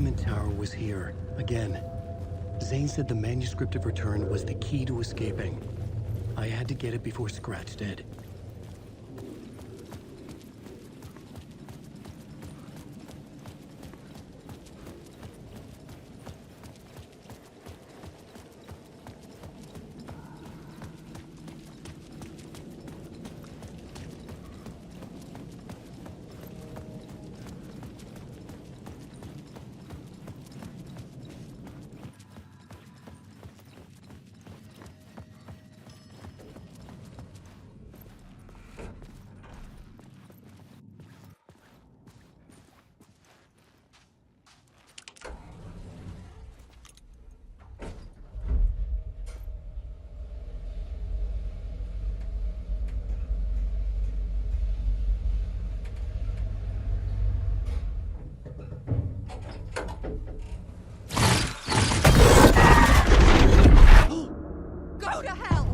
Parliament Tower was here, again. Zane said the manuscript of return was the key to escaping. I had to get it before Scratch did. Go to hell!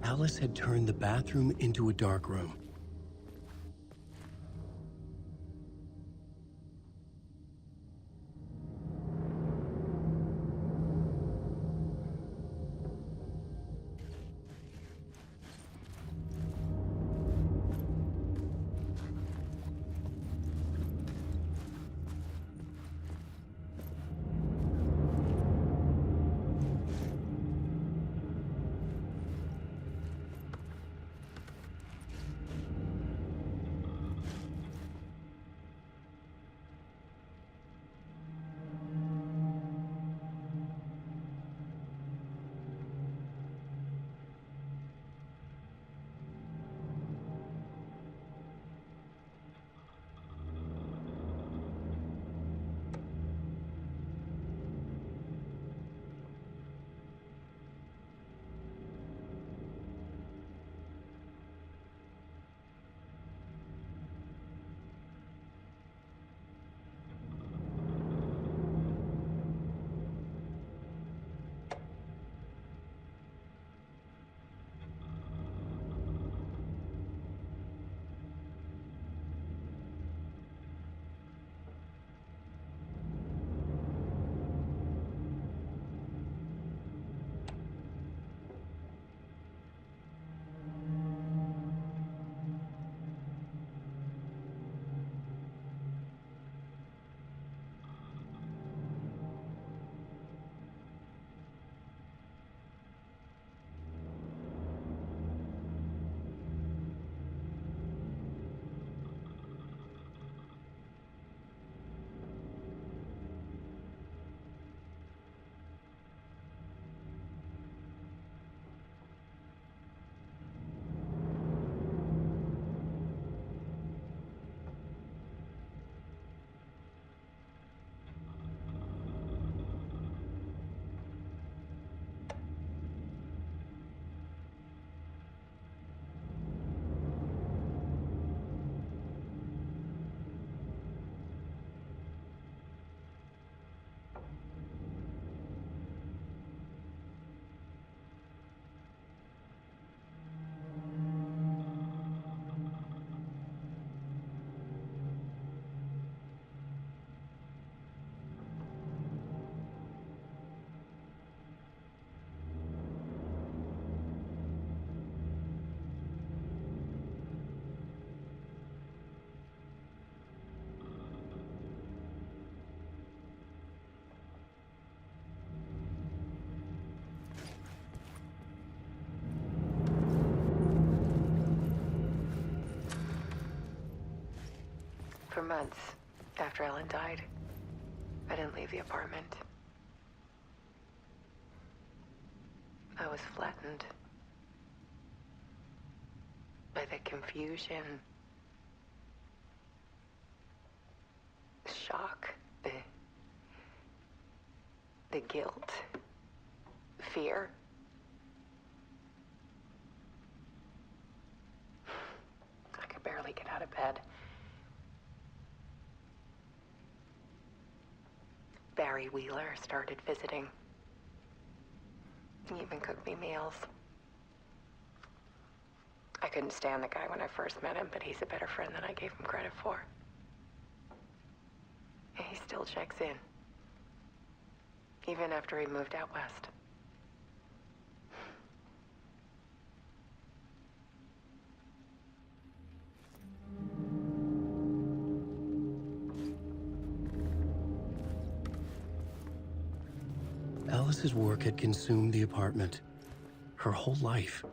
Alice had turned the bathroom into a dark room. For months after Ellen died, I didn't leave the apartment. I was flattened by the confusion, the shock, the guilt, fear. Barry Wheeler started visiting. He even cooked me meals. I couldn't stand the guy when I first met him, but he's a better friend than I gave him credit for. And he still checks in. Even after he moved out west. Alice's work had consumed the apartment. Her whole life.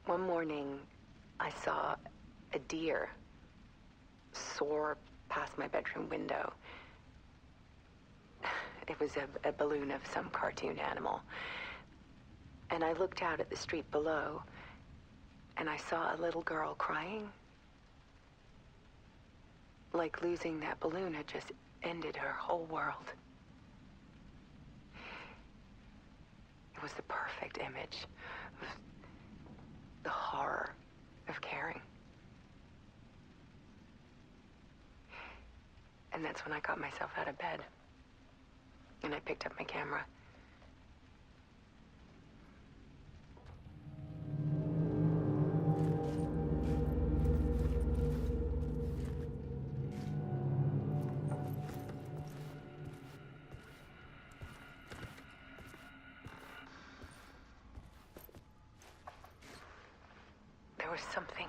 One morning, I saw a deer soar past my bedroom window. It was a balloon of some cartoon animal. And I looked out at the street below, and I saw a little girl crying. Like losing that balloon had just ended her whole world. It was the perfect image of the horror of caring. And that's when I got myself out of bed. And I picked up my camera. There was something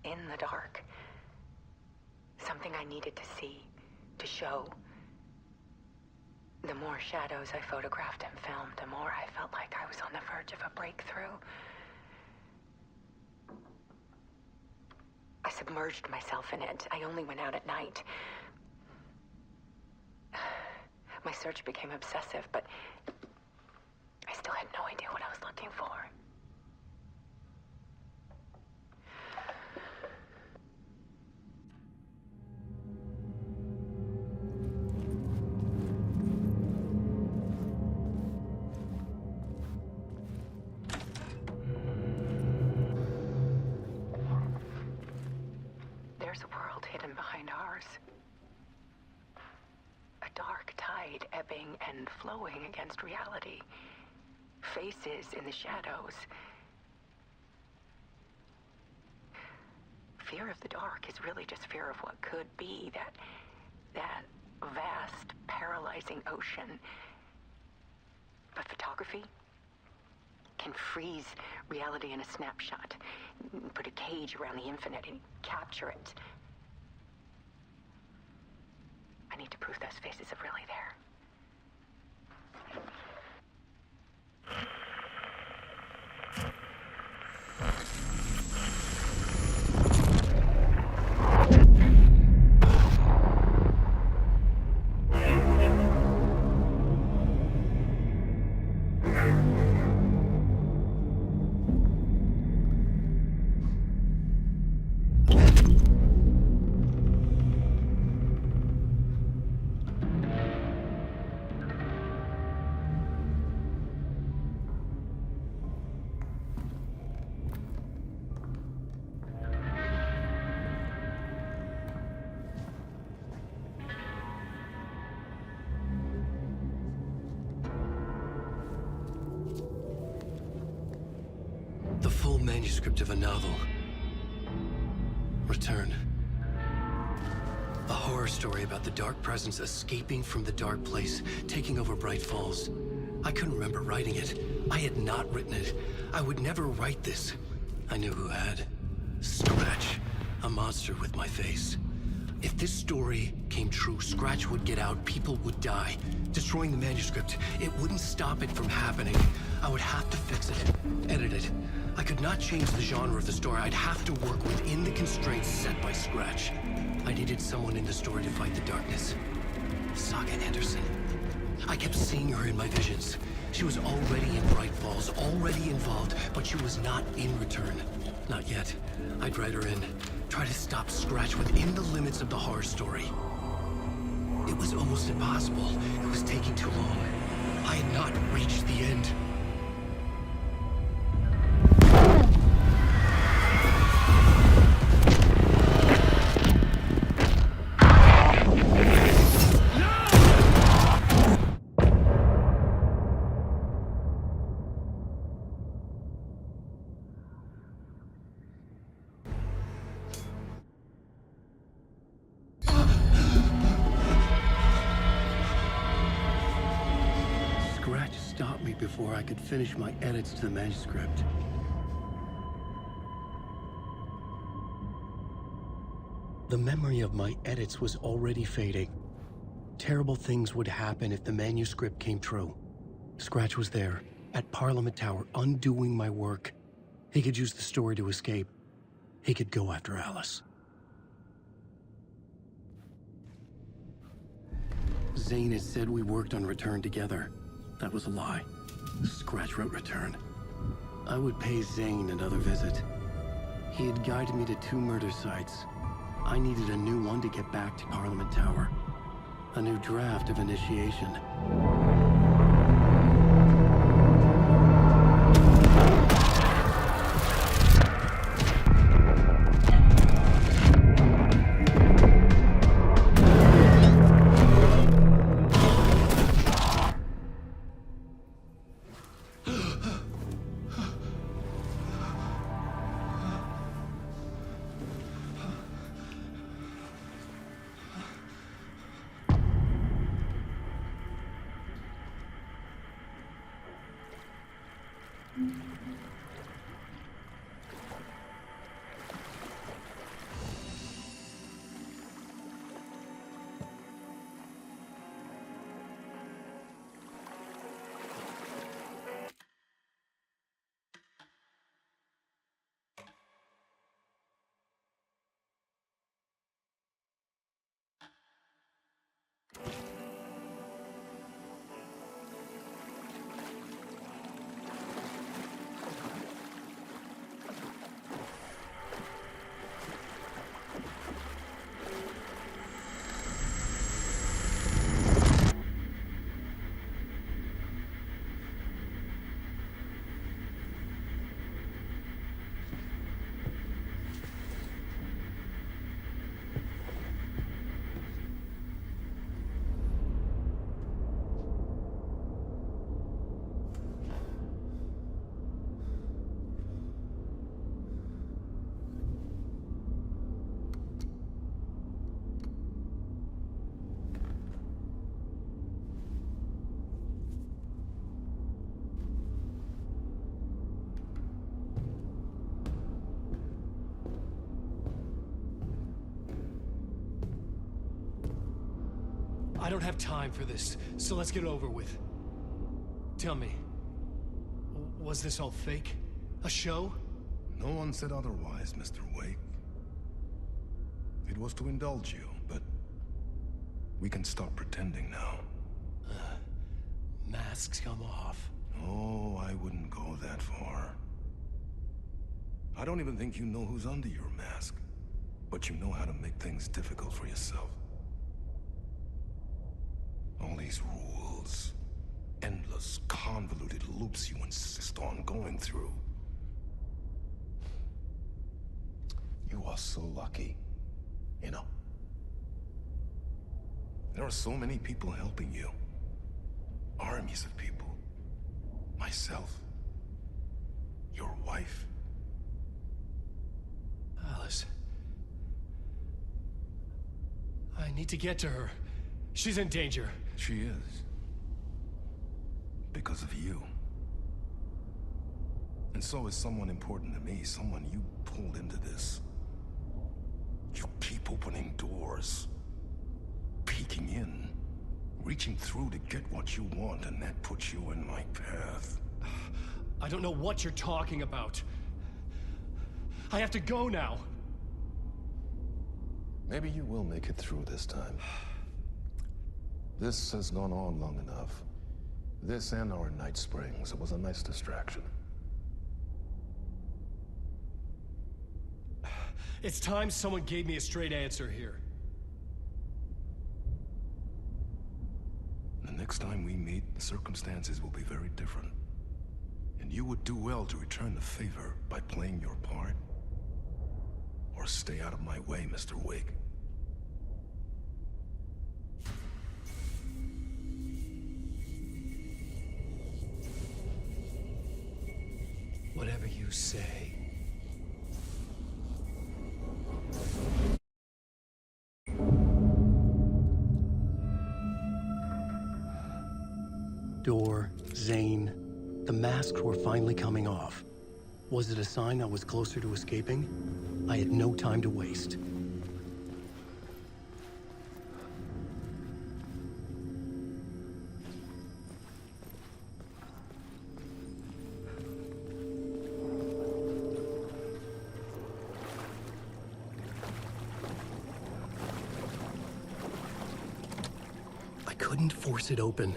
in the dark. Something I needed to see, to show. The more shadows I photographed and filmed, the more I felt like I was on the verge of a breakthrough. I submerged myself in it. I only went out at night. My search became obsessive, but I still had no idea what I was looking for. There's a world hidden behind ours. A dark tide ebbing and flowing against reality. Faces in the shadows. Fear of the dark is really just fear of what could be, that vast, paralyzing ocean. But photography can freeze reality in a snapshot, put a cage around the infinite and capture it. I need to prove those faces are really there. The full manuscript of a novel. Return. A horror story about the dark presence escaping from the dark place, taking over Bright Falls. I couldn't remember writing it. I had not written it. I would never write this. I knew who had. Scratch. A monster with my face. If this story came true, Scratch would get out, people would die. Destroying the manuscript, it wouldn't stop it from happening. I would have to fix it, edit it. I could not change the genre of the story. I'd have to work within the constraints set by Scratch. I needed someone in the story to fight the darkness. Saga Anderson. I kept seeing her in my visions. She was already in Bright Falls, already involved, but she was not in return. Not yet. I'd write her in. Try to stop Scratch within the limits of the horror story. It was almost impossible. It was taking too long. I had not reached the end. Scratch stopped me before I could finish my edits to the manuscript. The memory of my edits was already fading. Terrible things would happen if the manuscript came true. Scratch was there, at Parliament Tower, undoing my work. He could use the story to escape. He could go after Alice. Zane had said we worked on Return together. That was a lie. Scratch wrote Return. I would pay Zane another visit. He had guided me to 2 murder sites. I needed a new one to get back to Parliament Tower. A new draft of Initiation. I don't have time for this, so let's get it over with. Tell me, was this all fake? A show? No one said otherwise, Mr. Wake. It was to indulge you, but we can stop pretending now. Masks come off. Oh, I wouldn't go that far. I don't even think you know who's under your mask, but you know how to make things difficult for yourself. All these rules, endless, convoluted loops you insist on going through. You are so lucky, you know. There are so many people helping you. Armies of people. Myself. Your wife. Alice. I need to get to her. She's in danger. She is. Because of you. And so is someone important to me, someone you pulled into this. You keep opening doors. Peeking in. Reaching through to get what you want, and that puts you in my path. I don't know what you're talking about. I have to go now. Maybe you will make it through this time. This has gone on long enough. This and our night springs. It was a nice distraction. It's time someone gave me a straight answer here. The next time we meet, the circumstances will be very different. And you would do well to return the favor by playing your part. Or stay out of my way, Mr. Wig. Whatever you say. Door, Zane, the masks were finally coming off. Was it a sign I was closer to escaping? I had no time to waste. I couldn't force it open.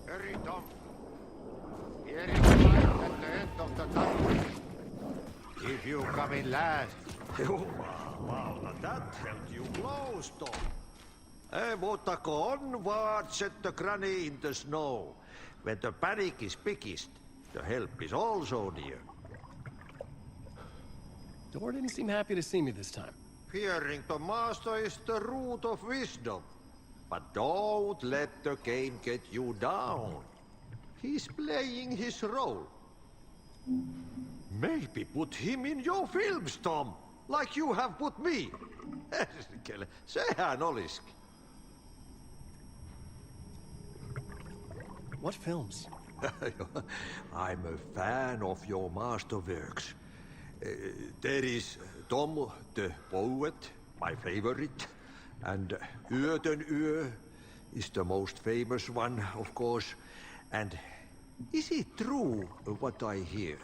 Hurry, Tom. Here is the light at the end of the tunnel. If you come in last. Wow, now that held you close, Tom. Mutta onward, said the granny in the snow. When the panic is biggest, the help is also near. Door didn't seem happy to see me this time. Fearing the master is the root of wisdom. But don't let the game get you down. He's playing his role. Maybe put him in your films, Tom, like you have put me. Sehän olisikin. What films? I'm a fan of your masterworks. There is Tom the Poet, my favorite, and Yöten Yö is the most famous one, of course. And is it true what I hear,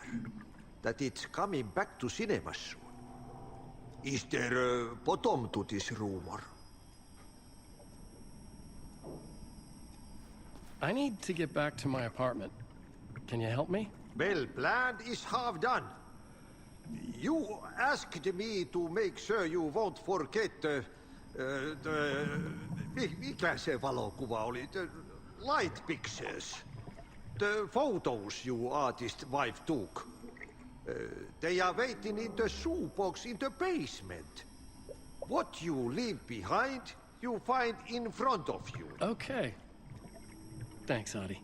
that it's coming back to cinemas soon? Is there a bottom to this rumor? I need to get back to my apartment. Can you help me? Well, plan is half done. You asked me to make sure you won't forget mikä se valokuva oli? The light pictures. The photos your artist wife took. They are waiting in the shoebox in the basement. What you leave behind, you find in front of you. Okay. Thanks, Adi.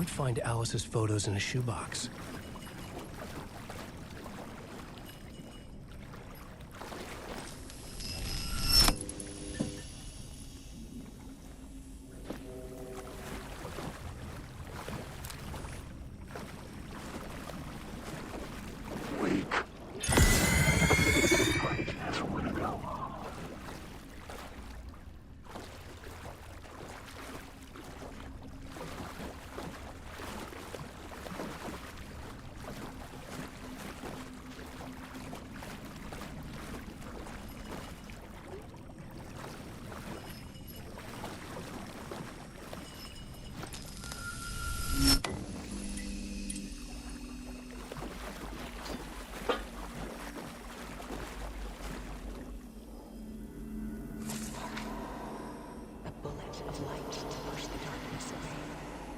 would find Alice's photos in a shoebox.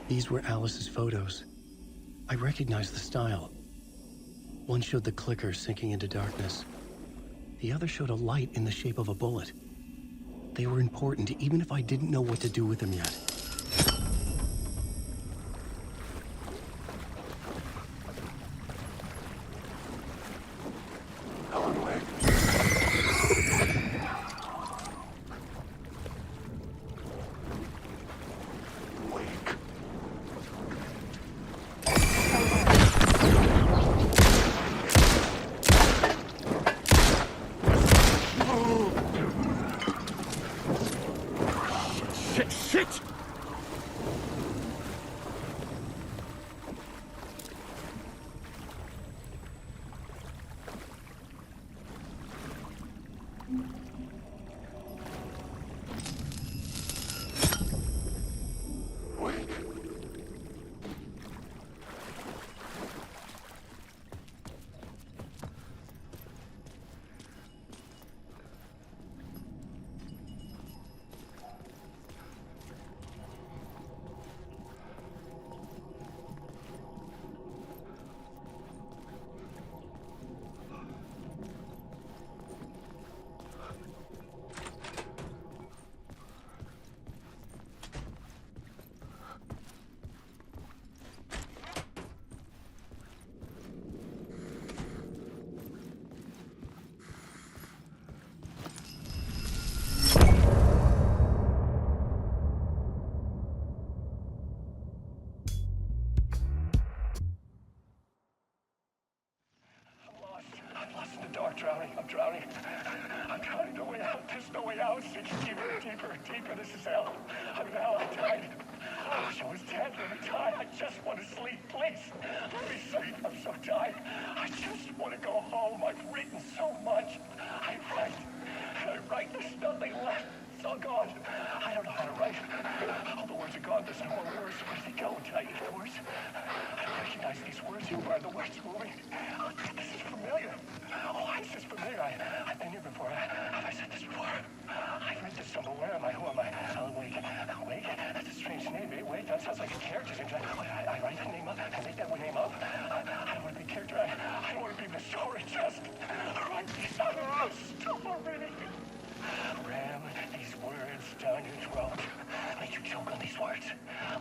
These were Alice's photos. I recognized the style. One showed the clicker sinking into darkness. The other showed a light in the shape of a bullet. They were important, even if I didn't know what to do with them yet. Shit! I'm drowning. I'm drowning. No way out. There's no way out. It's deeper, deeper, deeper. This is hell. I'm in hell. I died. I wish I was dead. Let me die. I just want to sleep, please. Let me sleep. I'm so tired. I just want to go home. I've written so much. I write. There's nothing left. It's all gone. I don't know how to write. All the words are gone. There's no more words. Where did they go? Did I eat the words? I don't recognize these words. Who are the words moving? Oh, this is familiar. Oh, why is this familiar? I've been here before. Have I said this before? I've read this somewhere. Where am I? Who am I? Wake. Wake? That's a strange name. Wait, that sounds like a character's name. I write a name up. I make that name up. I don't want to be a character. I don't want to be the story. Just write these other story. Ram these words down your throat. Make you choke on these words.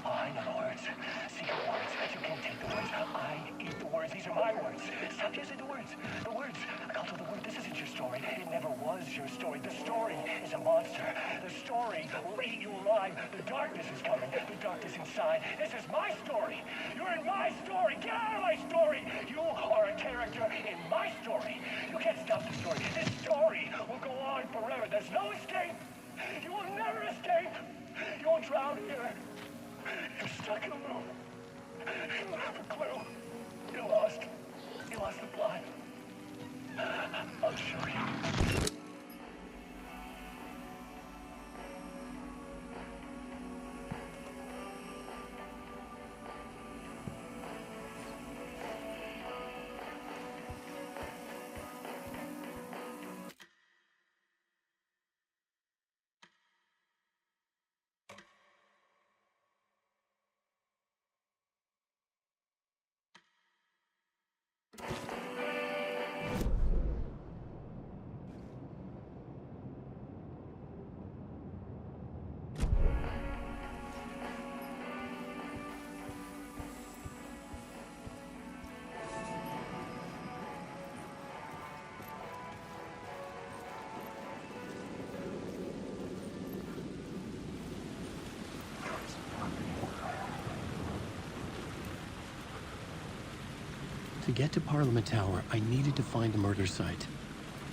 Oh, I know the words. Secret words. You can't take the words. I eat the words. These are my words. Stop using the words. The words. I'll tell the word. This isn't your story. It never was your story. The story is a monster. The story will eat you alive. The darkness is coming. The darkness inside. This is my story. You're in my story. Get out of my story. You are a character in my story. You can't stop the story. This story will go on forever. There's no escape. You will never escape. You won't drown here. You're stuck in a loop. You don't have a clue. You're lost. You lost the plot. I'll show you. To get to Parliament Tower, I needed to find a murder site.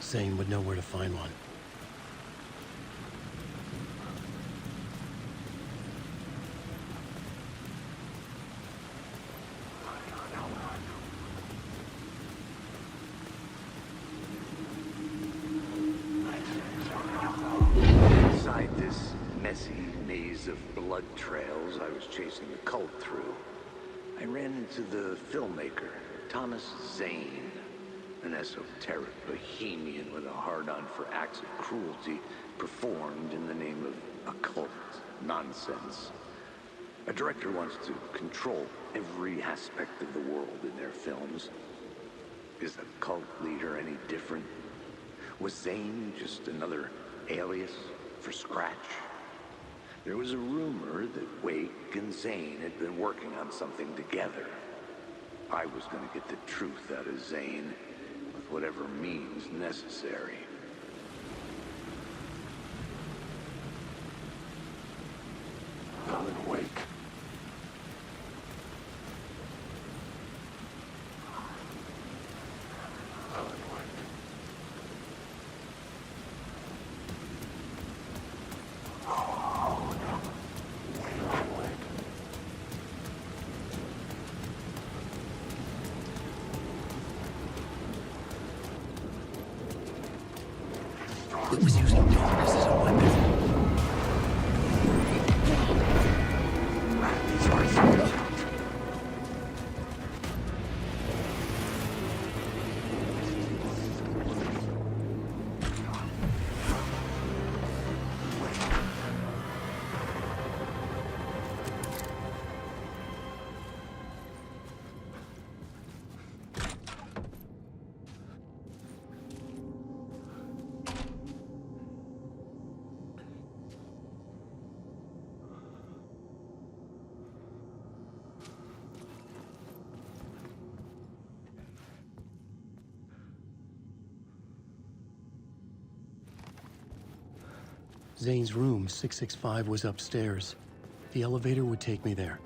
Zane would know where to find one. Inside this messy maze of blood trails I was chasing the cult through, I ran into the filmmaker, Thomas Zane, an esoteric bohemian with a hard-on for acts of cruelty performed in the name of occult nonsense. A director wants to control every aspect of the world in their films. Is the cult leader any different? Was Zane just another alias for Scratch? There was a rumor that Wake and Zane had been working on something together. I was going to get the truth out of Zane with whatever means necessary. Alan Wake. Alan Wake. Oh, no. Alan Wake. It was using darkness as a weapon. Zane's room, 665, was upstairs. The elevator would take me there.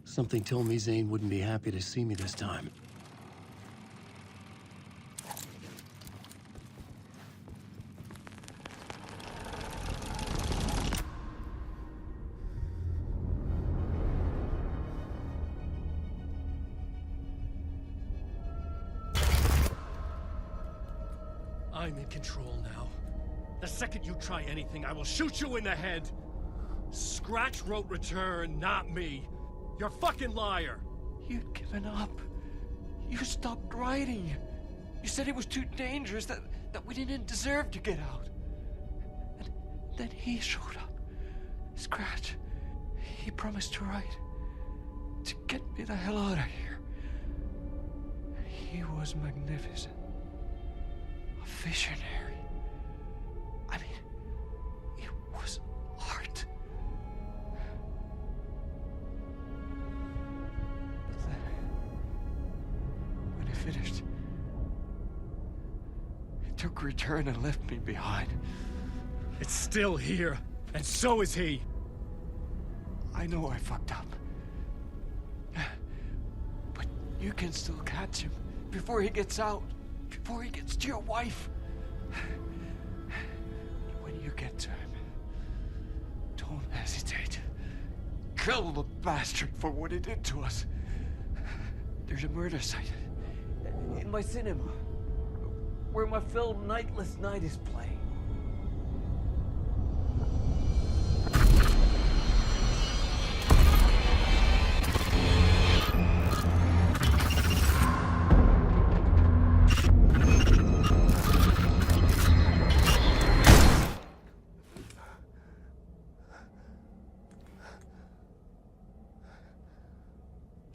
Something told me Zane wouldn't be happy to see me this time. I'm in control now. The second you try anything, I will shoot you in the head. Scratch wrote Return, not me. You're a fucking liar. You'd given up. You stopped writing. You said it was too dangerous, that we didn't deserve to get out. And then he showed up. Scratch. He promised to write. To get me the hell out of here. He was magnificent. A visionary. I mean, it was art. But then, when he finished, he took Return and left me behind. It's still here, and so is he. I know I fucked up. But you can still catch him before he gets out, before he gets to your wife. When you get to him, don't hesitate. Kill the bastard for what he did to us. There's a murder site in my cinema where my film Nightless Night is playing.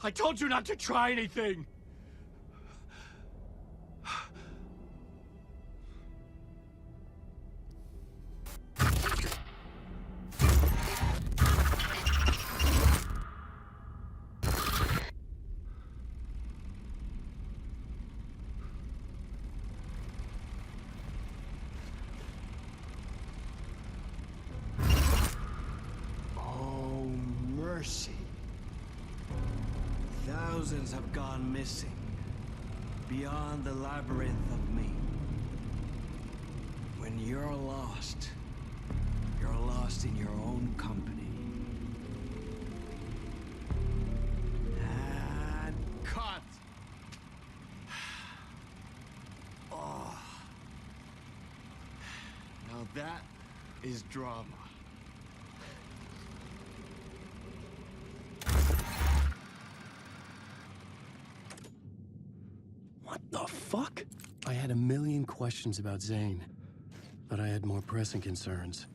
I told you not to try anything! thousands have gone missing. Beyond the labyrinth of me. When you're lost in your own company. And cut! Oh. Now that is drama. What the fuck? I had a million questions about Zane, but I had more pressing concerns.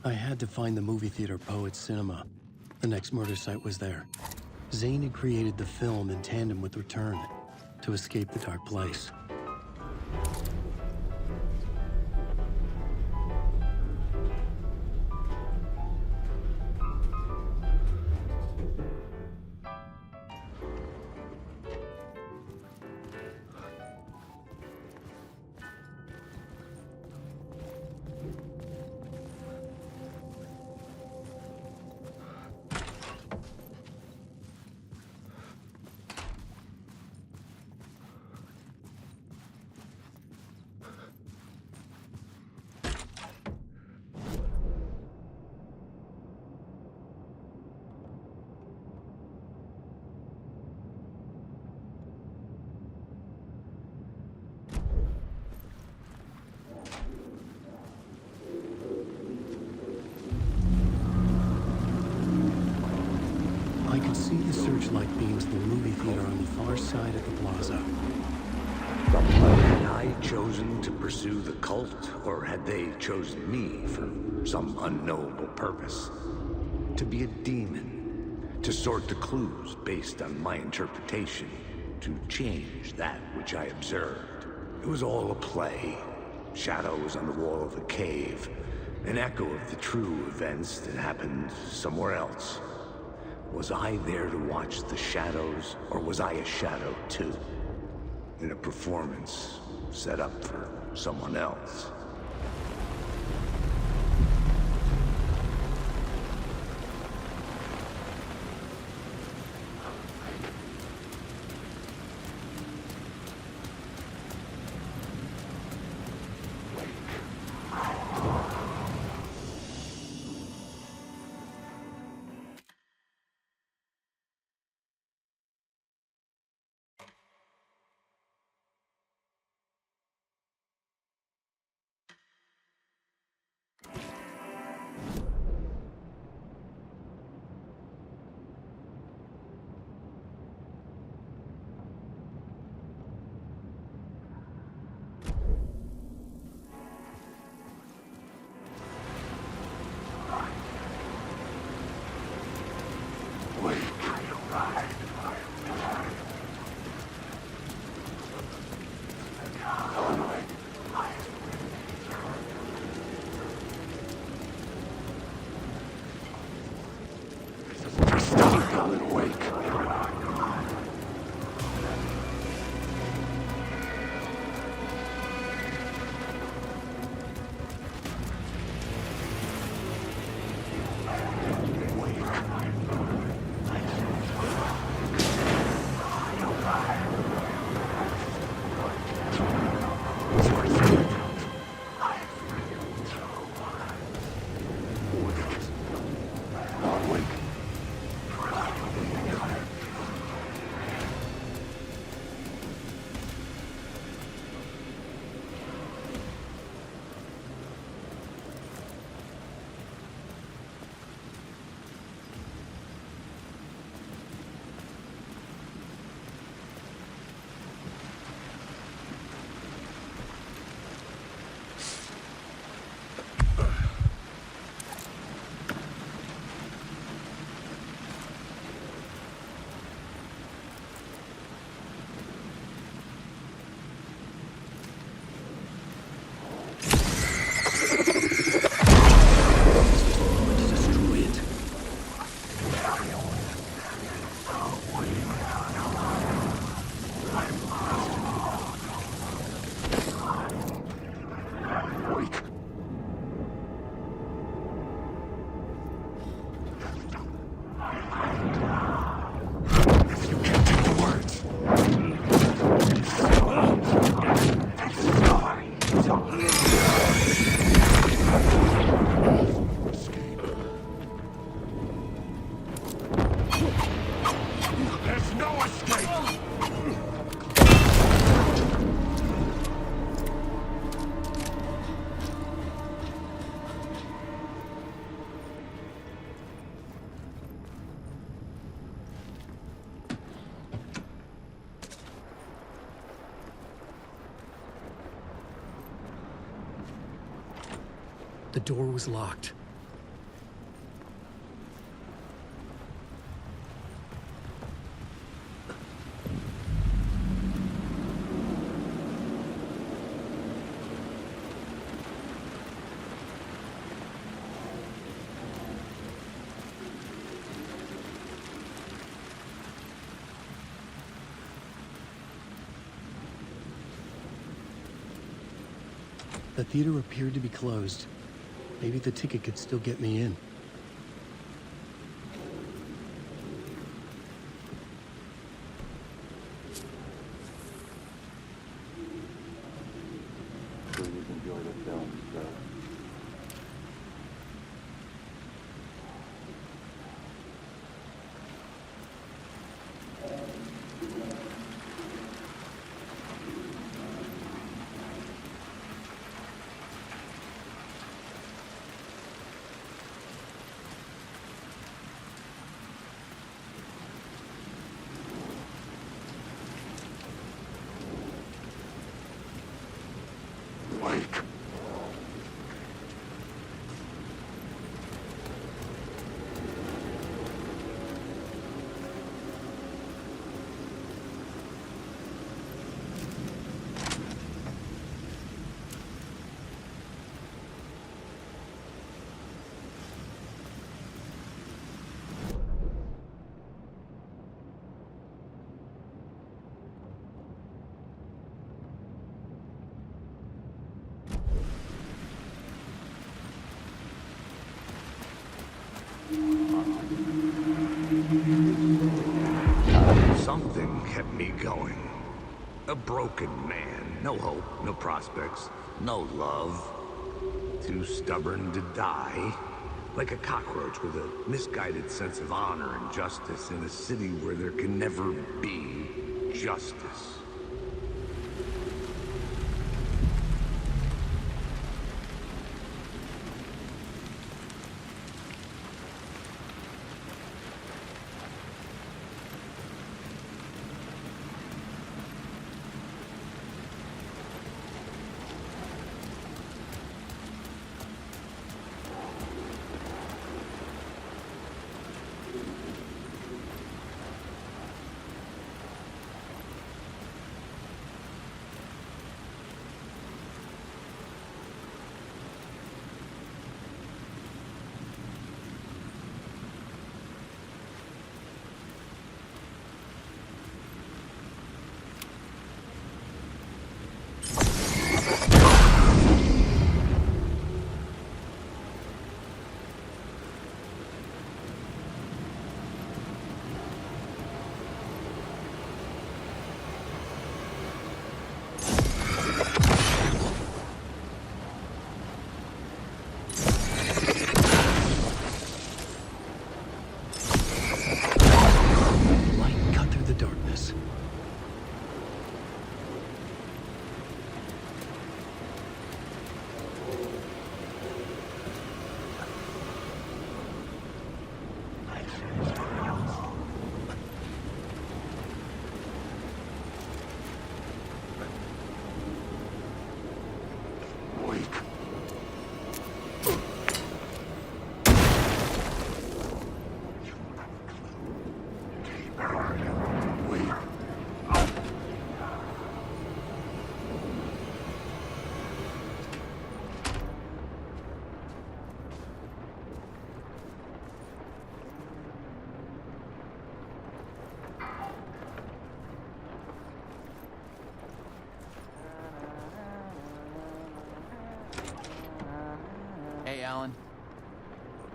I had to find the movie theater Poets Cinema. The next murder site was there. Zane had created the film in tandem with Return to escape the dark place. I could see the searchlight beams of the movie theater on the far side of the plaza. Had I chosen to pursue the cult, or had they chosen me for some unknowable purpose? To be a demon, to sort the clues based on my interpretation, to change that which I observed. It was all a play. Shadows on the wall of the cave, an echo of the true events that happened somewhere else. Was I there to watch the shadows, or was I a shadow too? In a performance set up for someone else. The door was locked. The theater appeared to be closed. Maybe the ticket could still get me in. Please enjoy the film, sir. Something kept me going. A broken man. No hope, no prospects, no love. Too stubborn to die. Like a cockroach with a misguided sense of honor and justice in a city where there can never be justice. Hey, Alan.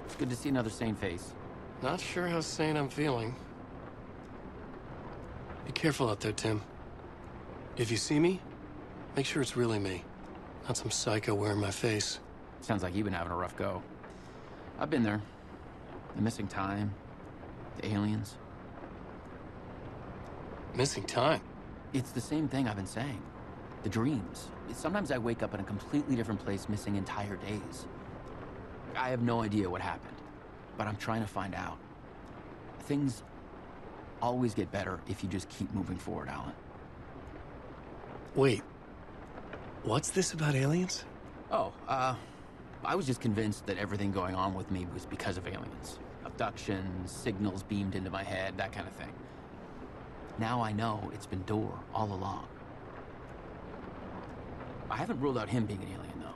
It's good to see another sane face. Not sure how sane I'm feeling. Be careful out there, Tim. If you see me, make sure it's really me, not some psycho wearing my face. Sounds like you've been having a rough go. I've been there. The missing time, the aliens. Missing time? It's the same thing I've been saying. The dreams. Sometimes I wake up in a completely different place, missing entire days. I have no idea what happened, but I'm trying to find out. Things always get better if you just keep moving forward, Alan. Wait. What's this about aliens? Oh, I was just convinced that everything going on with me was because of aliens. Abductions, signals beamed into my head, that kind of thing. Now I know it's been Door all along. I haven't ruled out him being an alien, though.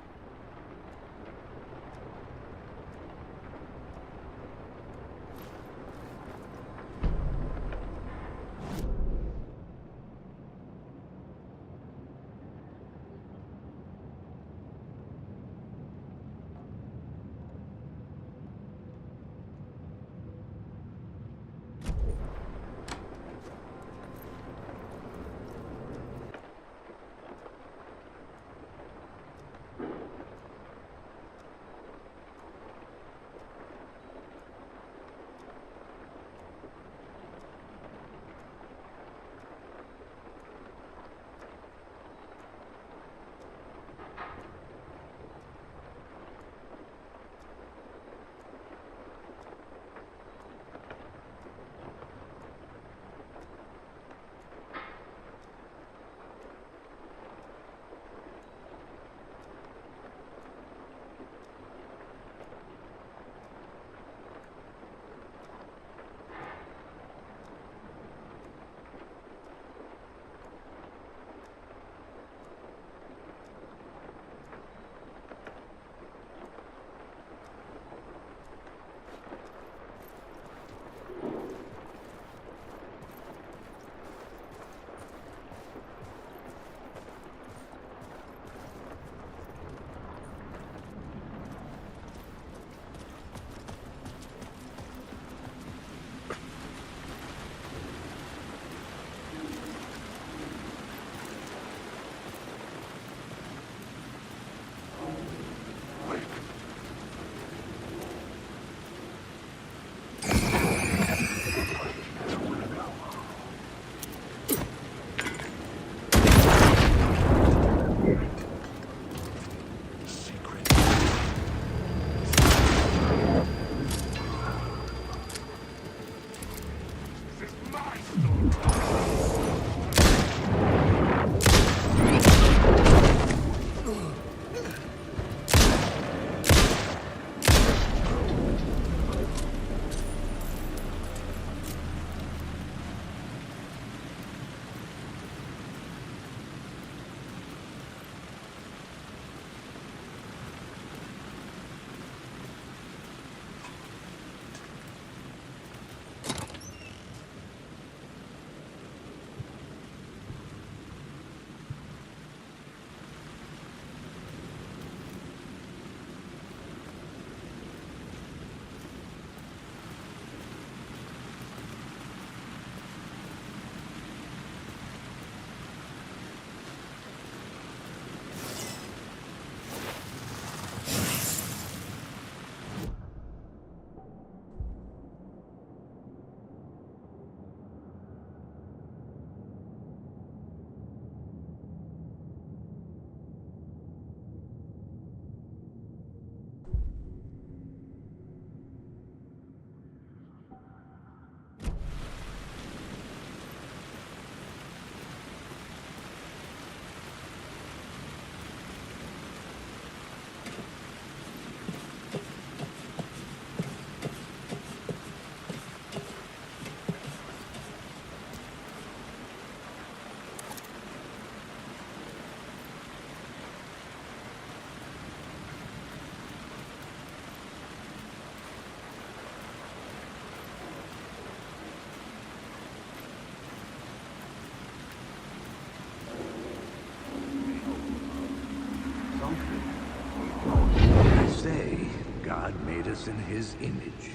made us in his image.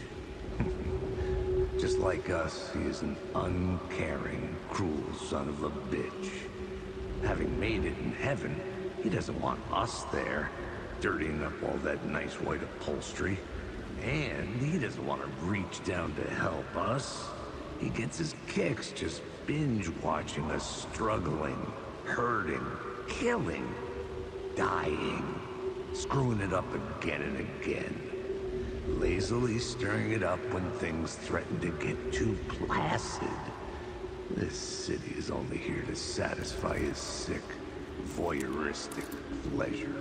Just like us, he is an uncaring, cruel son of a bitch. Having made it in heaven, he doesn't want us there, dirtying up all that nice white upholstery. And he doesn't want to reach down to help us. He gets his kicks just binge-watching us struggling, hurting, killing, dying, screwing it up again and again. Lazily stirring it up when things threaten to get too placid. This city is only here to satisfy his sick, voyeuristic pleasure.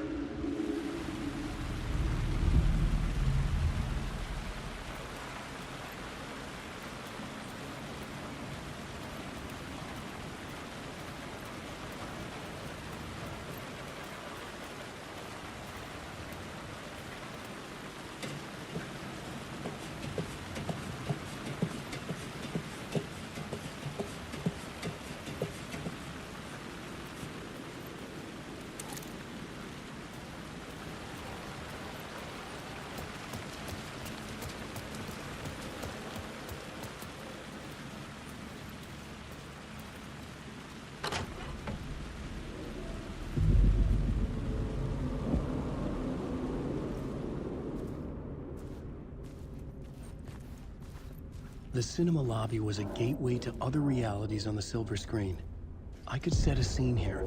The cinema lobby was a gateway to other realities on the silver screen. I could set a scene here.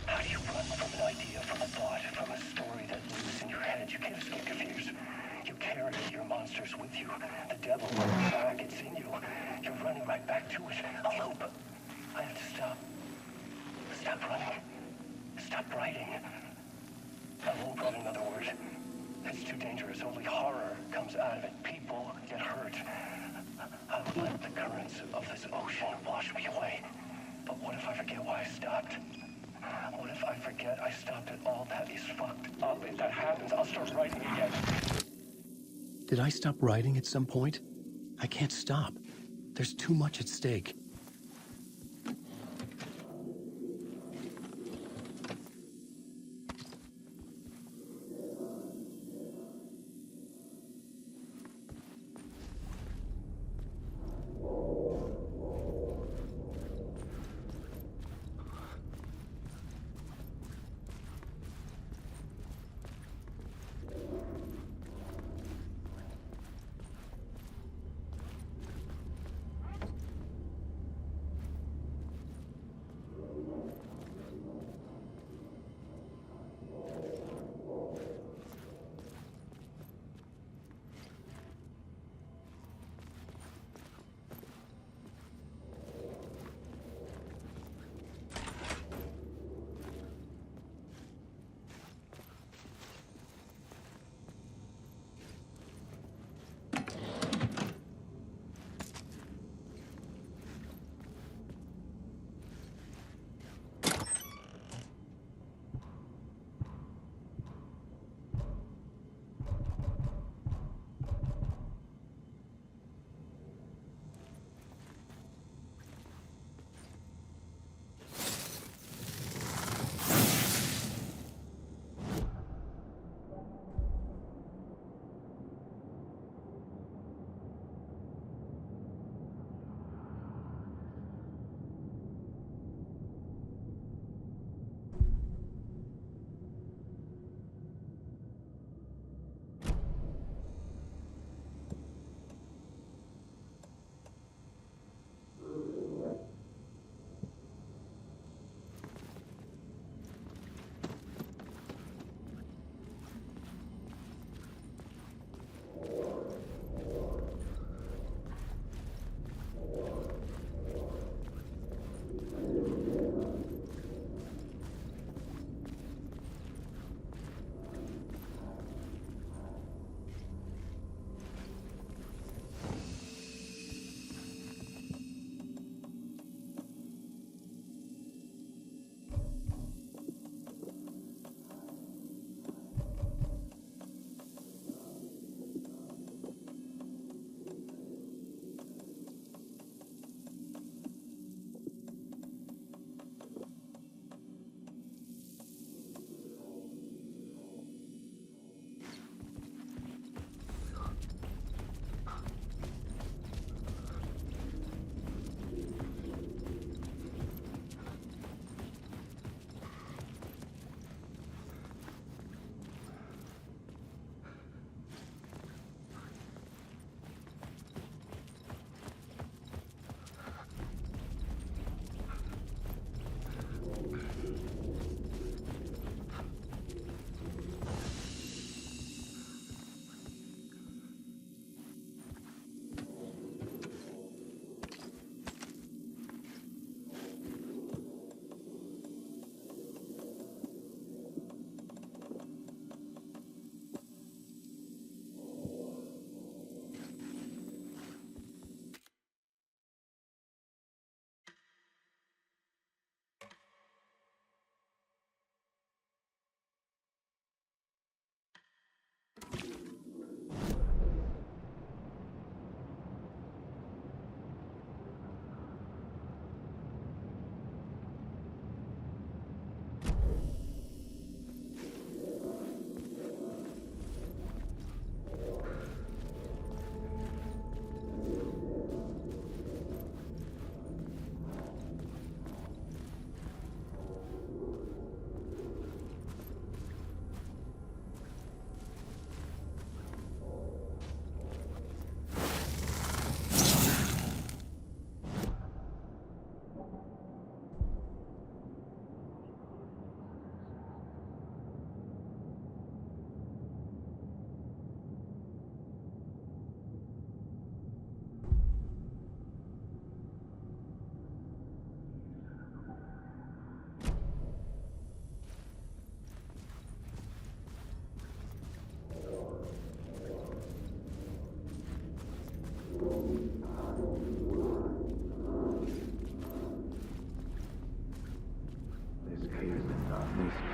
How do you run from an idea, from a thought, from a story that lives in your head? You can't escape confused. You carry your monsters with you. The devil on your back, it's in you. You're running right back to it. A loop. I have to stop. Stop running. Stop writing. I won't write another word. It's too dangerous. Only horror comes out of it. People get hurt. I'll let the currents of this ocean wash me away. But what if I forget why I stopped? What if I forget I stopped at all? That is fucked up. If that happens, I'll start writing again. Did I stop writing at some point? I can't stop. There's too much at stake.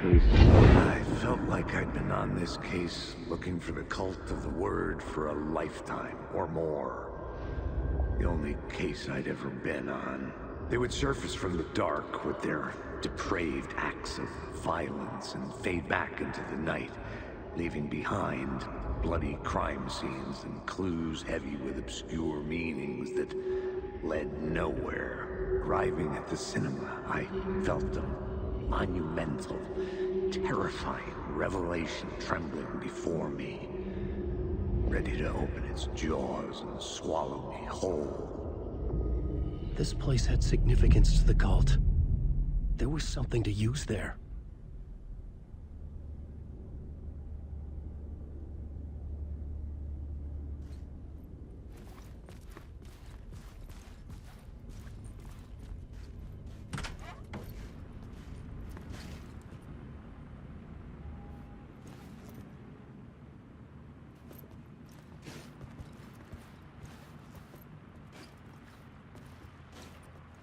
I felt like I'd been on this case looking for the cult of the word for a lifetime or more. The only case I'd ever been on. They would surface from the dark with their depraved acts of violence and fade back into the night, leaving behind bloody crime scenes and clues heavy with obscure meanings that led nowhere. Arriving at the cinema, I felt a monumental, terrifying revelation trembling before me, ready to open its jaws and swallow me whole. This place had significance to the cult. There was something to use there.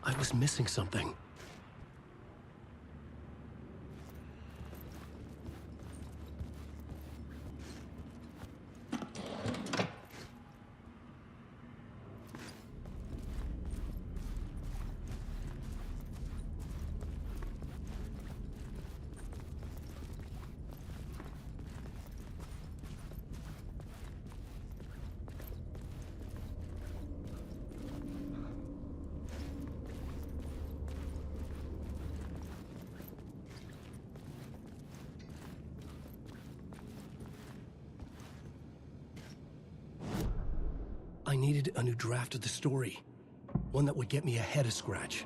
I was missing something. I needed a new draft of the story. One that would get me ahead of Scratch.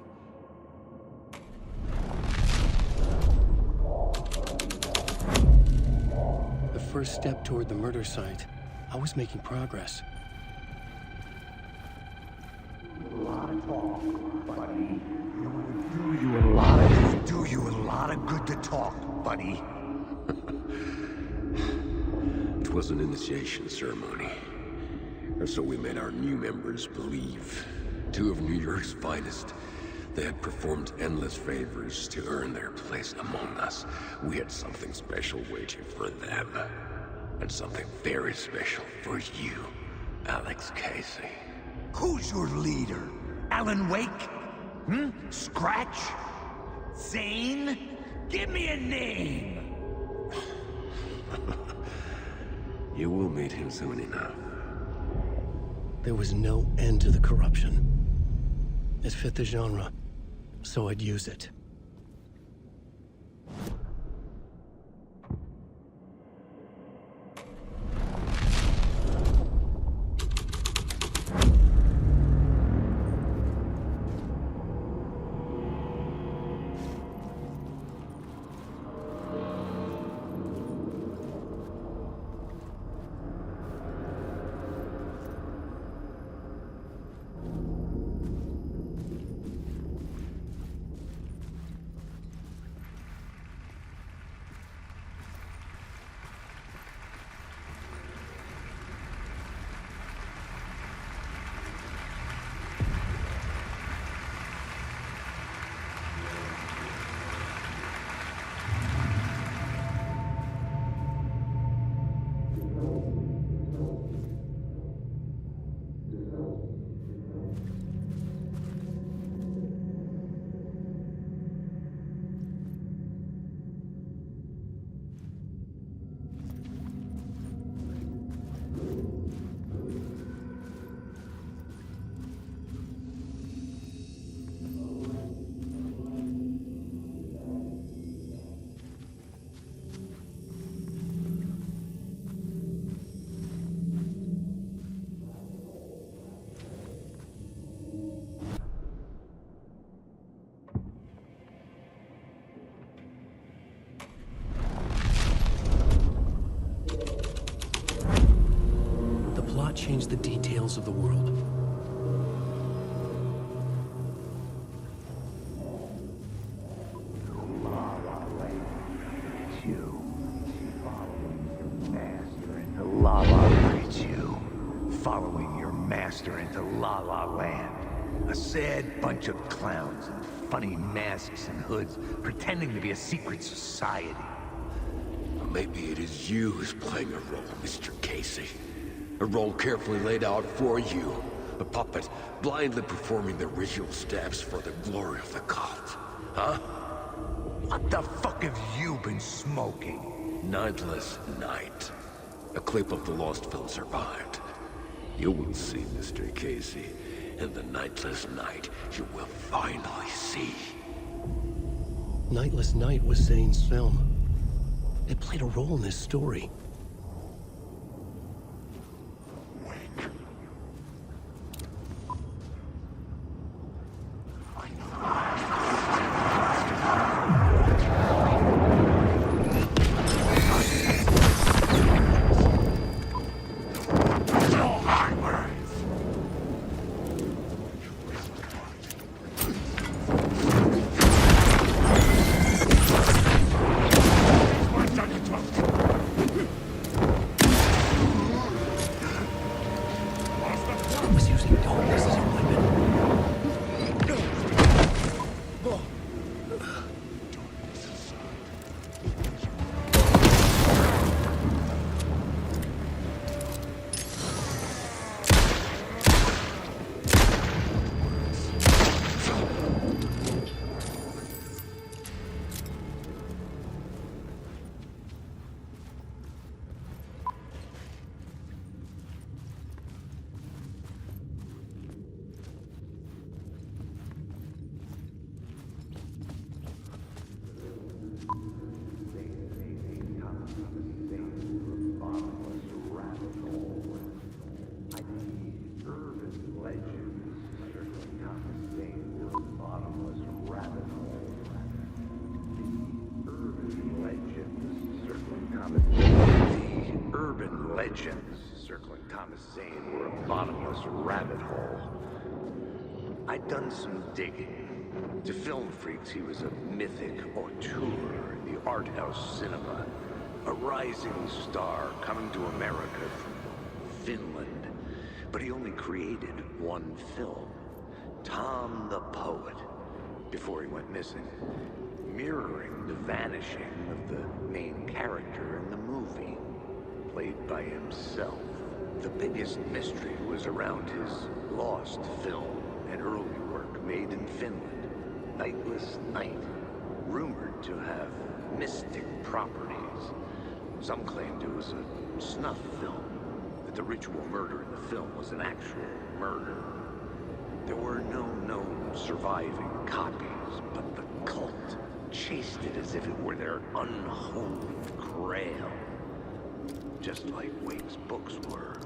The first step toward the murder site. I was making progress. A lot of talk, buddy. It would do you a lot of good to talk, buddy. It was an initiation ceremony. Or so we made our new members believe. Two of New York's finest. They had performed endless favors to earn their place among us. We had something special waiting for them. And something very special for you, Alex Casey. Who's your leader? Alan Wake? Scratch? Zane? Give me a name! You will meet him soon enough. There was no end to the corruption. It fit the genre, so I'd use it. ills of the world. La La leads you, following your master into La La Land. A sad bunch of clowns in funny masks and hoods, pretending to be a secret society. Maybe it is you who's playing a role, Mr. Casey. A role carefully laid out for you. A puppet blindly performing the ritual steps for the glory of the cult. Huh? What the fuck have you been smoking? Nightless Night. A clip of the lost film survived. You will see, Mr. Casey. In the Nightless Night, you will finally see. Nightless Night was Zane's film. It played a role in this story. Legends circling Thomas Zane were a bottomless rabbit hole. I'd done some digging. To film freaks, he was a mythic auteur in the art house cinema. A rising star coming to America from Finland. But he only created one film, Tom the Poet, before he went missing, mirroring the vanishing of the main character in the movie. Played by himself. The biggest mystery was around his lost film and early work made in Finland, Nightless Night, rumored to have mystic properties. Some claimed it was a snuff film, that the ritual murder in the film was an actual murder. There were no known surviving copies, but the cult chased it as if it were their unholy grail. Just like Wake's books were.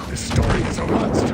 This story is a monster.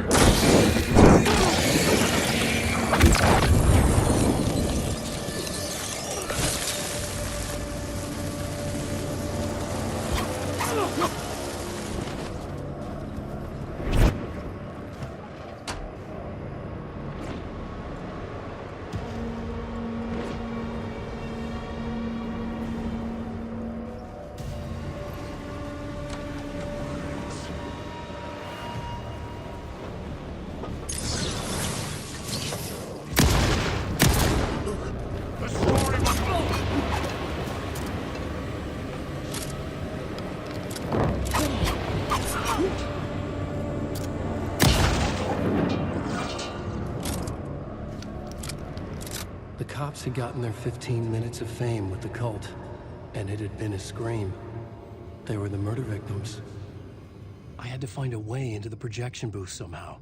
The cops had gotten their 15 minutes of fame with the cult, and it had been a scream. They were the murder victims. I had to find a way into the projection booth somehow.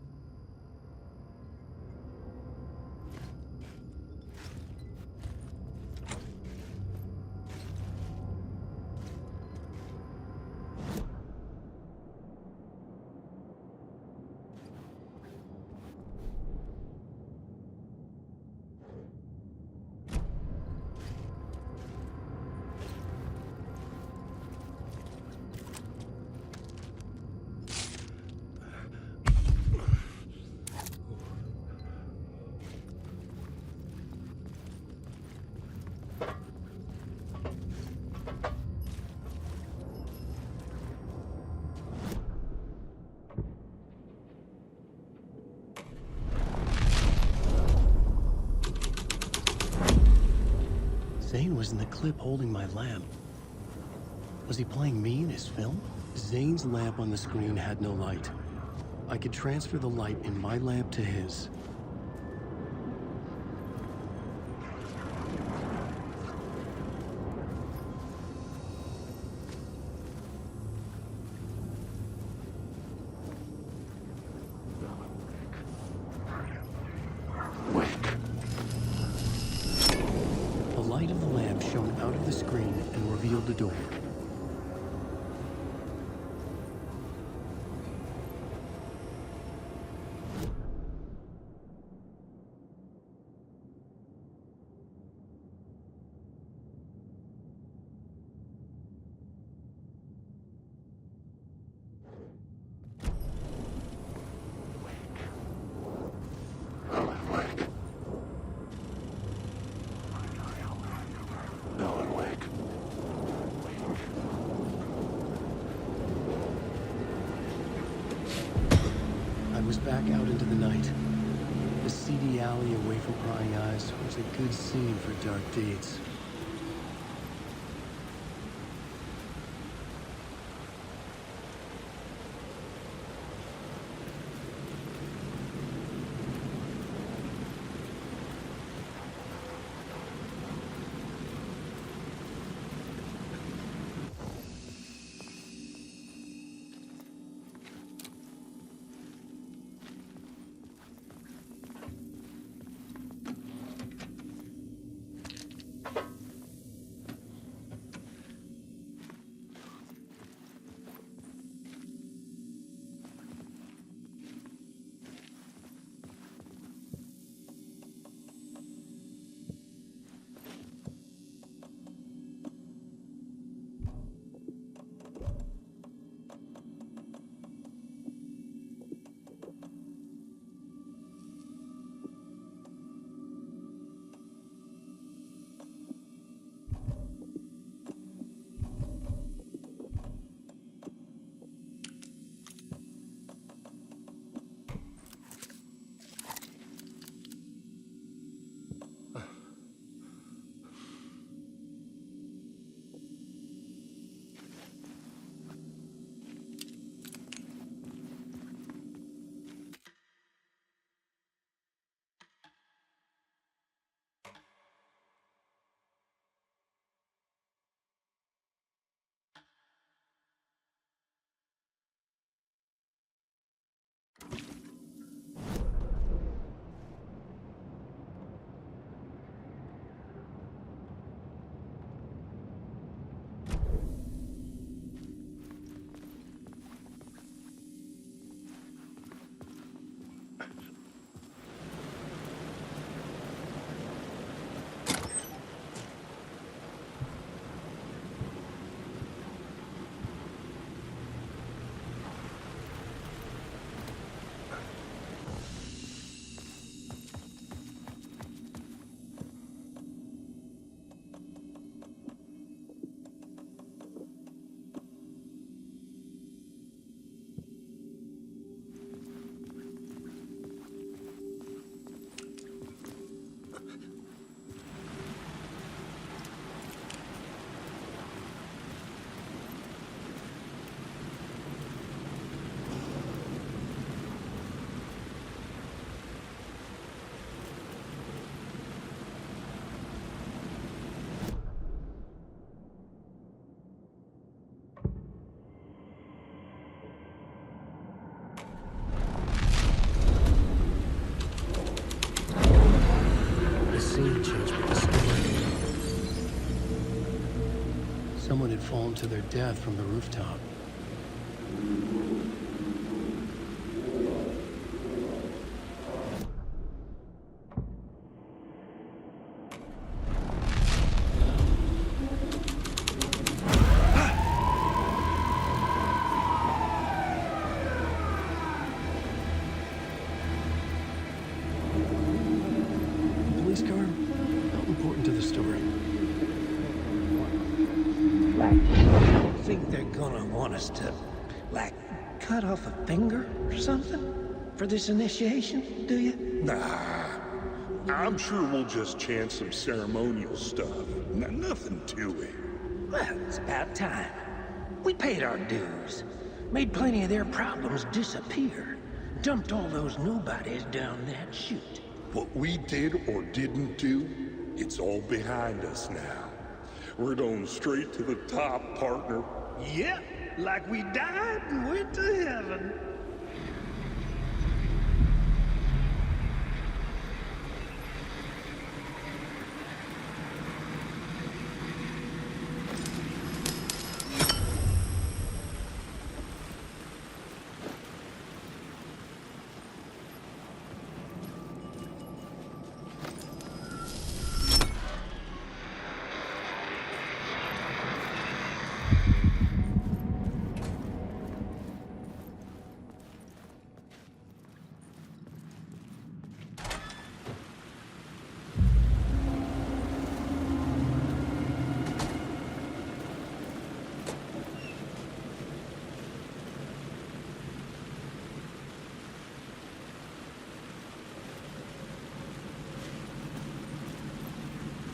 Zane was in the clip holding my lamp. Was he playing me in his film? Zane's lamp on the screen had no light. I could transfer the light in my lamp to his. The light of the lamp shone out of the screen and revealed the door. I was back out into the night. The seedy alley away from prying eyes was a good scene for dark deeds. Someone had fallen to their death from the rooftop. Police car? How important to the story? I think they're gonna want us to, like, cut off a finger or something for this initiation, do you? Nah. I'm sure we'll just chant some ceremonial stuff. Nothing to it. Well, it's about time. We paid our dues. Made plenty of their problems disappear. Dumped all those nobodies down that chute. What we did or didn't do, it's all behind us now. We're going straight to the top, partner. Yep, like we died and went to heaven.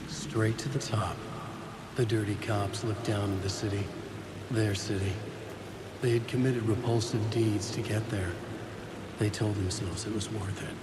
Straight to the top. The dirty cops looked down on the city. Their city. They had committed repulsive deeds to get there. They told themselves it was worth it.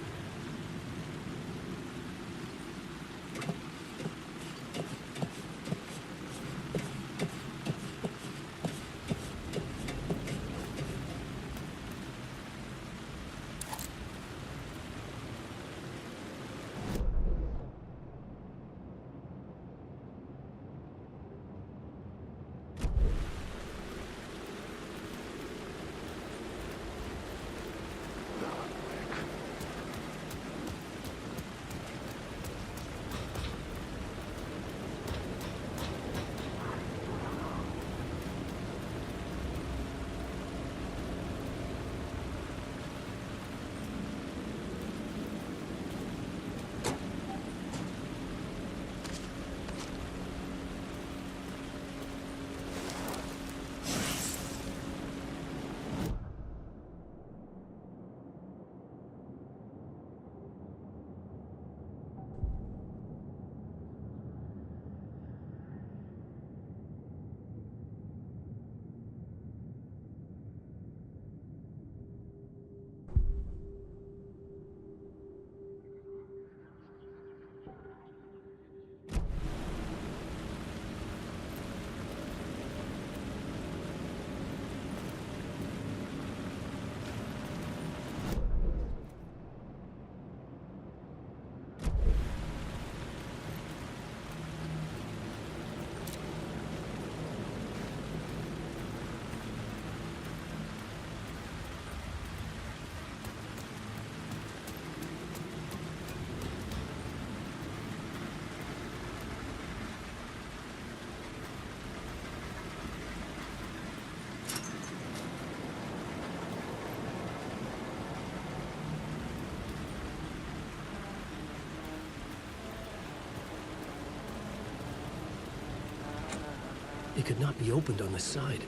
It could not be opened on the side.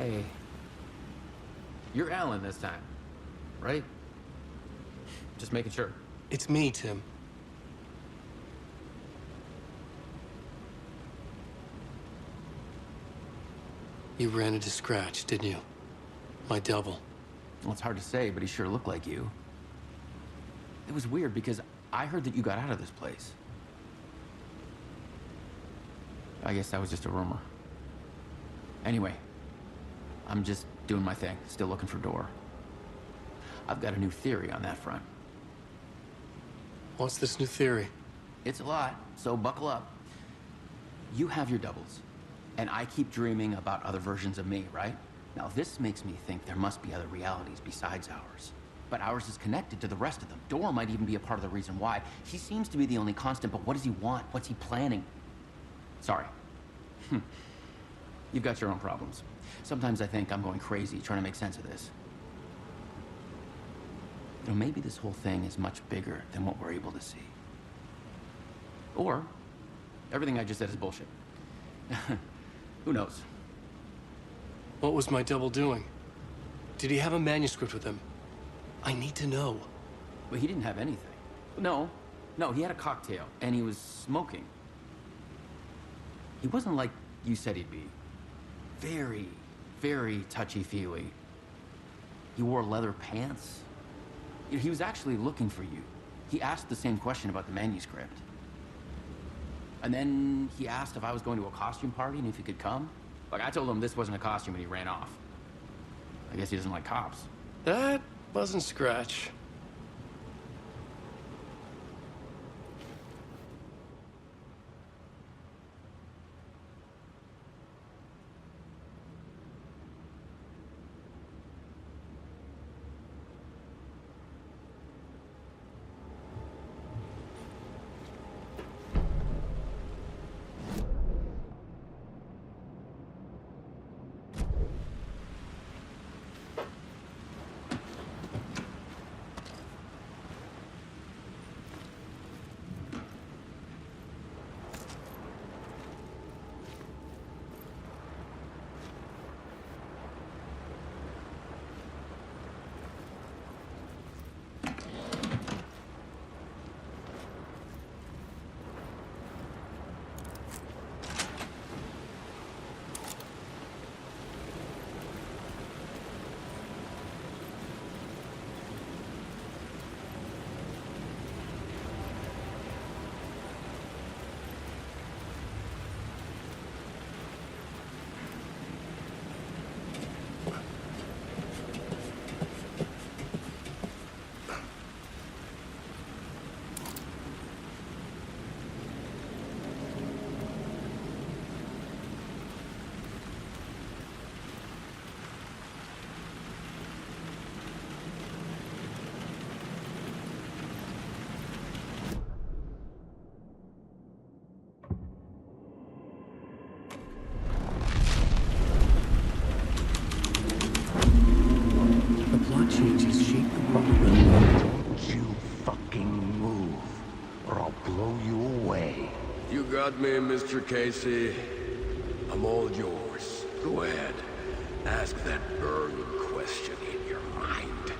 Hey. You're Alan this time, right? Just making sure. It's me, Tim. You ran into Scratch, didn't you? My devil. Well, it's hard to say, but he sure looked like you. It was weird because I heard that you got out of this place. I guess that was just a rumor. Anyway, I'm just doing my thing, still looking for Door. I've got a new theory on that front. What's this new theory? It's a lot, so buckle up. You have your doubles, and I keep dreaming about other versions of me, right? Now, this makes me think there must be other realities besides ours. But ours is connected to the rest of them. Door might even be a part of the reason why. He seems to be the only constant, but what does he want? What's he planning? Sorry. You've got your own problems. Sometimes I think I'm going crazy trying to make sense of this. You know, maybe this whole thing is much bigger than what we're able to see. Or, everything I just said is bullshit. Who knows? What was my double doing? Did he have a manuscript with him? I need to know. Well, he didn't have anything. No, he had a cocktail, and he was smoking. He wasn't like you said he'd be. Very, very touchy-feely. He wore leather pants. You know, he was actually looking for you. He asked the same question about the manuscript. And then he asked if I was going to a costume party and if he could come. Like, I told him this wasn't a costume and he ran off. I guess he doesn't like cops. That wasn't Scratch. Changes shape the Don't you fucking move, or I'll blow you away. You got me, Mr. Casey. I'm all yours. Go ahead. Ask that burning question in your mind.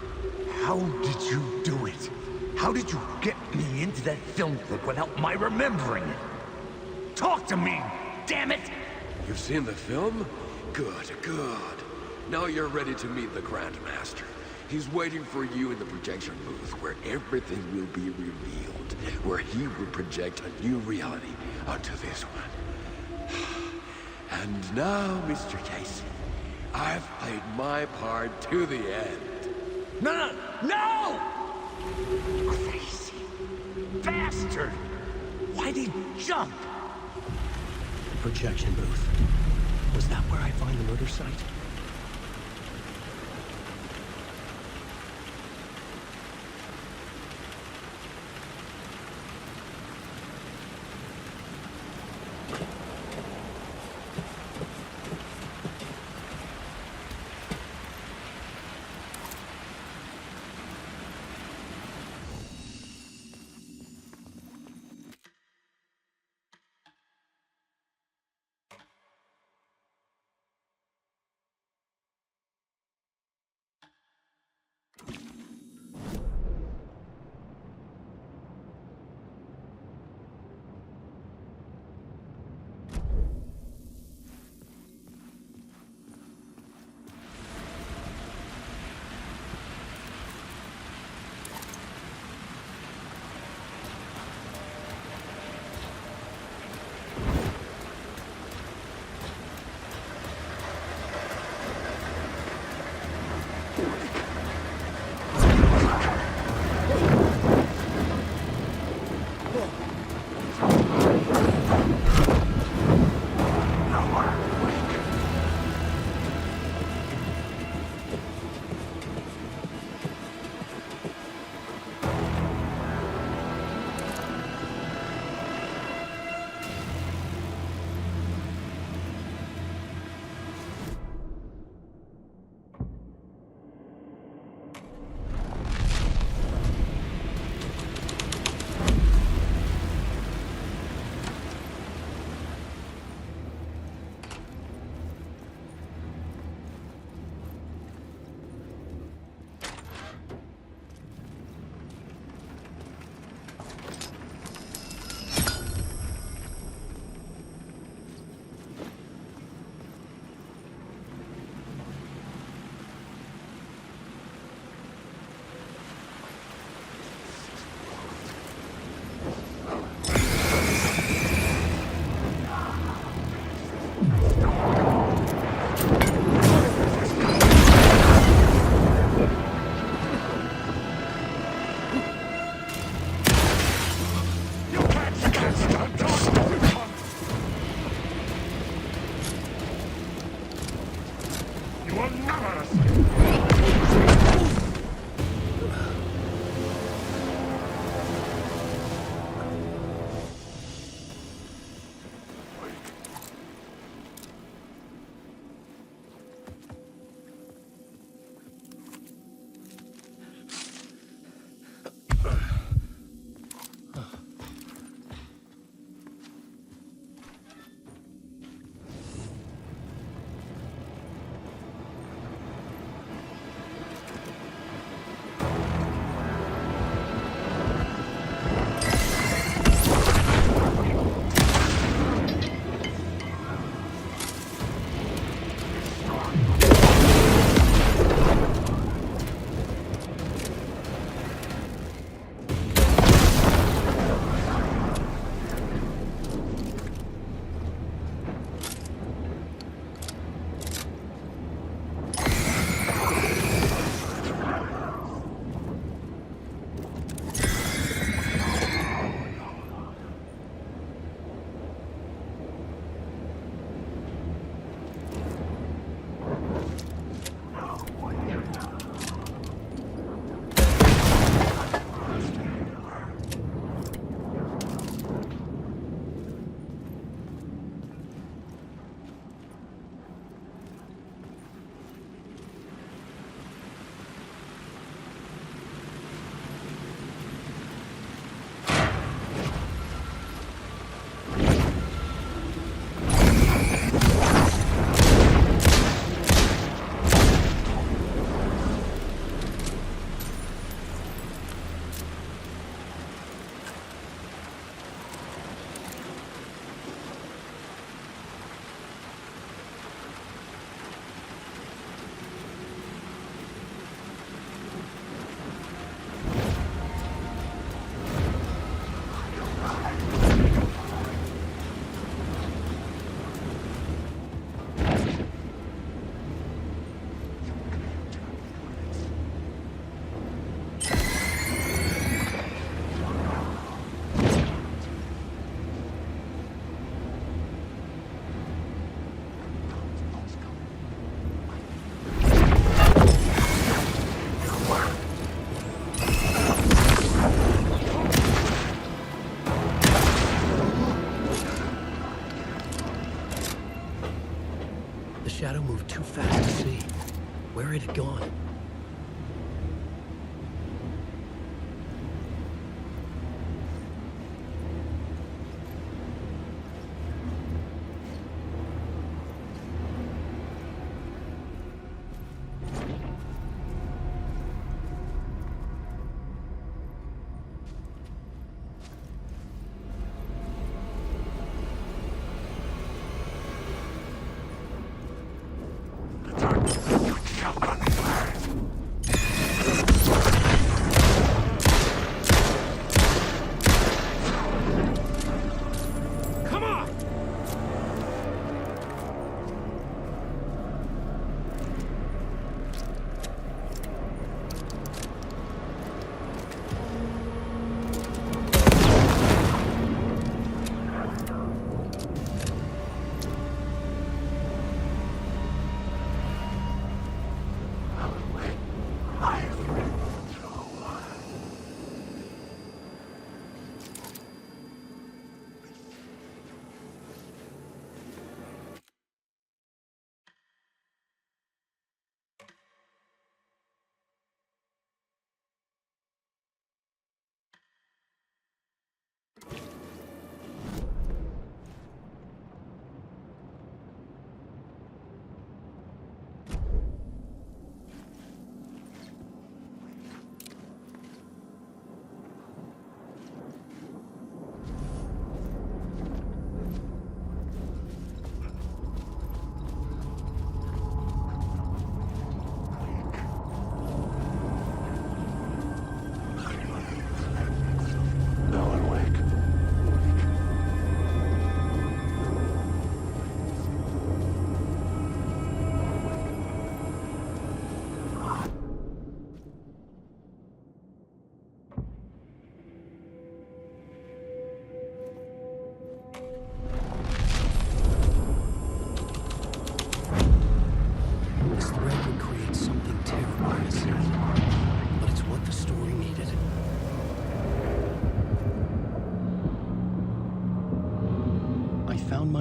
How did you do it? How did you get me into that film clip without my remembering it? Talk to me, damn it! You've seen the film? Good, good. Now you're ready to meet the Grandmaster. He's waiting for you in the projection booth where everything will be revealed, where he will project a new reality onto this one. And now, Mr. Casey, I've played my part to the end. No! Crazy bastard! Why'd he jump? The projection booth. Was that where I find the murder site? shadow moved too fast to see. Where had it gone?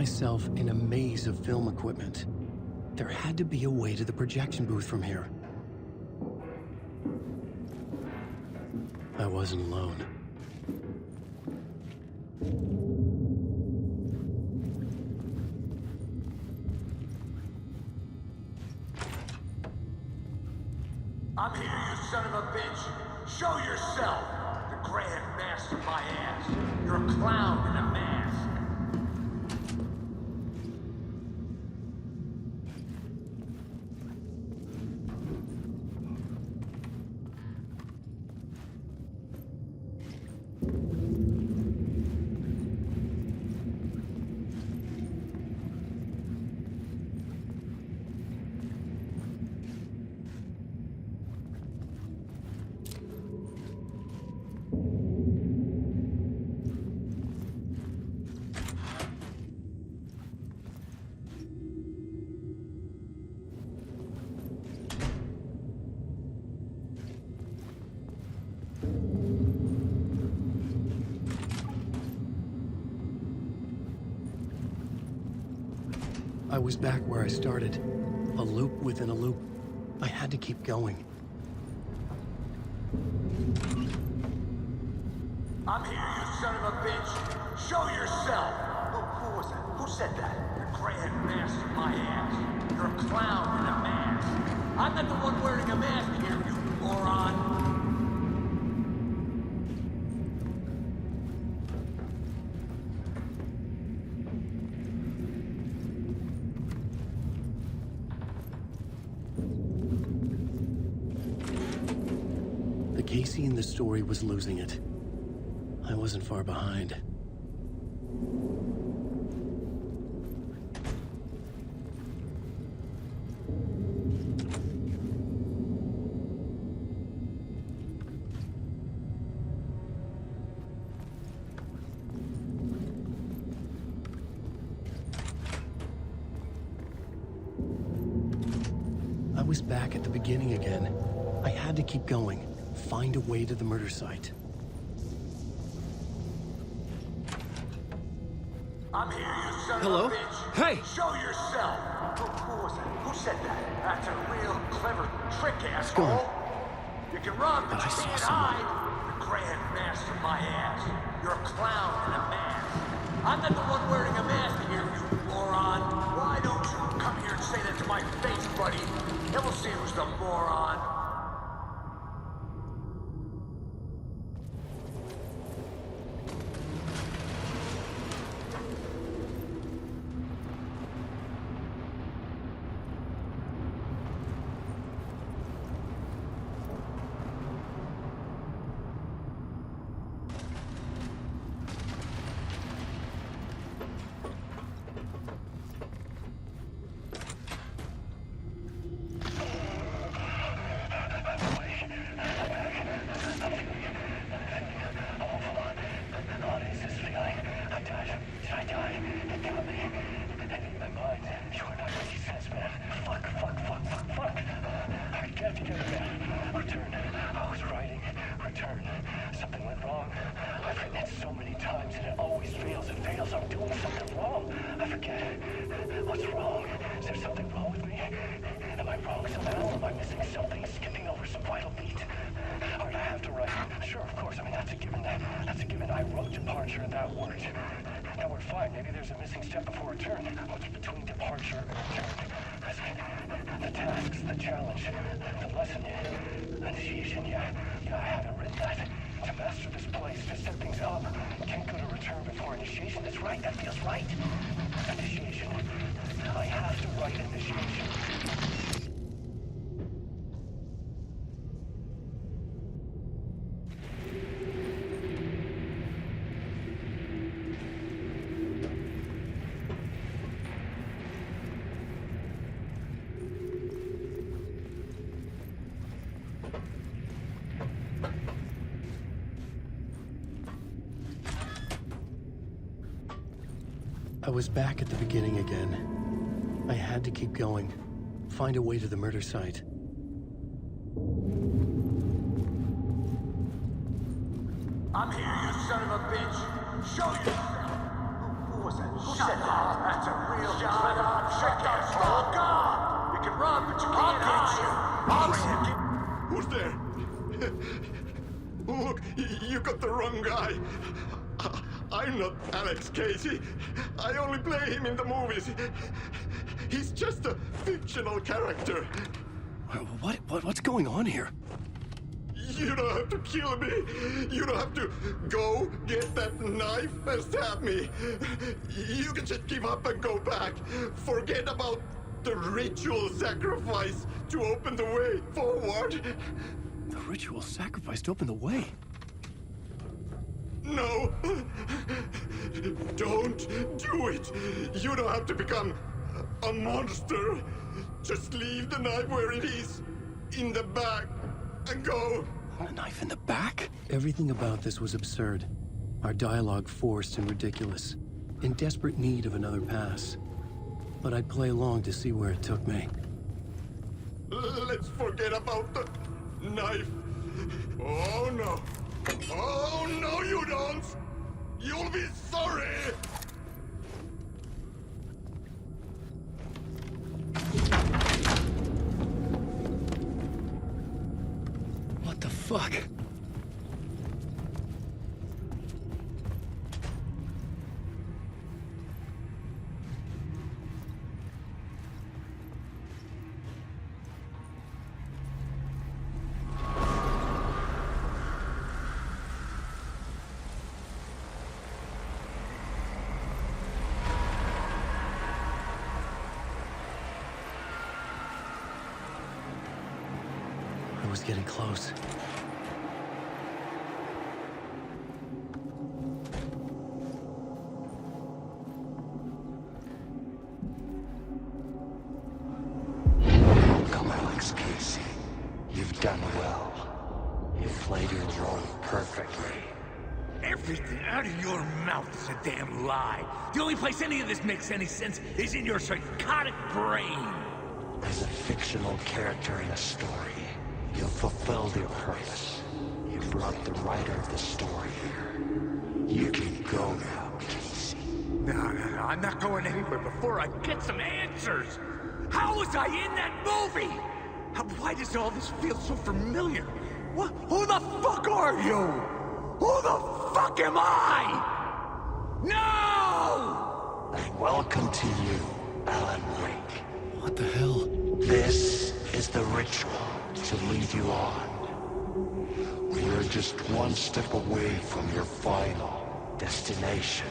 myself in a maze of film equipment. There had to be a way to the projection booth from here. I wasn't alone. I'm here, you son of a bitch. Show yourself. The Grand Master my ass. You're a clown in a mask. I was back where I started. A loop within a loop. I had to keep going. I'm here, you son of a bitch. Show yourself. Who was that? Who said that? The Grand Master my ass. You're a clown in a mask. I'm not the one wearing a mask here, you moron. Casey in the story was losing it. I wasn't far behind. I was back at the beginning again. I had to keep going. Find a way to the murder site. I'm here, you son Hello? of a bitch. Hey! Show yourself. Who was that? Who said that? That's a real clever trick, asshole. You can run, but you can't hide. The Grand Master my ass. You're a clown in a mask. I'm not the one wearing a mask here, you moron. Why don't you come here and say that to my face, buddy? Then we'll see who's the moron. I was back at the beginning again. I had to keep going. Find a way to the murder site. I'm here, you son of a bitch. Show yourself. Who was that? Who said that? That's a real clever trick, asshole. God! You can run, but you can't hide. Who's there? Look, you got the wrong guy. I'm not Alex Casey. I only play him in the movies. He's just a fictional character. What's going on here? You don't have to kill me. You don't have to go get that knife and stab me. You can just give up and go back. Forget about the ritual sacrifice to open the way forward. The ritual sacrifice to open the way? No! Don't do it! You don't have to become a monster. Just leave the knife where it is, in the back, and go. A knife in the back? Everything about this was absurd. Our dialogue forced and ridiculous. In desperate need of another pass. But I'd play along to see where it took me. Let's forget about the knife. Oh no. Oh no, you don't! You'll be sorry! What the fuck? I was getting close. Welcome, Alex Casey. You've done well. You've played your role perfectly. Everything out of your mouth is a damn lie. The only place any of this makes any sense is in your psychotic brain. As a fictional character in a story, you fulfilled your purpose. You brought the writer of the story here. You can go now, Casey. No, I'm not going anywhere before I get some answers. How was I in that movie? Why does all this feel so familiar? Who the fuck are you? Who the fuck am I? No! And welcome to you, Alan Wake. What the hell? This is the ritual to lead you on. We're just one step away from your final destination,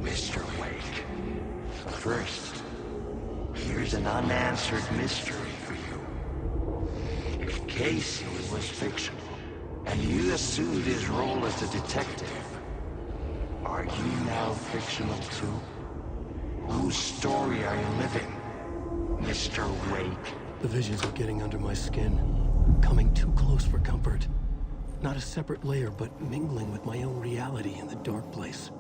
Mr. Wake. But first, here's an unanswered mystery for you. If Casey was fictional, and you assumed his role as a detective, are you now fictional too? Whose story are you living, Mr. Wake? The visions are getting under my skin. Coming too close for comfort. Not a separate layer, but mingling with my own reality in the dark place.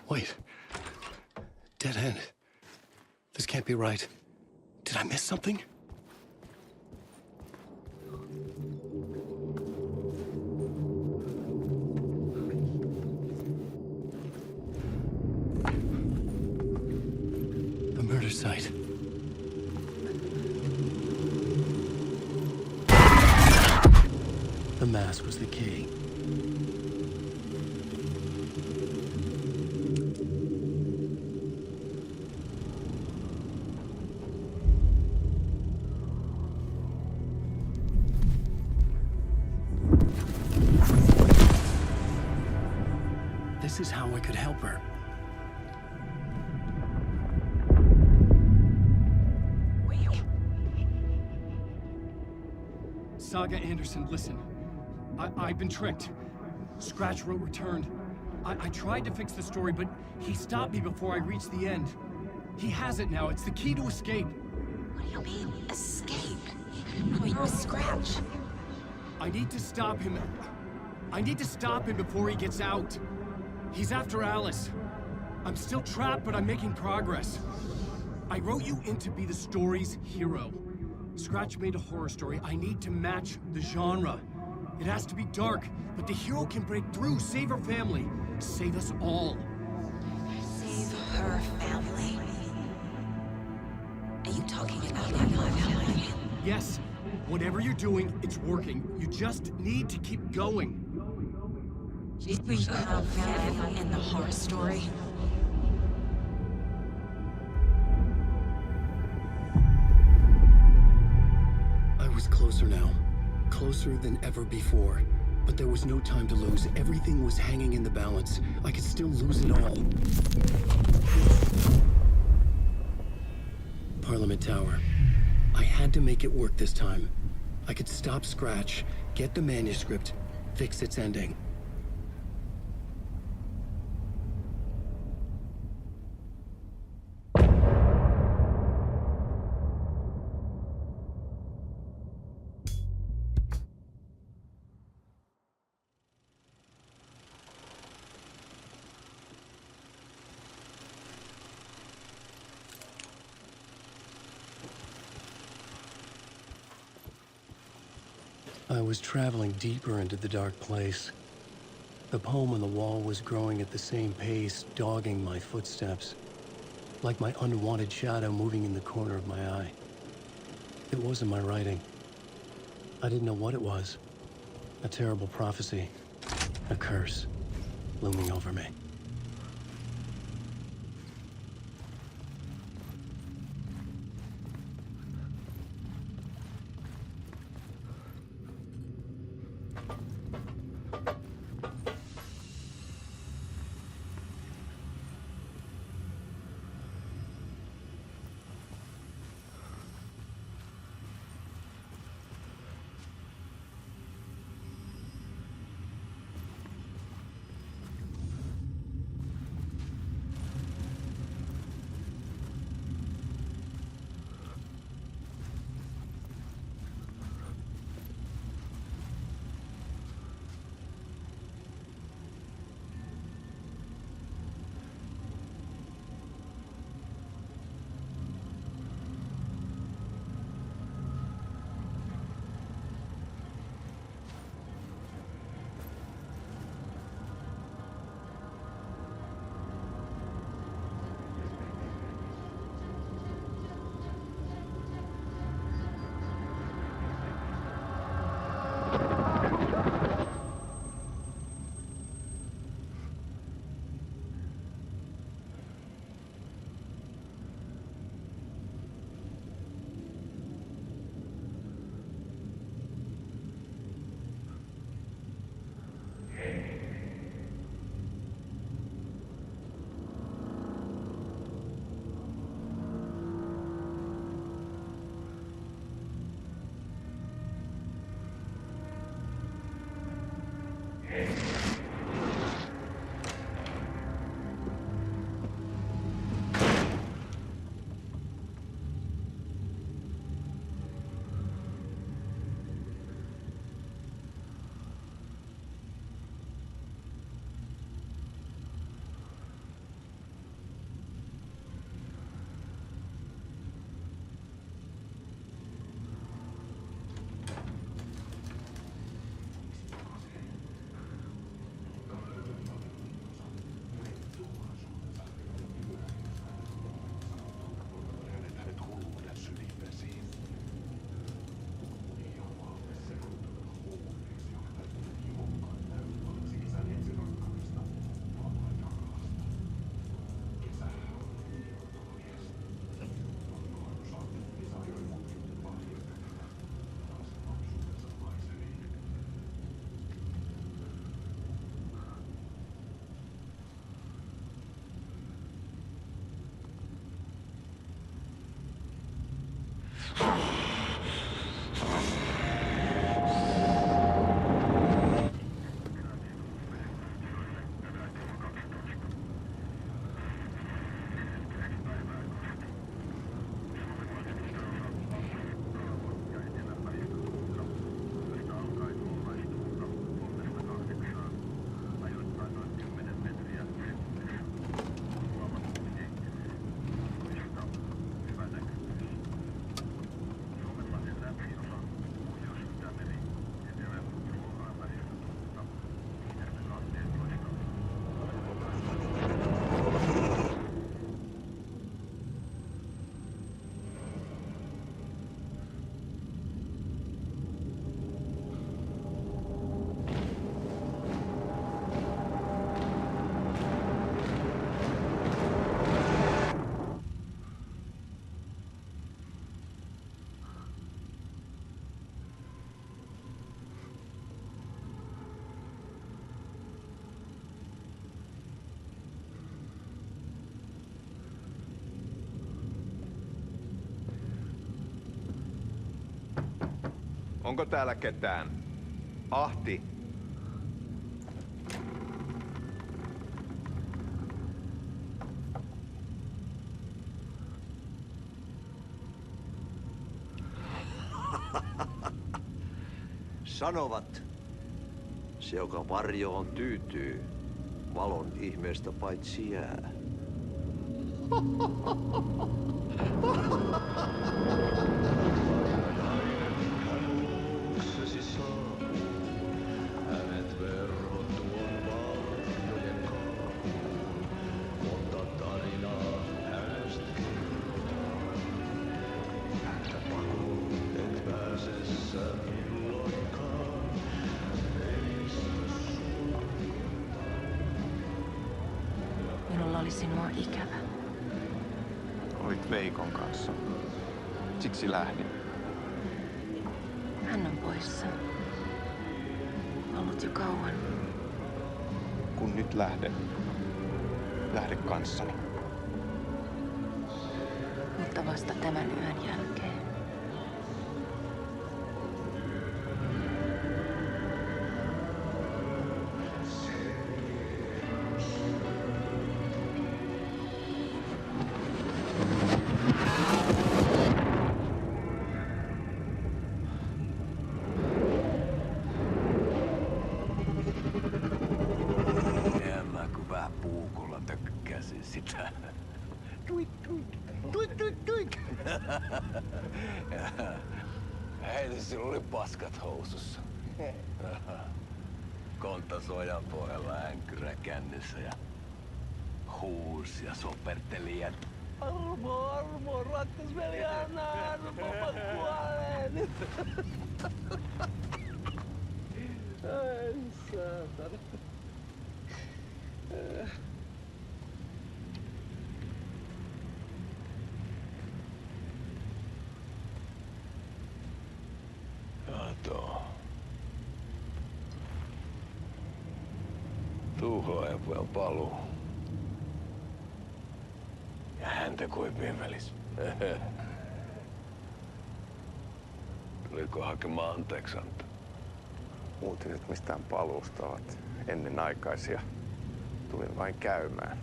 Wait. Dead end. This can't be right. Did I miss something? The murder site. The mask was the key. This is how I could help her. Saga Anderson, listen. I've been tricked. Scratch wrote returned. I tried to fix the story, but he stopped me before I reached the end. He has it now. It's the key to escape. What do you mean, escape? I mean, Scratch. I need to stop him. I need to stop him before he gets out. He's after Alice. I'm still trapped, but I'm making progress. I wrote you in to be the story's hero. Scratch made a horror story. I need to match the genre. It has to be dark, but the hero can break through, save her family, save us all. Save her family. Are you talking about my family? Yes. Whatever you're doing, it's working. You just need to keep going. Did we have family in the horror story? I was closer now. Closer than ever before. But there was no time to lose. Everything was hanging in the balance. I could still lose it all. Parliament Tower. I had to make it work this time. I could stop Scratch, get the manuscript, fix its ending. I was traveling deeper into the dark place. The poem on the wall was growing at the same pace, dogging my footsteps, like my unwanted shadow moving in the corner of my eye. It wasn't my writing. I didn't know what it was. A terrible prophecy, a curse, looming over me. Onko täällä ketään? Ahti. Sanovat, se joka varjoon tyytyy, valon ihmeestä paitsi jää. Minulla oli sinua ikävä. Olit Veikon kanssa. Siksi lähdin. Hän on poissa. Ollut jo kauan. Kun nyt lähden, lähde kanssani. Mutta vasta tämän yön jälkeen. Sitä. Tuik, tuik, tuik, tuik, tuik. Hei, sinulla oli paskat housussa. Kontas ojan pohjalla änkyrä kännissä ja huusi ja soperteli ja armo, rakkas veli Anna, armo, mä kuolen. Ai saatana. Kato. Tuhlaajapojan paluu. Ja häntä koipien välissä. Tuliko hakemaan anteeksianto? Uutiset mistään paluusta ovat ennenaikaisia. Tulin vain käymään.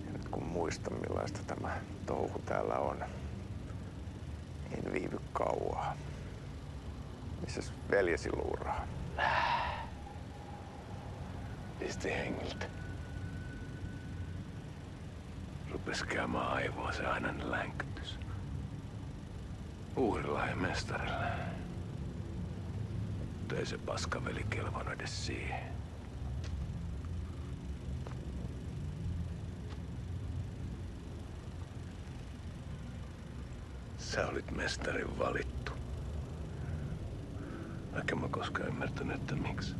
Ja nyt kun muistan millaista tämä touhu täällä on, en viivy kauaa. Missäs veljesi luuraa? Pisti hengiltä. Rupes käymään aivoon se ainainen länkytys. Uhrilla ja mestarille. Mutta ei se paskaveli kelvon edes siihen. Sä olit mestarin valittu. Vaikka mä koskaan ymmärtänyt, että miksi.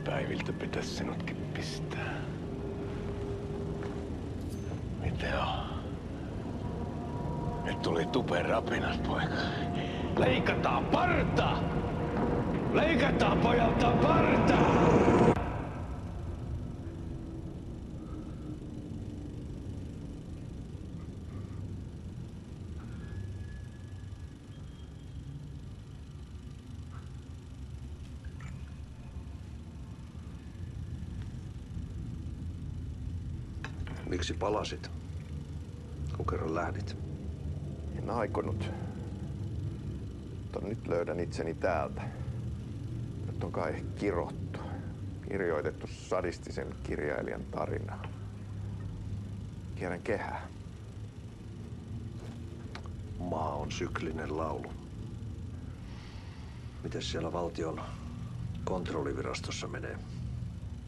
Päiviltä pitäis sinutkin pistää. Miten on? Nyt tuli tupen rapinat, poika. Leikataan parta! Leikataan pojalta parta! Miksi palasit, kun kerran lähdit? En aikonut. Mutta nyt löydän itseni täältä. Nyt on kai kirottu. Kirjoitettu sadistisen kirjailijan tarina. Kierrän kehää. Maa on syklinen laulu. Mites siellä valtion kontrollivirastossa menee?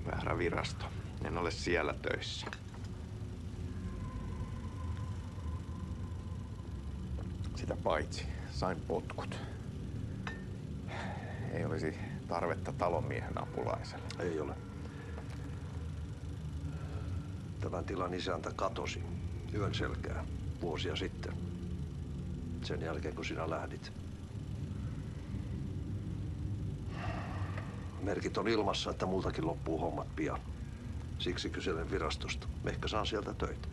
Väärä virasto. En ole siellä töissä. Sitä paitsi sain potkut. Ei olisi tarvetta talonmiehen apulaiselle. Ei ole. Tämän tilan isäntä katosi yön selkää vuosia sitten. Sen jälkeen kun sinä lähdit. Merkit on ilmassa, että multakin loppuu hommat pian. Siksi kyselen virastosta. Ehkä saan sieltä töitä.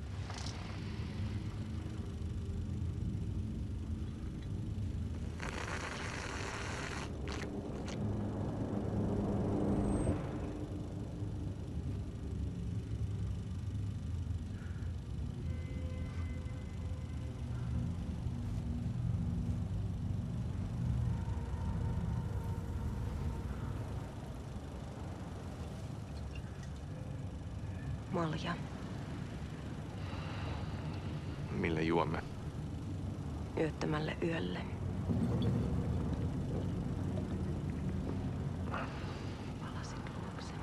Malja. Mille juomme? Yöttömälle yölle. Palasit luoksemme.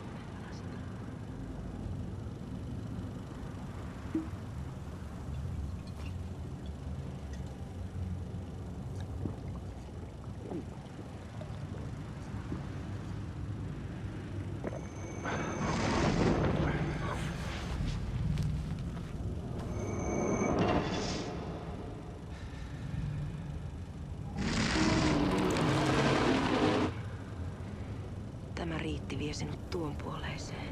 Tämä riitti vie sinut tuon puoleiseen.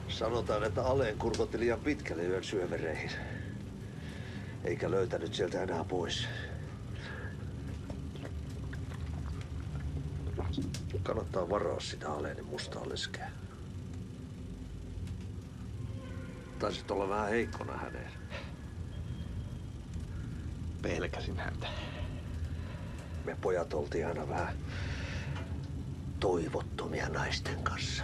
Sanotaan, että Aleen kurkotti liian pitkälle yön syövereihin. Eikä löytänyt sieltä enää pois. Kannattaa varaa sitä Aleenin mustaa leskeä. Taisit olla vähän heikkona häneen. Pelkäsin häntä. Me pojat oltiin aina vähän toivottomia naisten kanssa.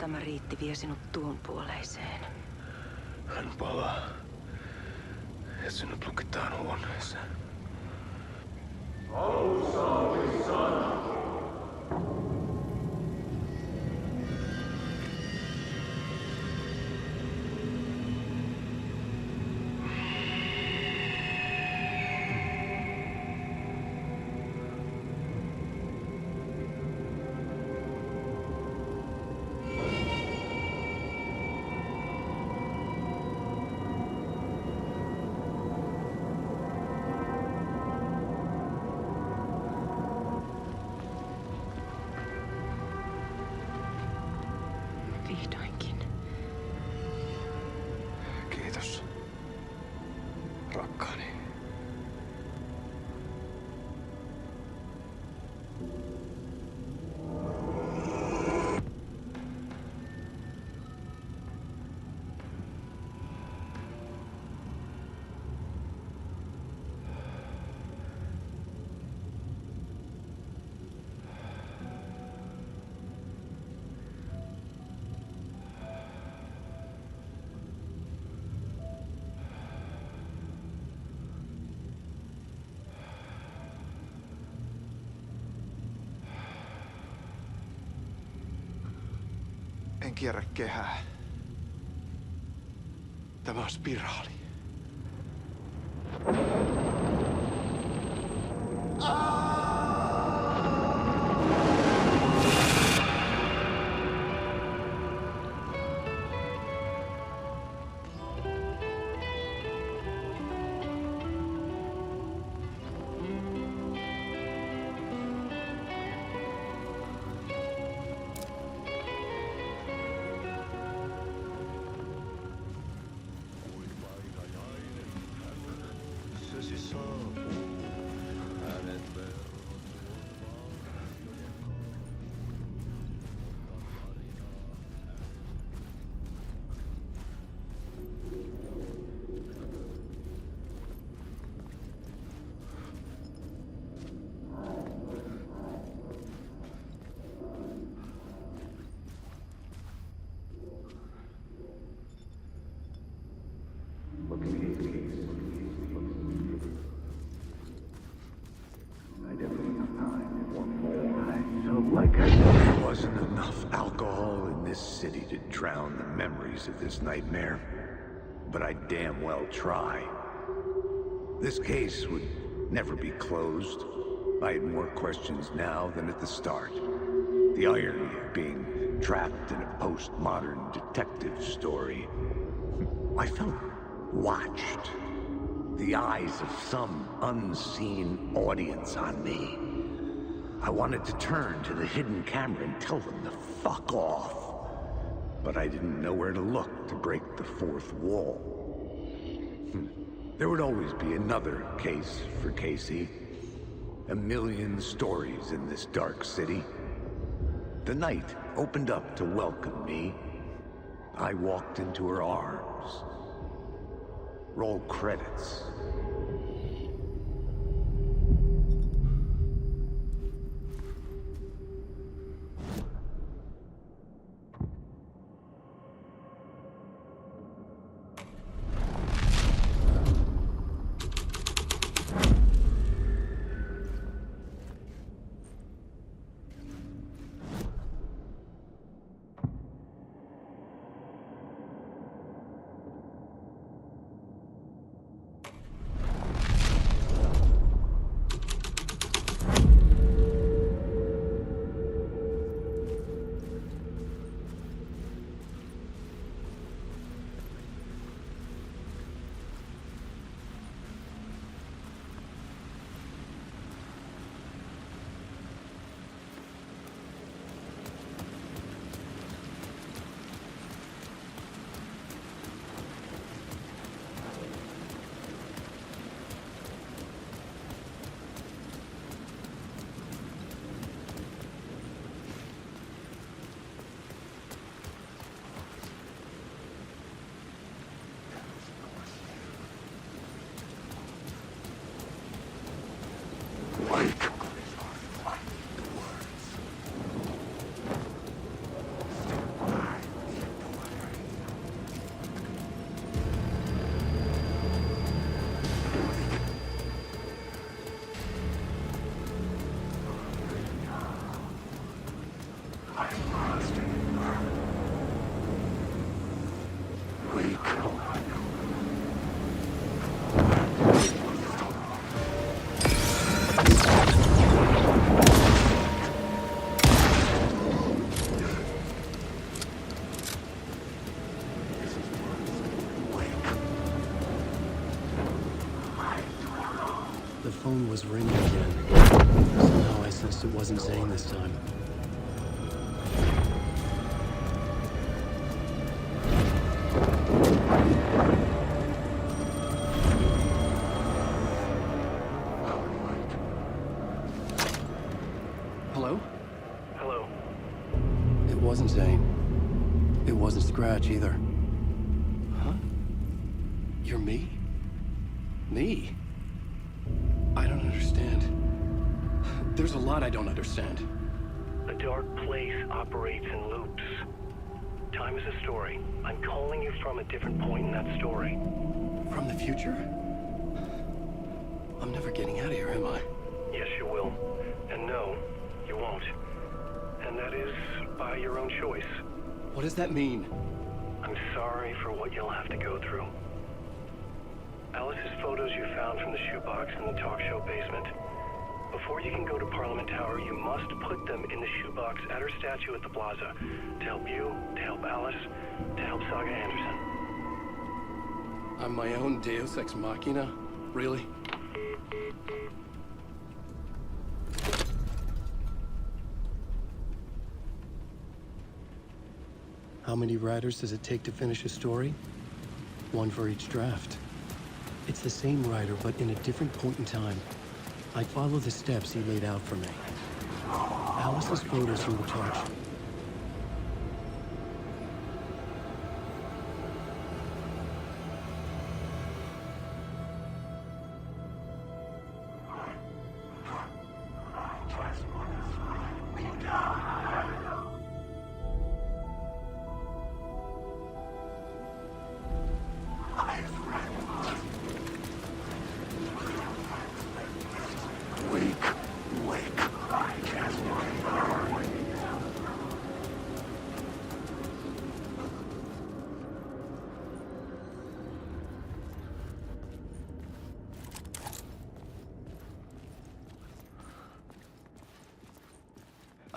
Tämä riitti vie sinut tuon puoleiseen. Hän palaa. Ja sinut lukitaan huoneeseen. Alussa oli sana. Vihdoinkin. Kiitos. Rakkaani. En kierrä kehää. Tämä on spiraali. There wasn't enough alcohol in this city to drown the memories of this nightmare, but I'd damn well try. This case would never be closed. I had more questions now than at the start. The irony of being trapped in a postmodern detective story. I felt watched. The eyes of some unseen audience on me. I wanted to turn to the hidden camera and tell them to fuck off. But I didn't know where to look to break the fourth wall. There would always be another case for Casey. A million stories in this dark city. The night opened up to welcome me. I walked into her arms. Roll credits. The phone was ringing again. Somehow I sensed it wasn't Zane this time. Hello? Hello. It wasn't Zane. It wasn't Scratch either. Huh? You're me? Me? I don't understand. There's a lot I don't understand. The dark place operates in loops. Time is a story. I'm calling you from a different point in that story. From the future? I'm never getting out of here, am I? Yes, you will. And no, you won't. And that is by your own choice. What does that mean? I'm sorry for what you'll have to go through. Alice's photos you found from the shoebox in the talk show basement. Before you can go to Parliament Tower, you must put them in the shoebox at her statue at the plaza. To help you, to help Alice, to help Saga Anderson. I'm my own Deus Ex Machina? Really? How many writers does it take to finish a story? One for each draft. It's the same writer, but in a different point in time. I'd follow the steps he laid out for me. Alice's photos from the torch.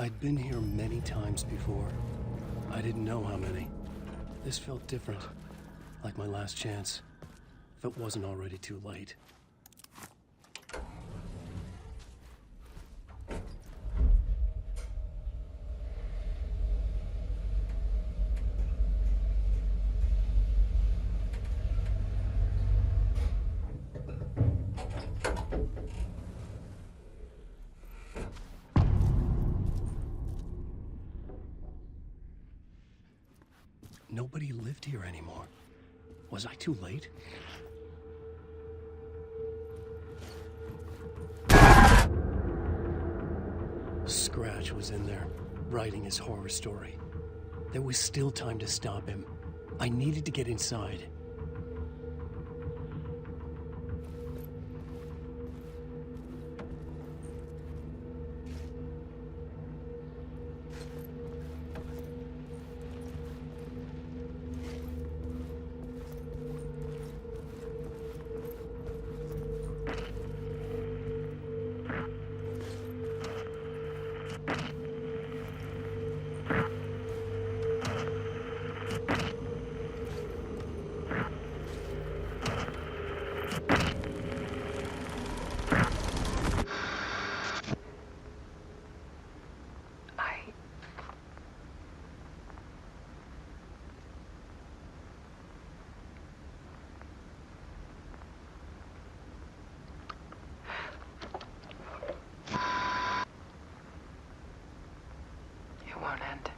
I'd been here many times before. I didn't know how many. This felt different, like my last chance, if it wasn't already too late. Nobody lived here anymore. Was I too late? Scratch was in there, writing his horror story. There was still time to stop him. I needed to get inside. Won't end.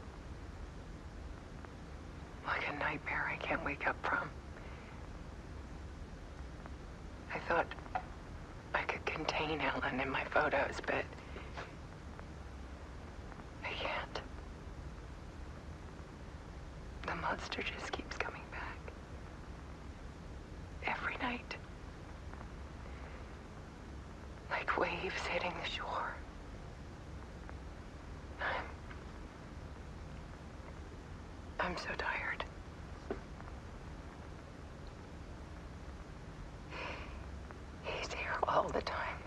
Like a nightmare I can't wake up from. I thought I could contain Ellen in my photos, but I can't. The monster just keeps coming back. Every night. Like waves hitting the shore. I'm so tired. He's here all the time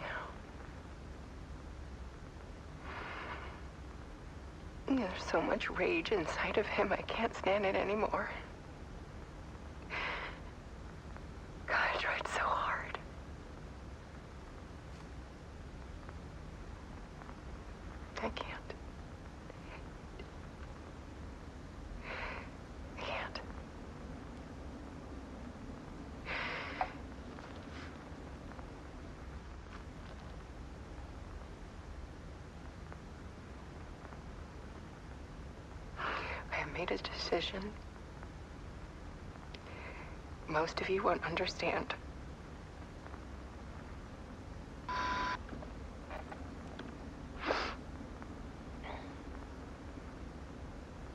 now. There's so much rage inside of him, I can't stand it anymore. God, I tried so hard. made a decision. Most of you won't understand.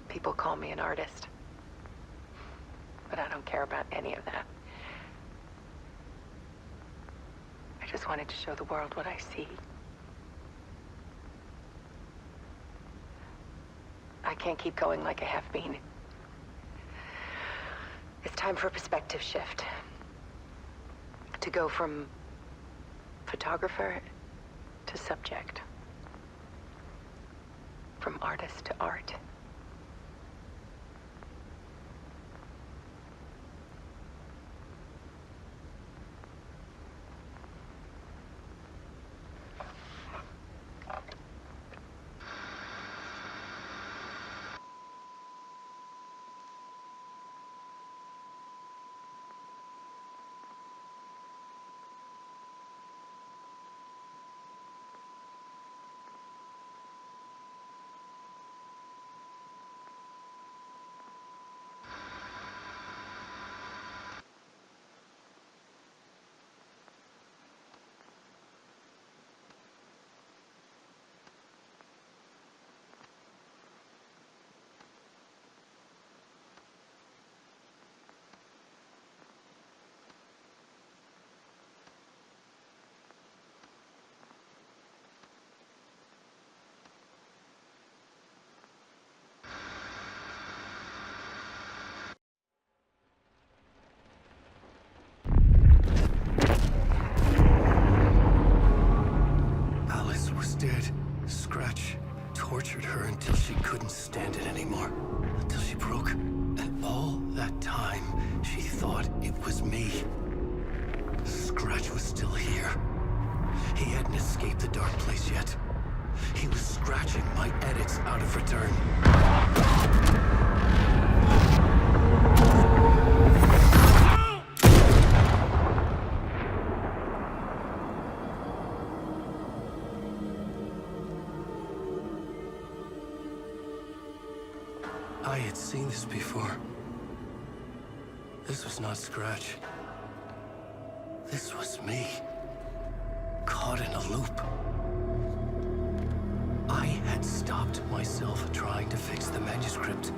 People call me an artist, but I don't care about any of that. I just wanted to show the world what I see. I can't keep going like I have been. It's time for a perspective shift. To go from photographer to subject. From artist to art. Dead. Scratch tortured her until she couldn't stand it anymore. Until she broke. And all that time, she thought it was me. Scratch was still here. He hadn't escaped the dark place yet. He was scratching my edits out of return. I had seen this before. This was not Scratch. This was me. Caught in a loop. I had stopped myself trying to fix the manuscript.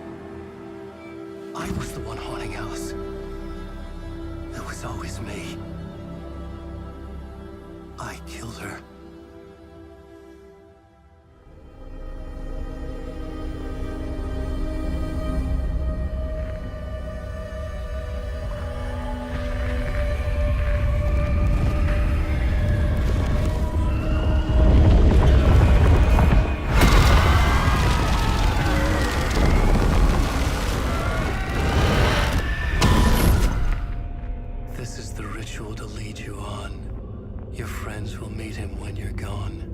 I was the one haunting Alice. It was always me. I killed her. This is the ritual to lead you on. Your friends will meet him when you're gone.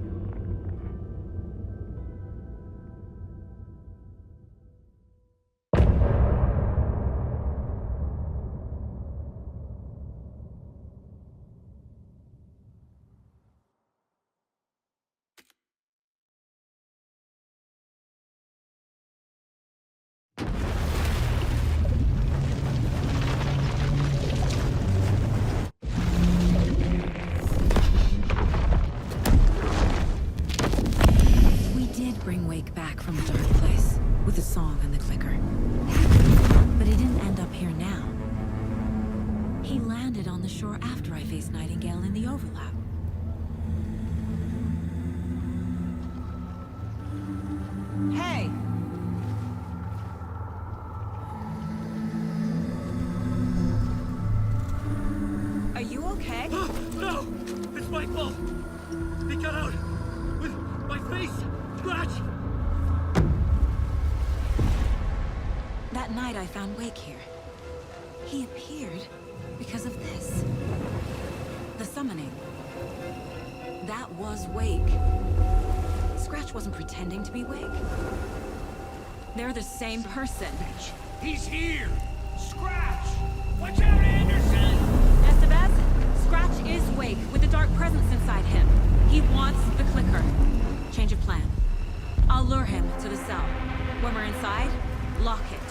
Bring Wake back from the dark place with the song and the clicker. But he didn't end up here now. He landed on the shore after I faced Nightingale in the overlap. Hey! Are you okay? No! It's my fault! He got out with my face! Scratch! That night I found Wake here. He appeared because of this. The summoning. That was Wake. Scratch wasn't pretending to be Wake. They're the same person. He's here! Scratch! Watch out, Anderson! Estevez, Scratch is Wake with the dark presence inside him. He wants the clicker. Change of plan. I'll lure him to the cell. When we're inside, lock it.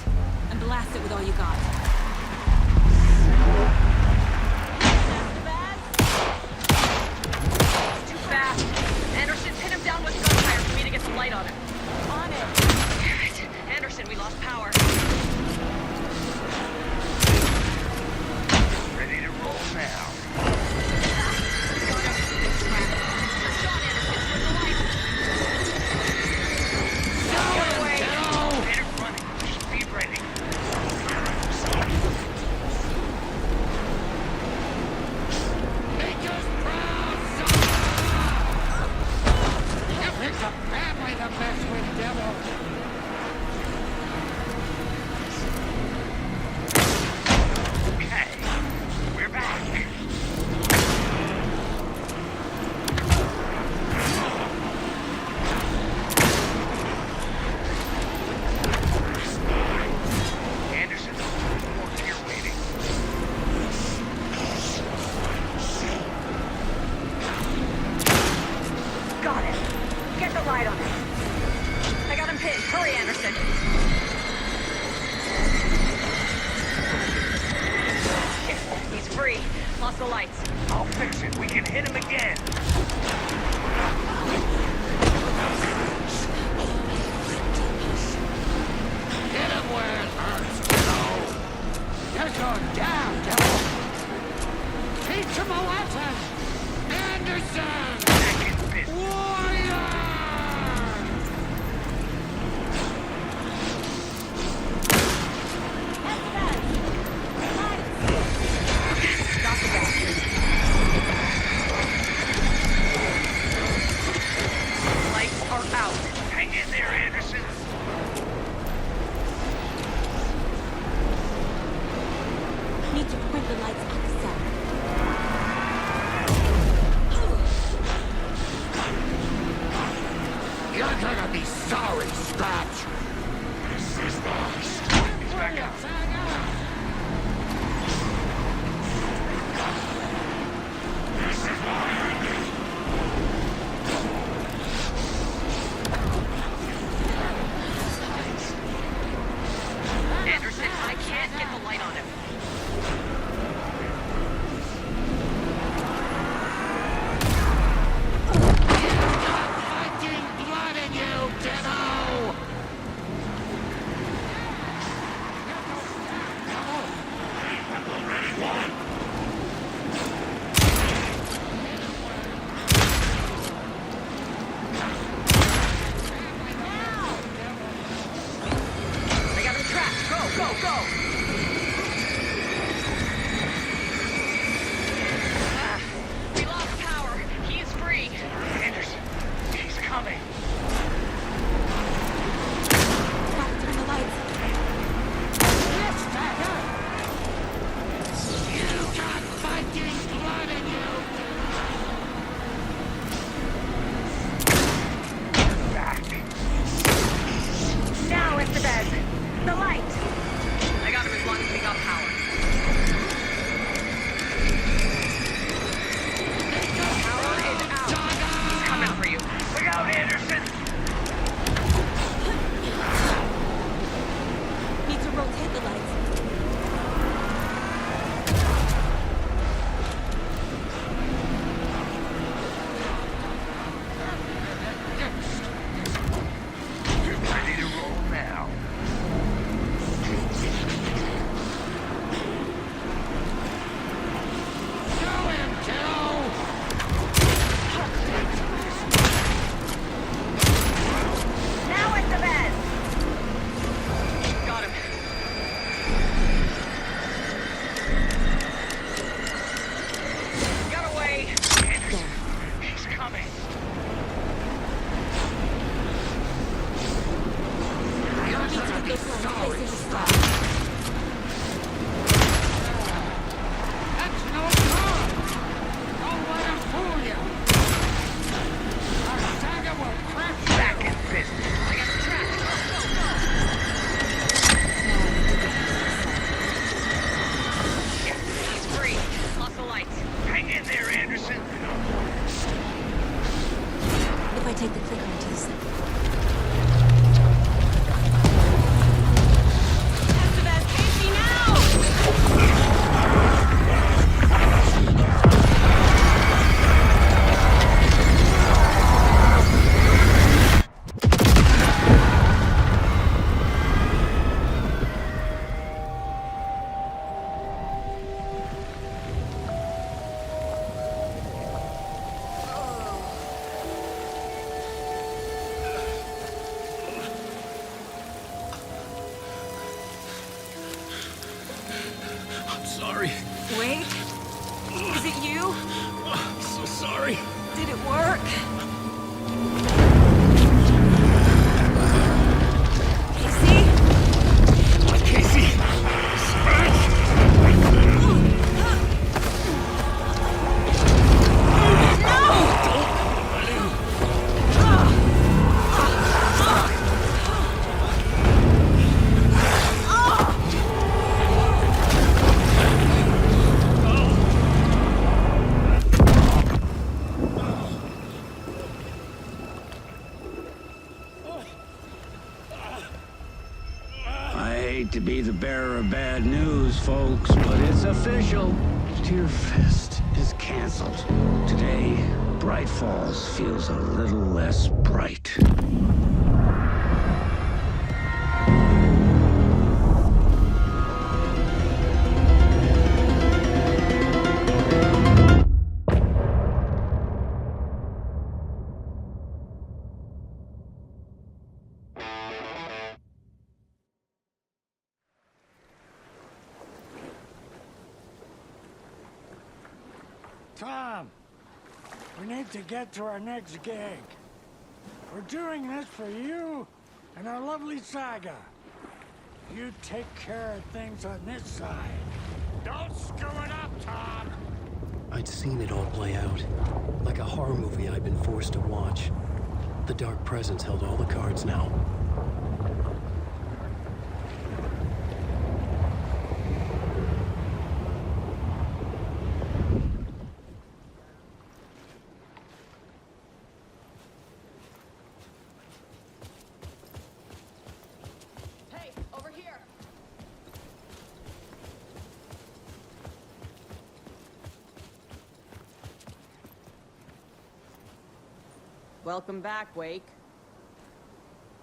lights. I'll fix it. We can hit him again. Hit him where it hurts, kiddo. You're going down, devil. Teach him a lesson. Anderson! Warrior! Stop the bastard. Lights are out. Hang in there, Anderson. Need to point the lights at the cell. You're gonna be sorry, Scratch. This is the last. He's back out. This is why Anderson, I can't get the light on him. fighting blood in you, kiddo! I got him trapped. Go, go, go! We lost power. He's free. Anderson, he's coming. Have to turn the lights. You got fighting blood in you! Back. Now it's the bed. The light. I got him as long as we got power. Power is out. He's coming for you. Look out, Anderson. Need to rotate the lights. Ready to roll now. Show him, kiddo! Now it's the bed. Got him. Got away. Anderson, he's coming. You're Need to gonna get be those lights sorry, facing the Scratch. sky. That's no good! Don't let him fool you! Our saga will crash Back in business. I got him trapped. Go, go, go. He's free. Lost the lights. Hang in there, Anderson. If I take the clicker into the cell. Estevez, Casey, now! I'm sorry. Wait. Is it you? I'm so sorry. Did it work? Casey? Casey! hate to be the bearer of bad news, folks, but it's official. Tear Fist is canceled. Today, Bright Falls feels a little less bright. Tom, we need to get to our next gig. We're doing this for you and our lovely saga. You take care of things on this side. Don't screw it up, Tom! I'd seen it all play out. Like a horror movie I'd been forced to watch. The Dark Presence held all the cards now. Hey, over here! Welcome back, Wake.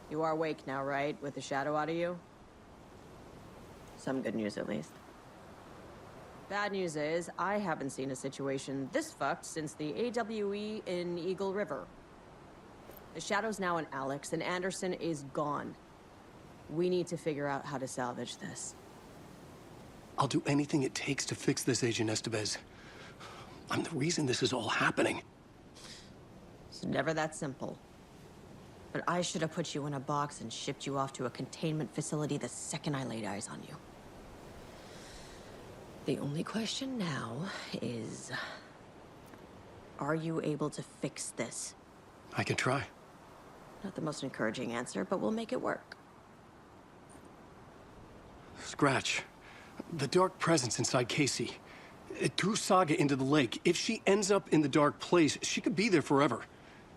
You are Wake now, right? With the shadow out of you? Some good news, at least. Bad news is, I haven't seen a situation this fucked since the AWE in Eagle River. The shadow's now in Alex, and Anderson is gone. We need to figure out how to salvage this. I'll do anything it takes to fix this, Agent Estevez. I'm the reason this is all happening. It's never that simple. But I should have put you in a box and shipped you off to a containment facility the second I laid eyes on you. The only question now is... are you able to fix this? I can try. Not the most encouraging answer, but we'll make it work. Scratch. The Dark Presence inside Casey. It threw Saga into the lake. If she ends up in the Dark Place, she could be there forever.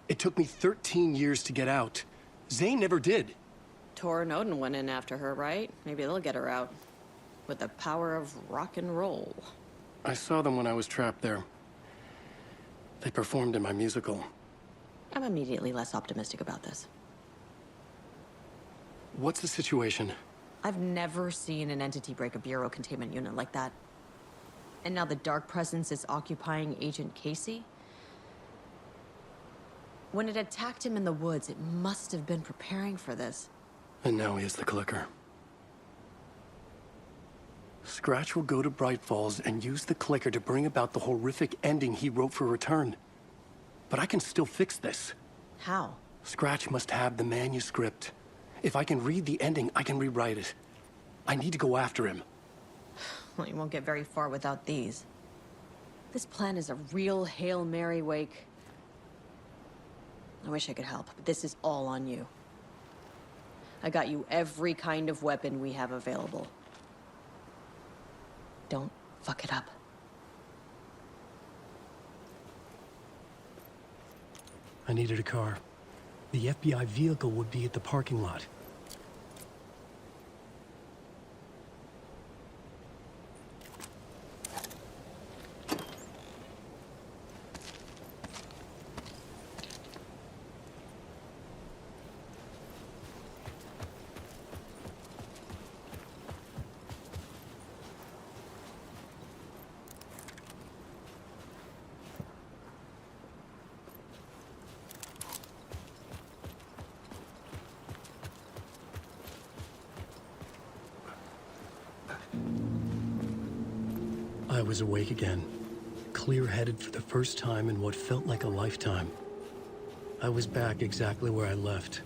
It took me 13 years to get out. Zane never did. Tor and Odin went in after her, right? Maybe they'll get her out. With the power of rock and roll. I saw them when I was trapped there. They performed in my musical. I'm immediately less optimistic about this. What's the situation? I've never seen an entity break a bureau containment unit like that. And now the Dark Presence is occupying Agent Casey? When it attacked him in the woods, it must have been preparing for this. And now he has the clicker. Scratch will go to Bright Falls and use the clicker to bring about the horrific ending he wrote for Return. But I can still fix this. How? Scratch must have the manuscript. If I can read the ending, I can rewrite it. I need to go after him. Well, you won't get very far without these. This plan is a real Hail Mary, Wake. I wish I could help, but this is all on you. I got you every kind of weapon we have available. Don't fuck it up. I needed a car. The FBI vehicle would be at the parking lot. I was awake again, clear-headed for the first time in what felt like a lifetime. I was back exactly where I left.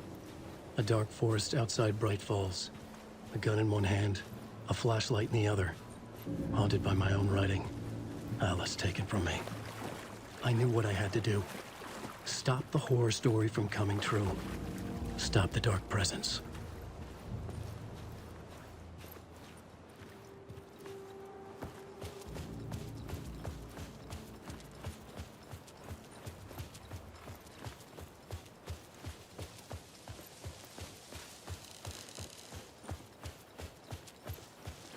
A dark forest outside Bright Falls. A gun in one hand, a flashlight in the other. Haunted by my own writing. Alice taken from me. I knew what I had to do. Stop the horror story from coming true. Stop the Dark Presence.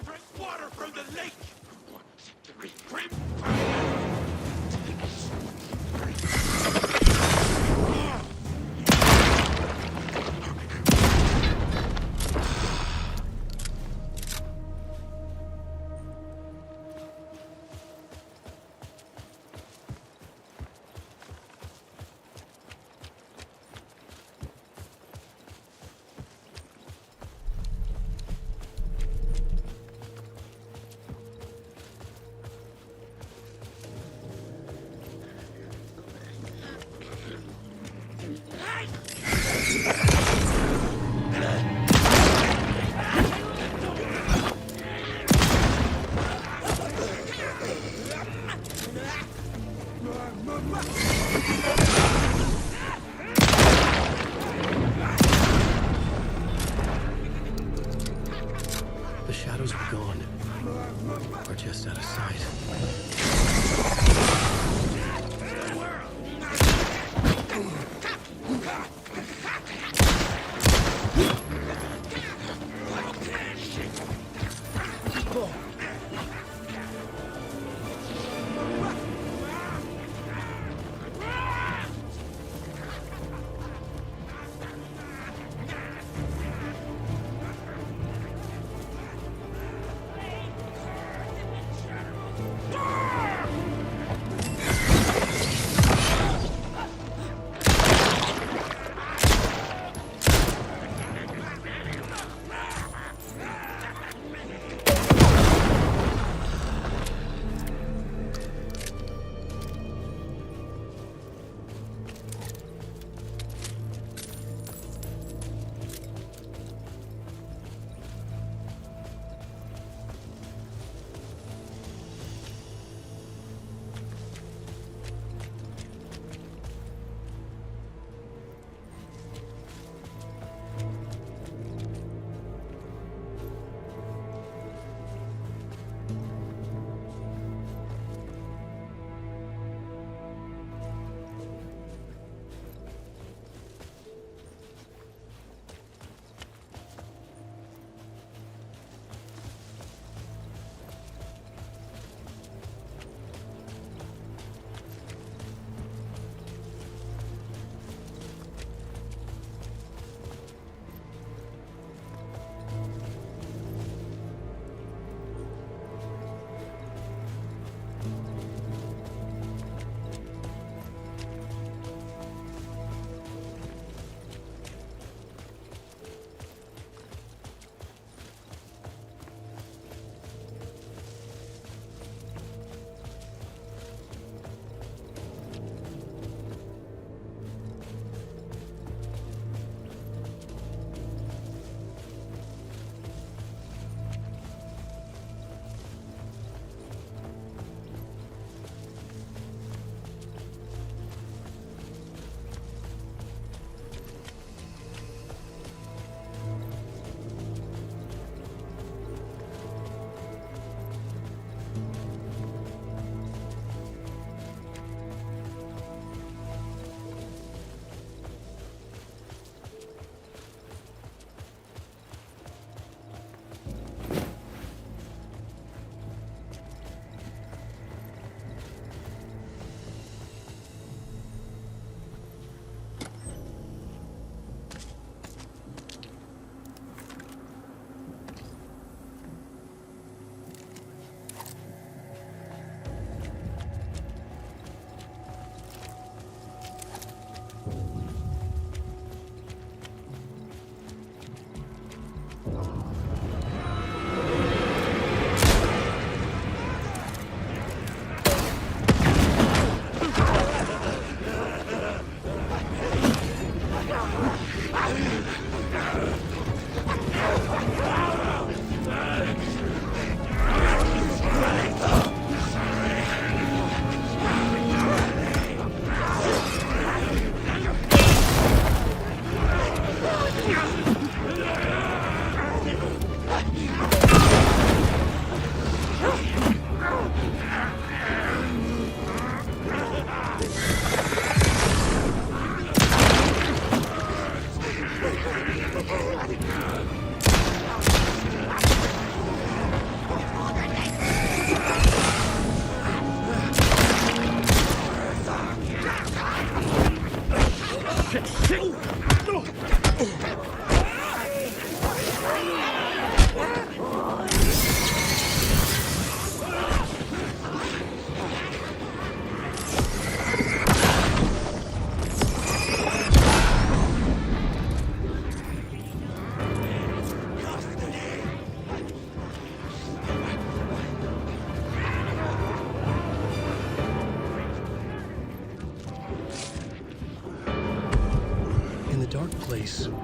Drink water from the lake! The shadows were gone, or just out of sight.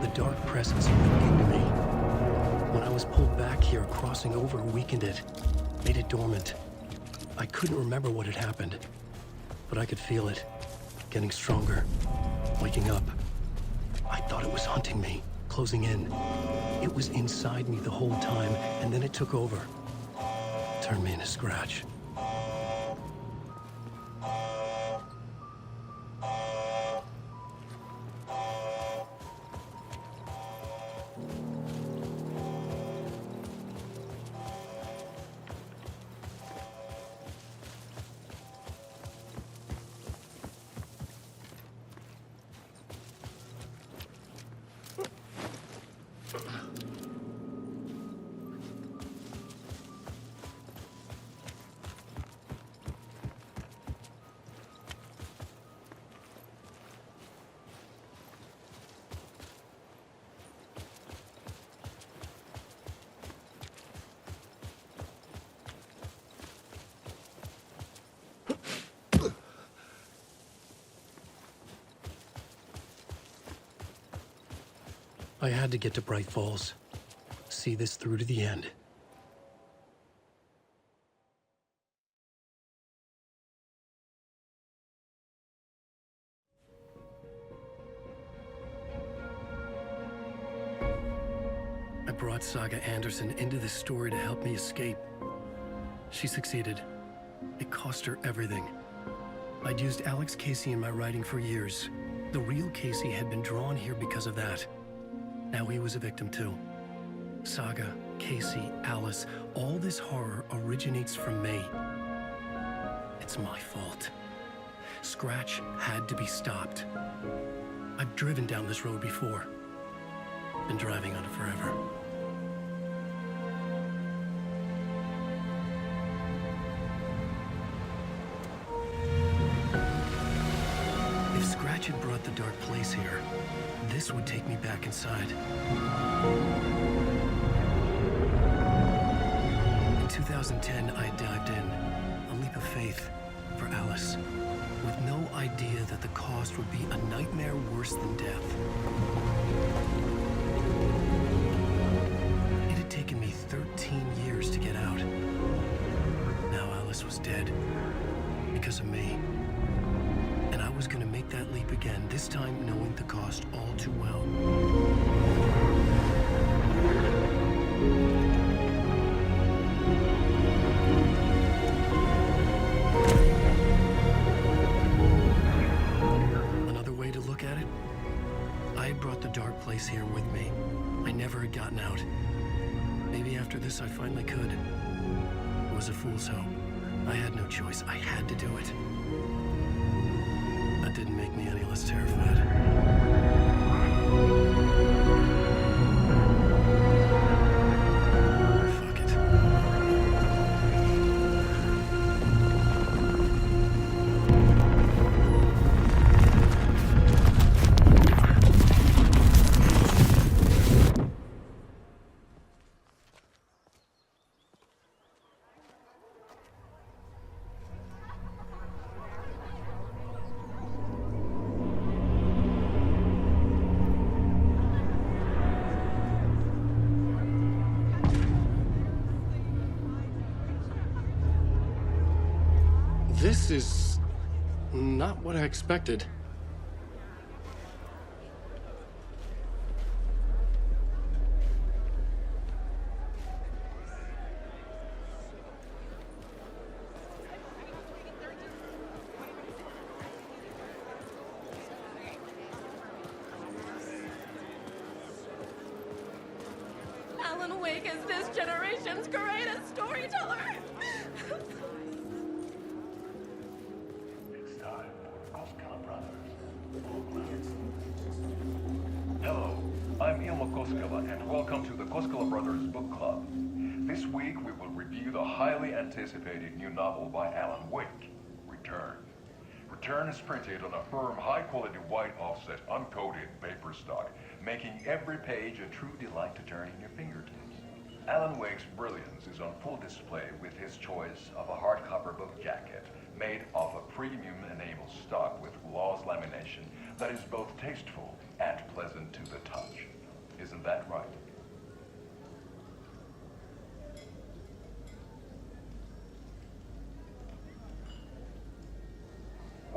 The dark presence weakened me. When I was pulled back here, crossing over weakened it, made it dormant. I couldn't remember what had happened. but I could feel it, getting stronger, waking up. I thought it was hunting me, closing in. It was inside me the whole time, and then it took over. Turned me into Scratch. I had to get to Bright Falls. See this through to the end. I brought Saga Anderson into this story to help me escape. She succeeded. It cost her everything. I'd used Alex Casey in my writing for years. The real Casey had been drawn here because of that. Now he was a victim too. Saga, Casey, Alice, all this horror originates from me. It's my fault. Scratch had to be stopped. I've driven down this road before. Been driving on it forever. If Scratch had brought the dark place here, this would take me back inside. In 2010, I dived in, a leap of faith for Alice, with no idea that the cost would be a nightmare worse than death. It had taken me 13 years to get out. Now Alice was dead, because of me. And I was gonna make that leap again, this time knowing the cost all too well. Another way to look at it, I had brought the dark place here with me. I never had gotten out. Maybe after this I finally could. It was a fool's hope. I had no choice. I had to do it. That didn't make me any less terrified. Fuck it. This is not what I expected. Alan Wake is this generation's greatest storyteller. Hello, I'm Ilmo Koskela, and welcome to the Koskela Brothers Book Club. This week we will review the highly anticipated new novel by Alan Wake, Return. Return is printed on a firm, high-quality white offset, uncoated paper stock, making every page a true delight to turn in your fingertips. Alan Wake's brilliance is on full display with his choice of a hardcover book jacket made of a premium enamel stock with gloss lamination that is both tasteful and pleasant to the touch. Isn't that right?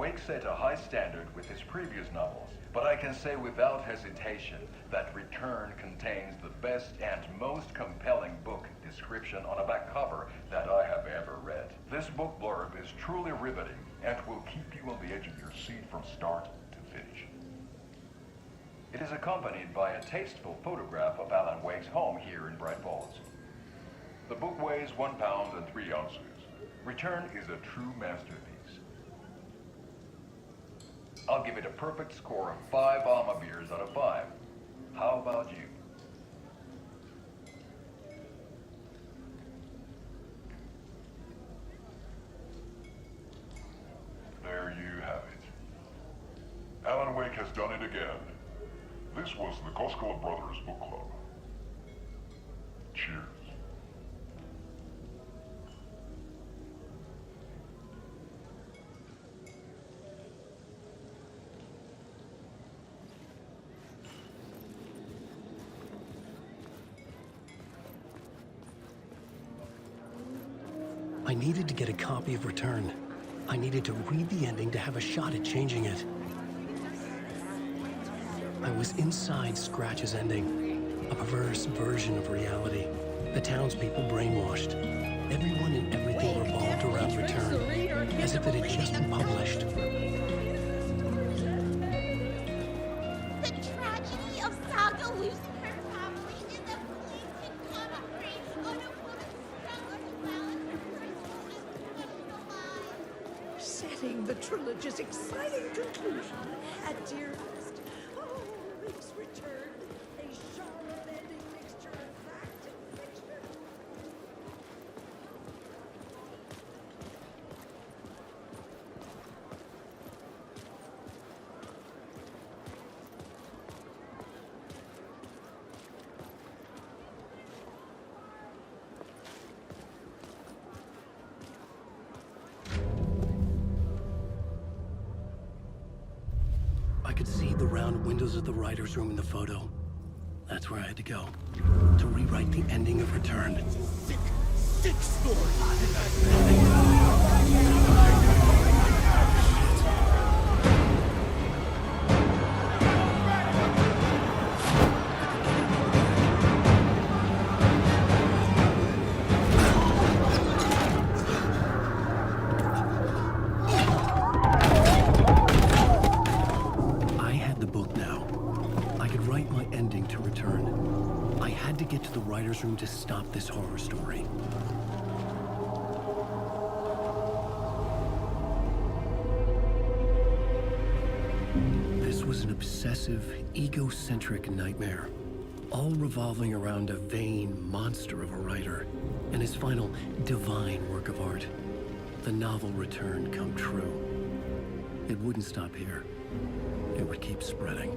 Wake set a high standard with his previous novels, but I can say without hesitation that Return contains the best and most compelling book description on a back cover that I have ever read. This book blurb is truly riveting and will keep you on the edge of your seat from start to finish. It is accompanied by a tasteful photograph of Alan Wake's home here in Bright Falls. The book weighs 1 pound and 3 ounces. Return is a true masterpiece. I'll give it a perfect score of 5 Alma beers out of 5. How about you? There you have it. Alan Wake has done it again. This was the Koskela Brothers Book Club. Cheers. I needed to get a copy of Return. I needed to read the ending to have a shot at changing it. I was inside Scratch's ending, a perverse version of reality. The townspeople brainwashed. Everyone and everything revolved around Return, as if it had just been published. The tragedy of Saga losing her family is a blatant commentary on a woman's struggle to balance her personal life. Setting the trilogy's exciting conclusion at Dearest. Oh, Wake's Return, a genre-bending mixture of fact and fiction. I could see the round windows of the writer's room in the photo. That's where I had to go, to rewrite the ending of Return. Sick story. I had the book now. I could write my ending to Return. I had to get to the writer's room to stop this horror story. This was an obsessive, egocentric nightmare, all revolving around a vain monster of a writer and his final divine work of art, the novel Return come true. It wouldn't stop here. It would keep spreading.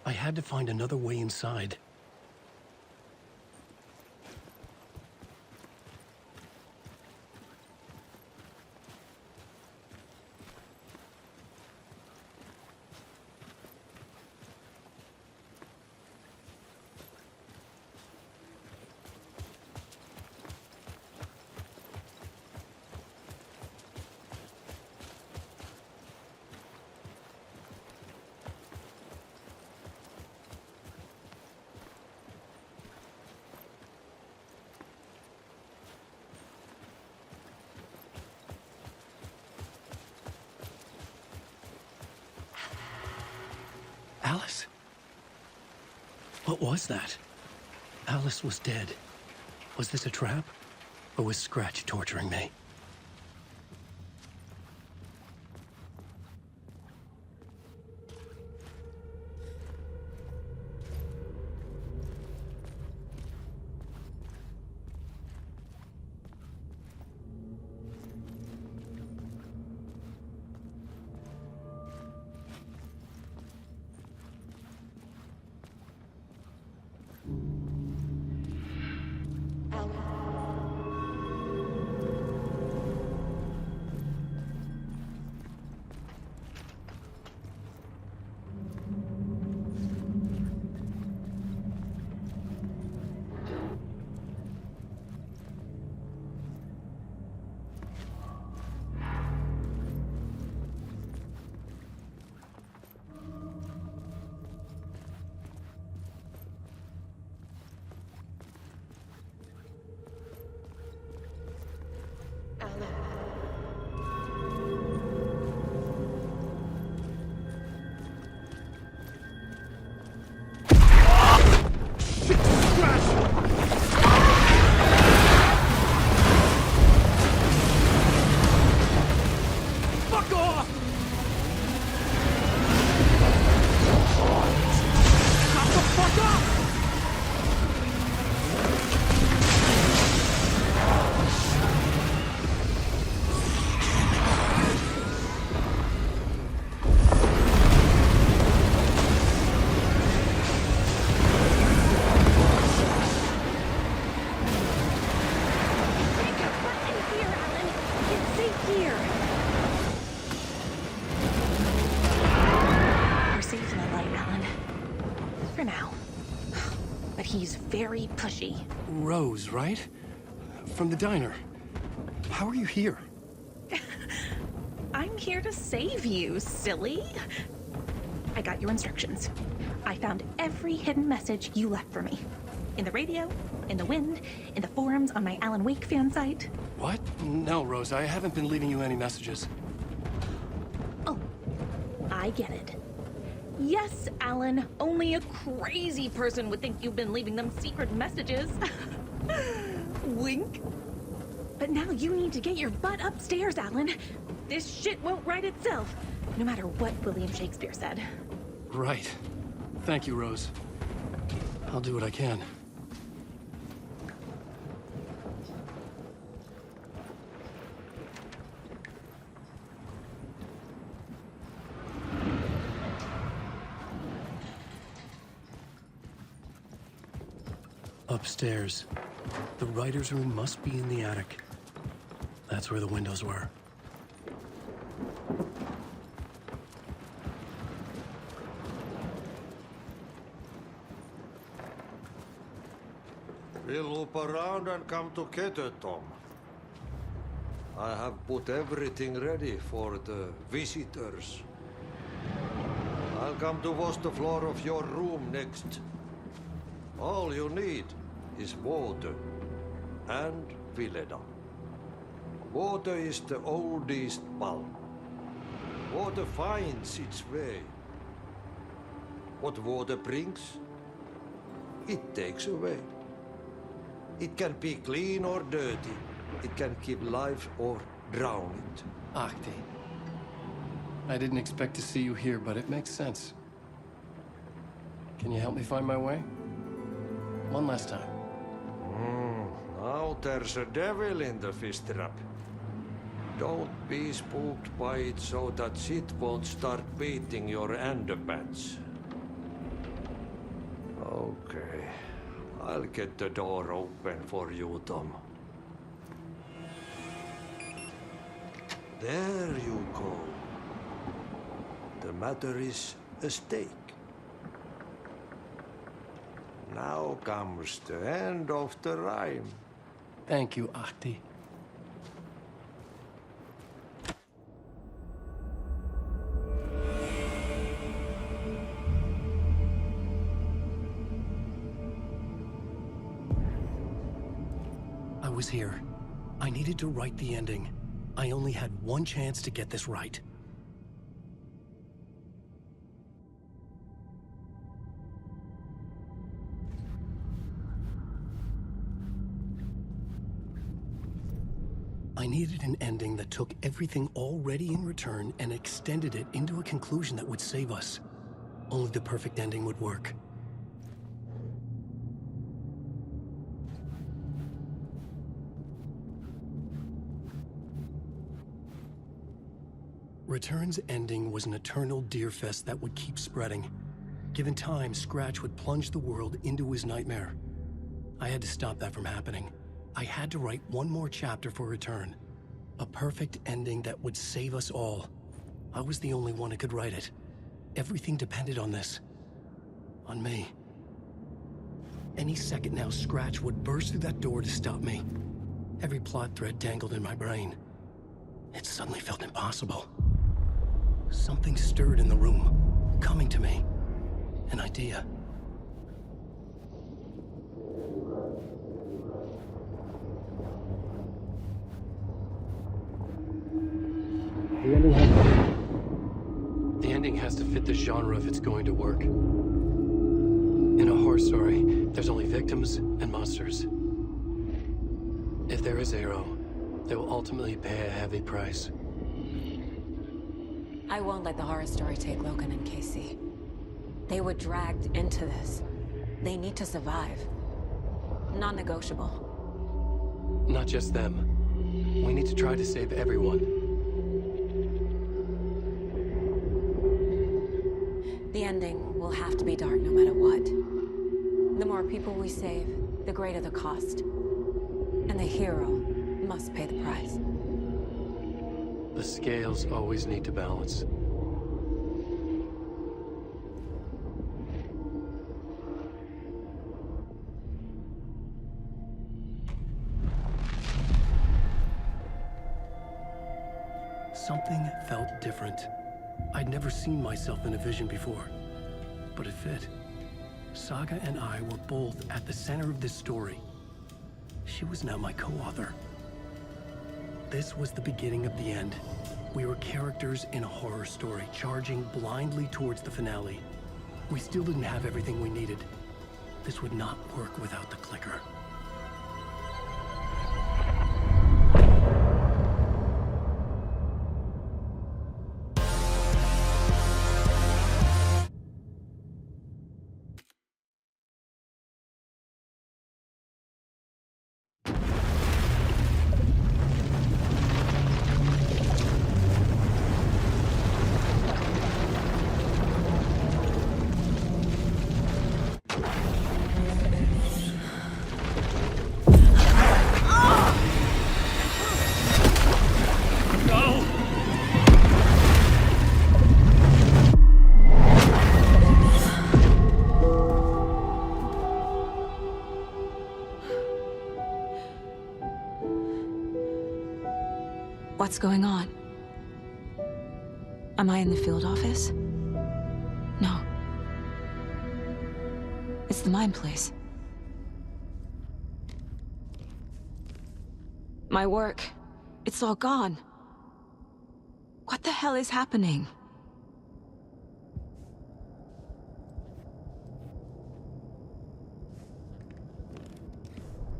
I had to find another way inside. Alice? What was that? Alice was dead. Was this a trap? Or was Scratch torturing me? very pushy. Rose, right? From the diner. How are you here? I'm here to save you, silly. I got your instructions. I found every hidden message you left for me. In the radio, in the wind, in the forums on my Alan Wake fan site. What? No, Rose, I haven't been leaving you any messages. Oh, I get it. Yes, Alan, only a crazy person would think you've been leaving them secret messages. Wink. But now you need to get your butt upstairs, Alan. This shit won't right itself, no matter what William Shakespeare said. Right. Thank you, Rose. I'll do what I can. Upstairs. The writer's room must be in the attic. That's where the windows were. We'll loop around and come together, Tom. I have put everything ready for the visitors. I'll come to wash the floor of your room next. All you need is water and Vileda. Water is the oldest bulb. Water finds its way. What water brings, it takes away. It can be clean or dirty. It can keep life or drown it. Ahti. I didn't expect to see you here, but it makes sense. Can you help me find my way? One last time. Now there's a devil in the fish trap. Don't be spooked by it so that shit won't start beating your underpants. Okay. I'll get the door open for you, Tom. There you go. The matter is a stake. Now comes the end of the rhyme. Thank you, Ahti. I was here. I needed to write the ending. I only had one chance to get this right. I needed an ending that took everything already in return and extended it into a conclusion that would save us. Only the perfect ending would work. Return's ending was an eternal deerfest that would keep spreading. Given time, Scratch would plunge the world into his nightmare. I had to stop that from happening. I had to write one more chapter for Return. A perfect ending that would save us all. I was the only one who could write it. Everything depended on this. On me. Any second now, Scratch would burst through that door to stop me. Every plot thread tangled in my brain. It suddenly felt impossible. Something stirred in the room, coming to me. An idea. The ending has to fit the genre if it's going to work. In a horror story, there's only victims and monsters. If there is Arrow, they will ultimately pay a heavy price. I won't let the horror story take Logan and Casey. They were dragged into this. They need to survive. Non-negotiable. Not just them. We need to try to save everyone. The ending will have to be dark no matter what. The more people we save, the greater the cost. And the hero must pay the price. The scales always need to balance. Something felt different. I'd never seen myself in a vision before, but it fit. Saga and I were both at the center of this story. She was now my co-author. This was the beginning of the end. We were characters in a horror story, charging blindly towards the finale. We still didn't have everything we needed. This would not work without the clicker. What's going on? Am I in the field office? No. It's the mine place. My work. It's all gone. What the hell is happening?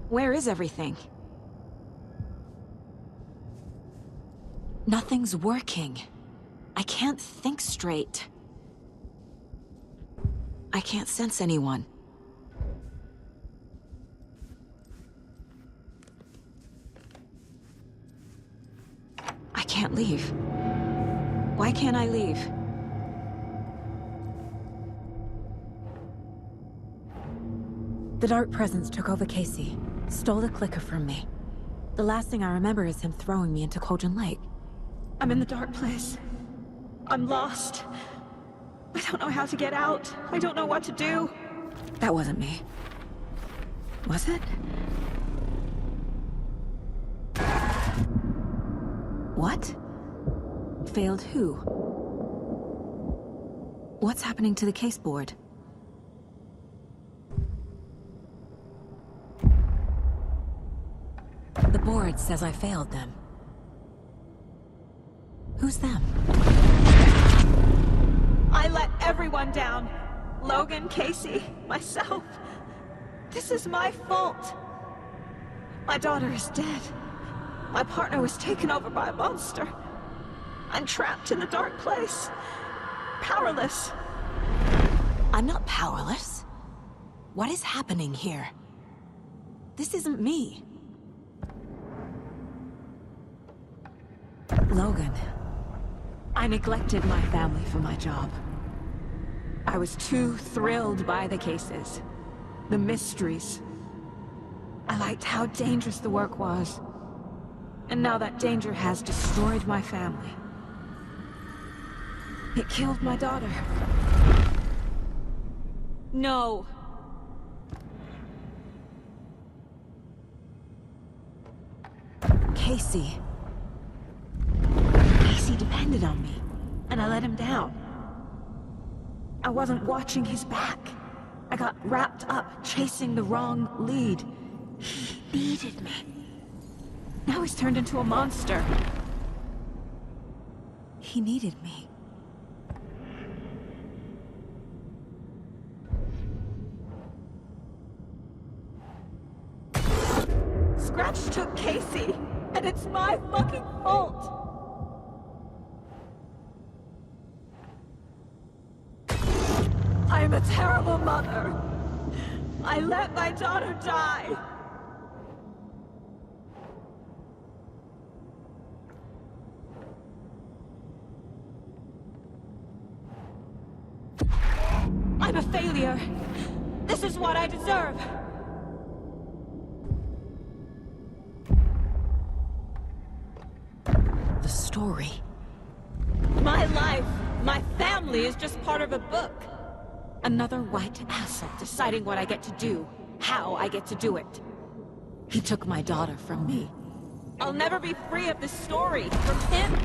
Where is everything? Nothing's working. I can't think straight. I can't sense anyone. I can't leave. Why can't I leave? The Dark Presence took over Casey, stole the clicker from me. The last thing I remember is him throwing me into Cauldron Lake. I'm in the dark place. I'm lost. I don't know how to get out. I don't know what to do. That wasn't me. Was it? What? Failed who? What's happening to the case board? The board says I failed them. Who's them? I let everyone down. Logan, Casey, myself. This is my fault. My daughter is dead. My partner was taken over by a monster. I'm trapped in the dark place. Powerless. I'm not powerless. What is happening here? This isn't me. Logan. I neglected my family for my job. I was too thrilled by the cases, the mysteries. I liked how dangerous the work was. And now that danger has destroyed my family. It killed my daughter. No. Casey. Casey depended on me, and I let him down. I wasn't watching his back. I got wrapped up chasing the wrong lead. He needed me. Now he's turned into a monster. He needed me. Scratch took Casey, and it's my fucking fault. I'm a terrible mother. I let my daughter die. I'm a failure. This is what I deserve. The story. My life, my family is just part of a book. Another white asshole deciding what I get to do, how I get to do it. He took my daughter from me. I'll never be free of this story from him.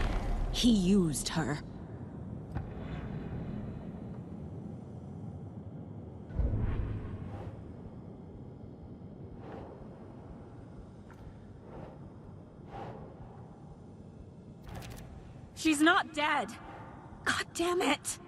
He used her. She's not dead. God damn it.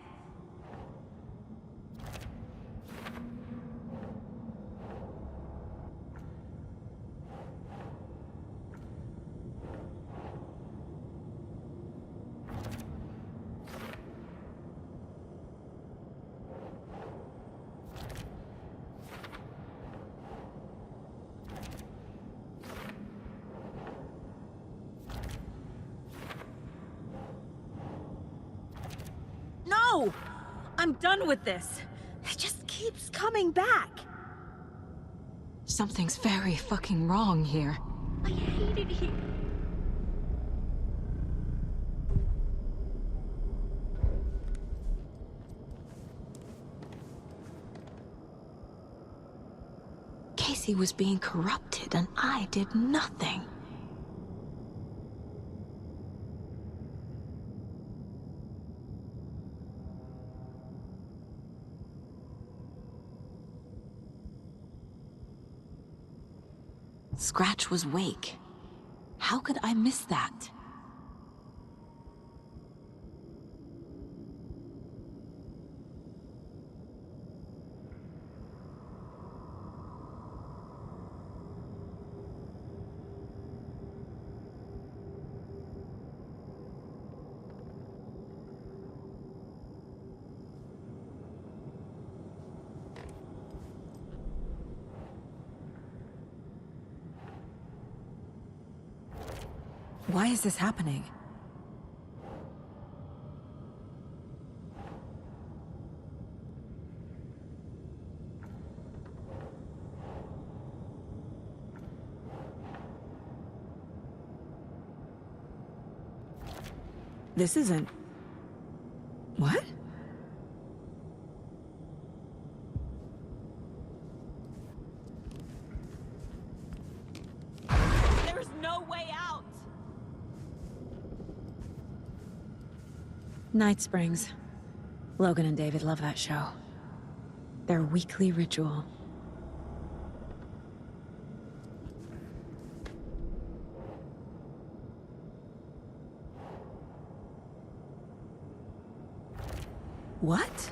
No! I'm done with this. It just keeps coming back. Something's very fucking wrong here. I hate it here. Casey was being corrupted and I did nothing. Scratch was Wake. How could I miss that? Why is this happening? This isn't... What? There's no way out! Night Springs. Logan and David love that show. Their weekly ritual. What?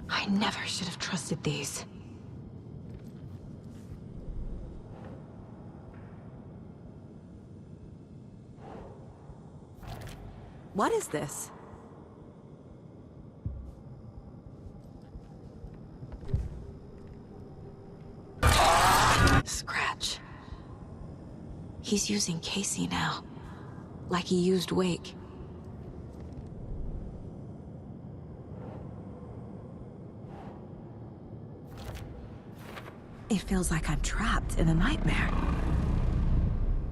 I never should have trusted these. What is this? Scratch. He's using Casey now. Like he used Wake. It feels like I'm trapped in a nightmare.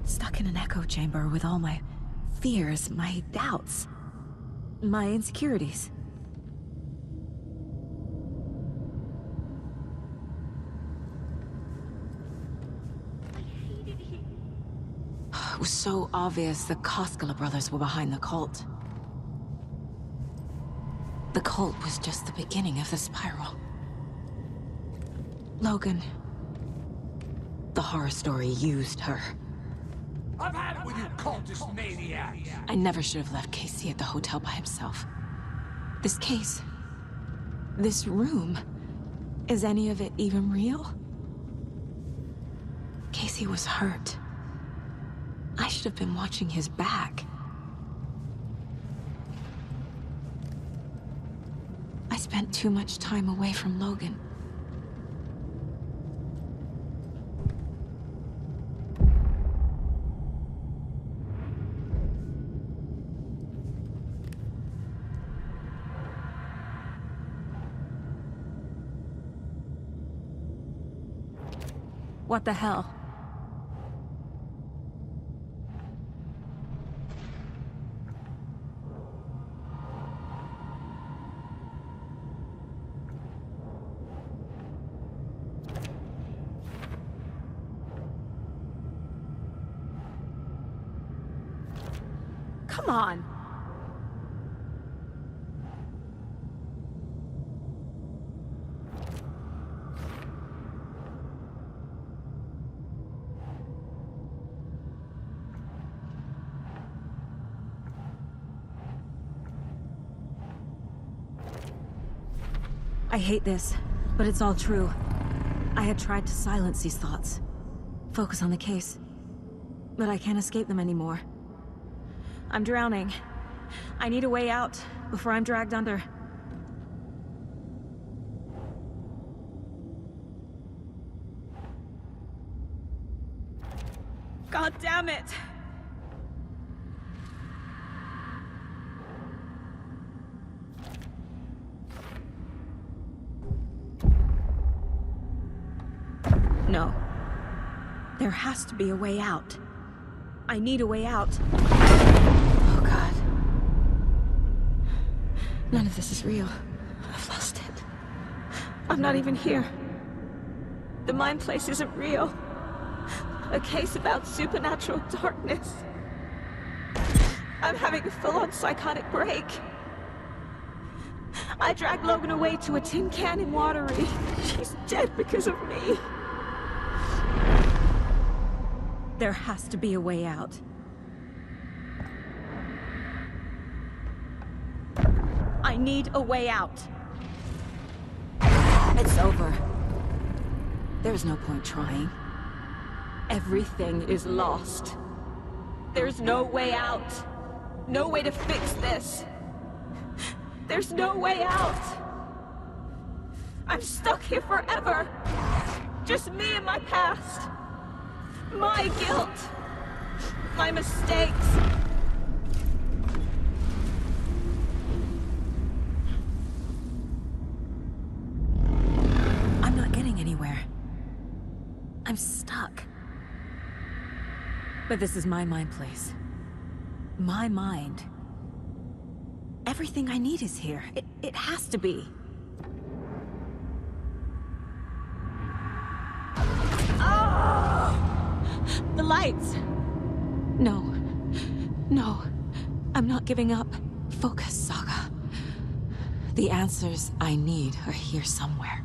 Stuck in an echo chamber with all my fears, my doubts, my insecurities. It was so obvious the Koskela brothers were behind the cult. The cult was just the beginning of the spiral. Logan, the horror story used her. I've had it with you cultist maniacs! I never should have left Casey at the hotel by himself. This case, this room, is any of it even real? Casey was hurt. I should have been watching his back. I spent too much time away from Logan. What the hell? Come on. I hate this, but it's all true. I had tried to silence these thoughts. Focus on the case. But I can't escape them anymore. I'm drowning. I need a way out before I'm dragged under. God damn it! No. There has to be a way out. I need a way out. Oh, God. None of this is real. I've lost it. I'm not even here. The mind place isn't real. A case about supernatural darkness. I'm having a full-on psychotic break. I dragged Logan away to a tin can in Watery. She's dead because of me. There has to be a way out. I need a way out. It's over. There's no point trying. Everything is lost. There's no way out. No way to fix this. There's no way out. I'm stuck here forever. Just me and my past. My guilt. My mistakes. I'm not getting anywhere. I'm stuck. But this is my mind place. My mind. Everything I need is here. It has to be. The lights! No. No. I'm not giving up. Focus, Saga. The answers I need are here somewhere.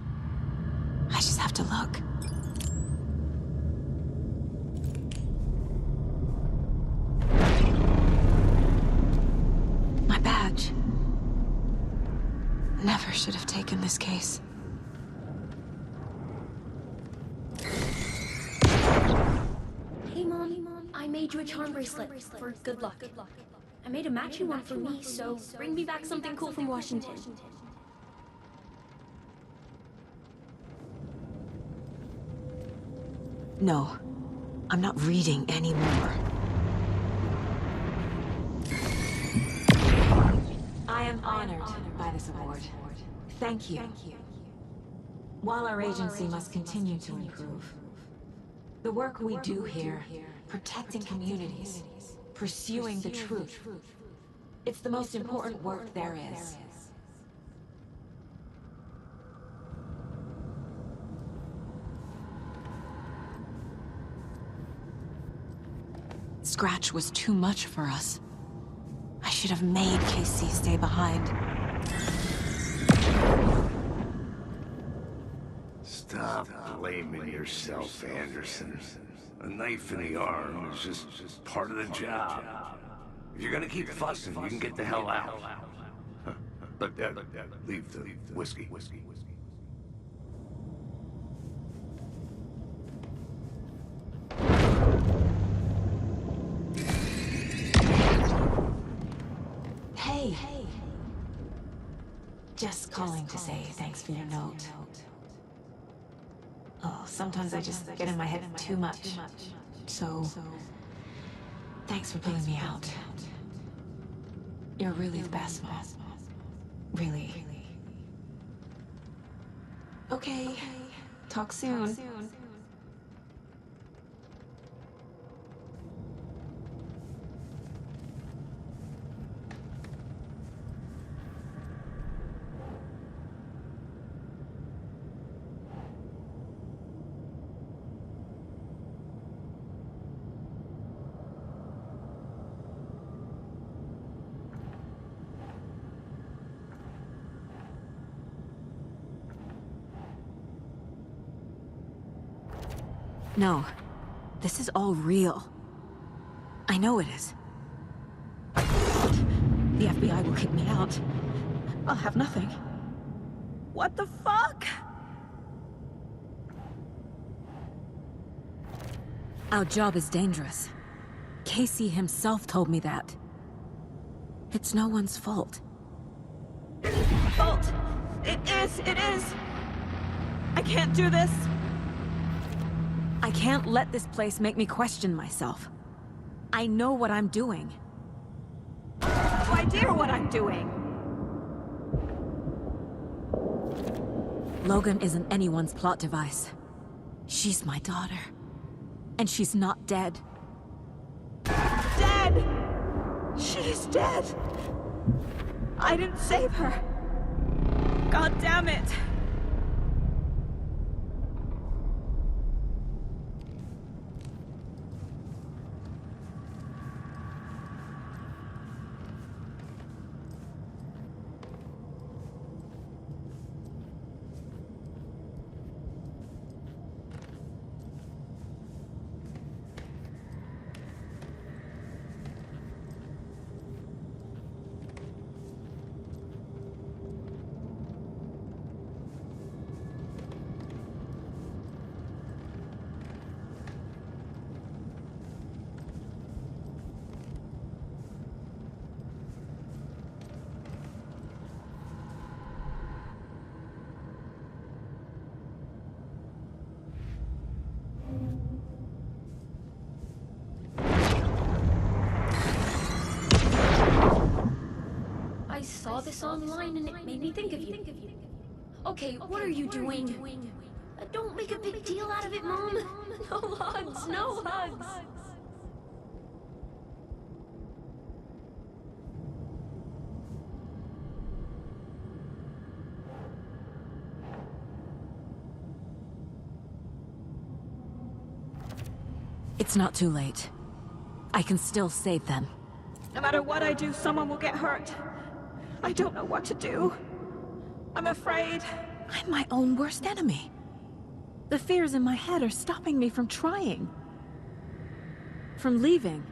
I just have to look. My badge. Never should have taken this case. Hey Mom, I made you a charm bracelet for good luck. I made a matching one for me, so bring me back something cool from Washington. No. I'm not reading anymore. I am honored by this award. Thank you. While our agency must continue to improve, the work we do here, protecting communities, pursuing the truth, it's the most important work there is. Scratch was too much for us. I should have made KC stay behind. Stop blaming yourself, Anderson. A knife in the arm is just part of the job. If you're gonna keep fussing, you can get the hell out. But leave the whiskey. Hey. Just calling to say thanks for your note. Oh, sometimes I just get in my head too much. So, thanks for pulling me out. You're really the best, Mom. Really. Okay. Talk soon. No. This is all real. I know it is. The FBI will kick me out. I'll have nothing. What the fuck? Our job is dangerous. Casey himself told me that. It's no one's fault. Fault. It is. I can't do this. I can't let this place make me question myself. I know what I'm doing. No idea what I'm doing. Logan isn't anyone's plot device. She's my daughter. And she's not dead. Dead! She's dead! I didn't save her. God damn it! I saw this online and it made me think of you. Okay, what are you doing? Don't make a big deal out of it, Mom. No hugs, no hugs. It's not too late. I can still save them. No matter what I do, someone will get hurt. I don't know what to do. I'm afraid. I'm my own worst enemy. The fears in my head are stopping me from trying. From leaving.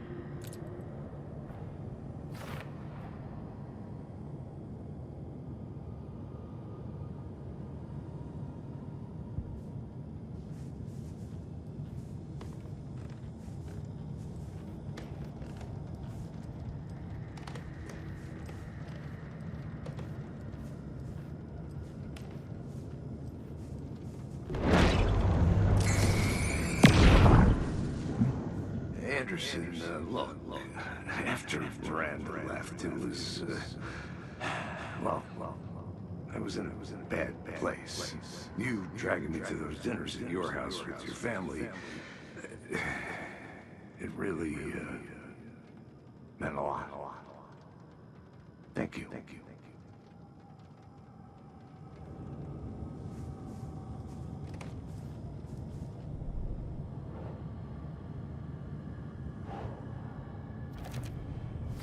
Anderson, look, after Miranda left, it was, well, I was in a bad place. You dragging me to those dinners at your house with your family, it really, meant a lot. Thank you.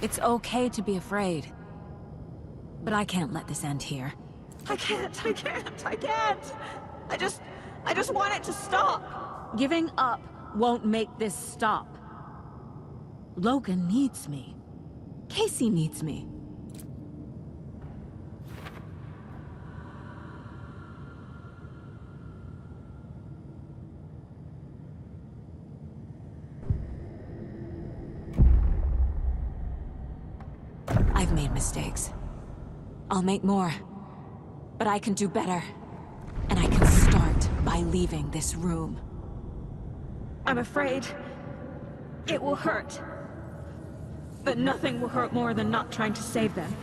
It's okay to be afraid. But I can't let this end here. I can't. I just want it to stop. Giving up won't make this stop. Logan needs me. Casey needs me. I've made mistakes. I'll make more. But I can do better. And I can start by leaving this room. I'm afraid it will hurt. But nothing will hurt more than not trying to save them.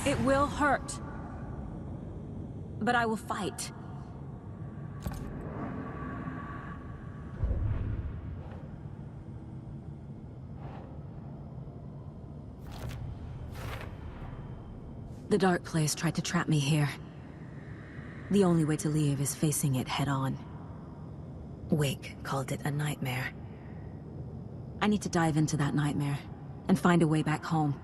It will hurt. But I will fight. The dark place tried to trap me here. The only way to leave is facing it head-on. Wake called it a nightmare. I need to dive into that nightmare and find a way back home.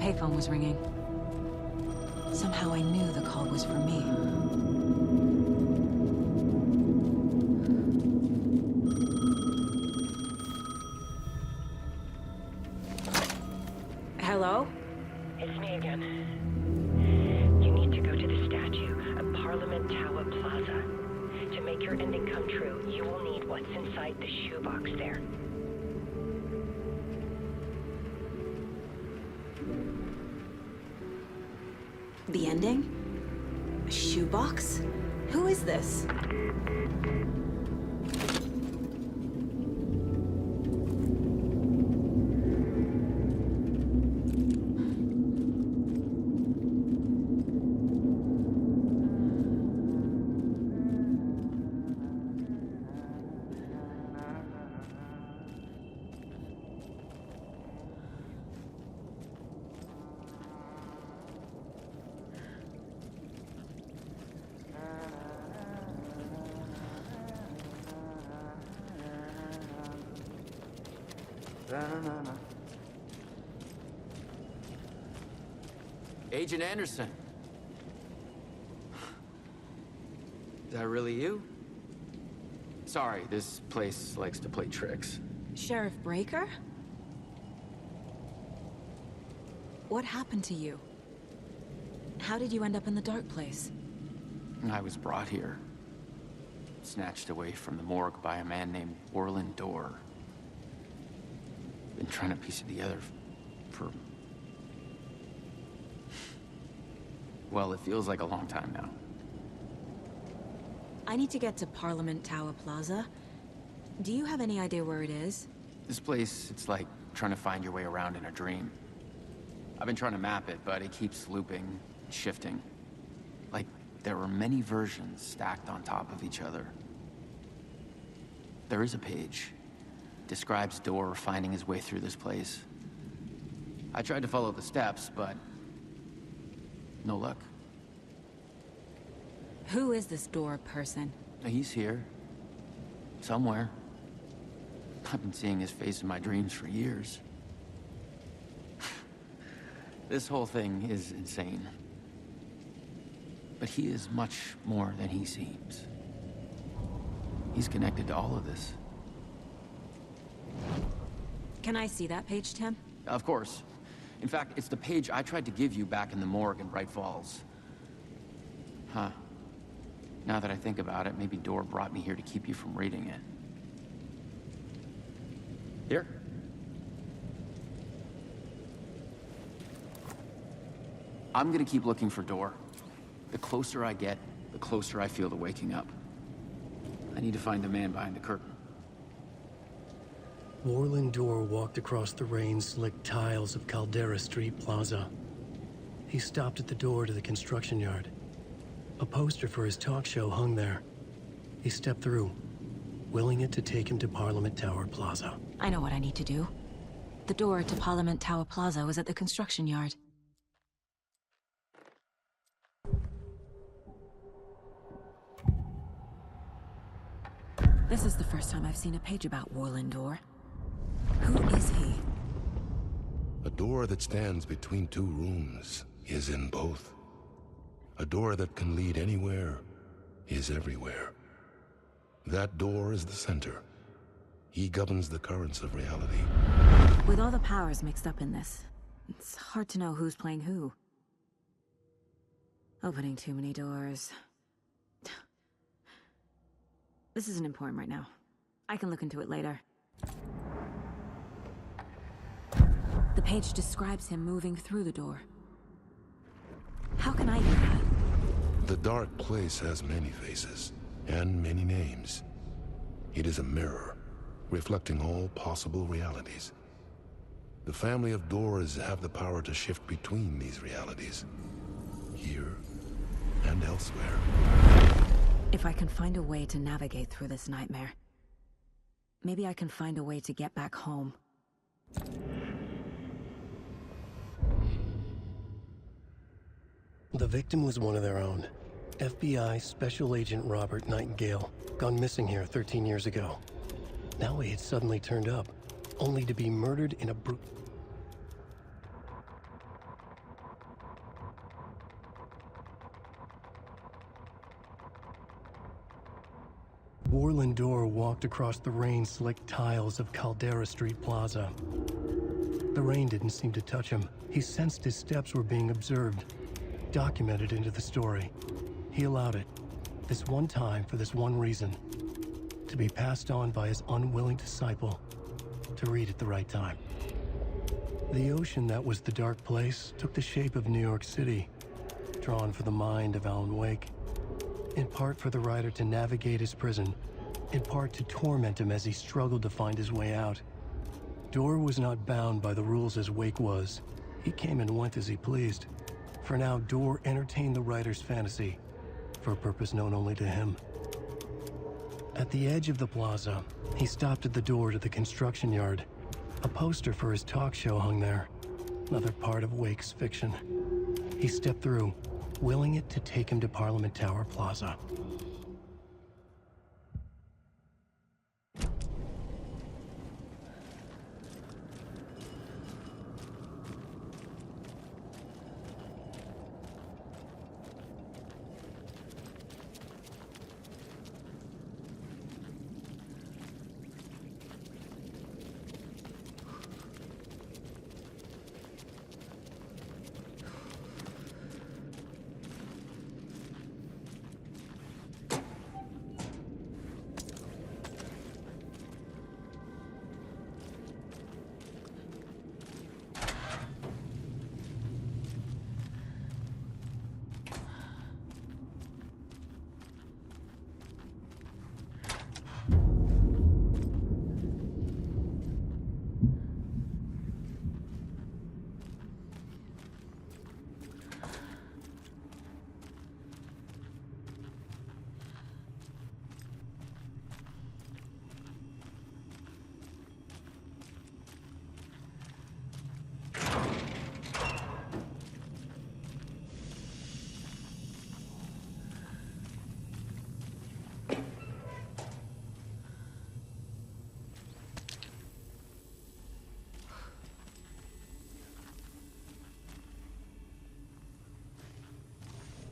payphone was ringing. Somehow I knew the call was for me. Hello? It's me again. You need to go to the statue at Parliament Tower Plaza. To make your ending come true, you will need what's inside the shoebox there. The ending? A shoebox? Who is this? Agent Anderson. Is that really you? Sorry, this place likes to play tricks. Sheriff Breaker? What happened to you? How did you end up in the dark place? I was brought here. Snatched away from the morgue by a man named Orland Dorr. Been trying to piece it together for... well, it feels like a long time now. I need to get to Parliament Tower Plaza. Do you have any idea where it is? This place, it's like trying to find your way around in a dream. I've been trying to map it, but it keeps looping, shifting. Like there are many versions stacked on top of each other. There is a page. Describes Dorr finding his way through this place. I tried to follow the steps, but no luck. Who is this Dorr person? He's here. Somewhere. I've been seeing his face in my dreams for years. This whole thing is insane. But he is much more than he seems. He's connected to all of this. Can I see that page, Tim? Of course. In fact, it's the page I tried to give you back in the morgue in Bright Falls. Huh. Now that I think about it, maybe Dorr brought me here to keep you from reading it. Here. I'm gonna keep looking for Dorr. The closer I get, the closer I feel to waking up. I need to find the man behind the curtain. Orland Dorr walked across the rain-slicked tiles of Caldera Street Plaza. He stopped at the door to the construction yard. A poster for his talk show hung there. He stepped through, willing it to take him to Parliament Tower Plaza. I know what I need to do. The door to Parliament Tower Plaza was at the construction yard. This is the first time I've seen a page about Orland Dorr. Who is he? A door that stands between two rooms is in both. A door that can lead anywhere is everywhere. That door is the center. He governs the currents of reality. With all the powers mixed up in this, it's hard to know who's playing who. Opening too many doors. This isn't important right now. I can look into it later. The page describes him moving through the door. How can I do that? The dark place has many faces and many names. It is a mirror, reflecting all possible realities. The family of Dorrs have the power to shift between these realities, here and elsewhere. If I can find a way to navigate through this nightmare, maybe I can find a way to get back home. The victim was one of their own. FBI Special Agent Robert Nightingale, gone missing here 13 years ago. Now he had suddenly turned up, only to be murdered in a Orland Dorr walked across the rain-slicked tiles of Caldera Street Plaza. The rain didn't seem to touch him. He sensed his steps were being observed, documented into the story. He allowed it, this one time for this one reason, to be passed on by his unwilling disciple, to read at the right time. The ocean that was the dark place took the shape of New York City, drawn for the mind of Alan Wake, in part for the writer to navigate his prison, in part to torment him as he struggled to find his way out. Dorr was not bound by the rules as Wake was. He came and went as he pleased. For now, Dorr entertained the writer's fantasy, for a purpose known only to him. At the edge of the plaza, he stopped at the door to the construction yard. A poster for his talk show hung there, another part of Wake's fiction. He stepped through, willing it to take him to Parliament Tower Plaza.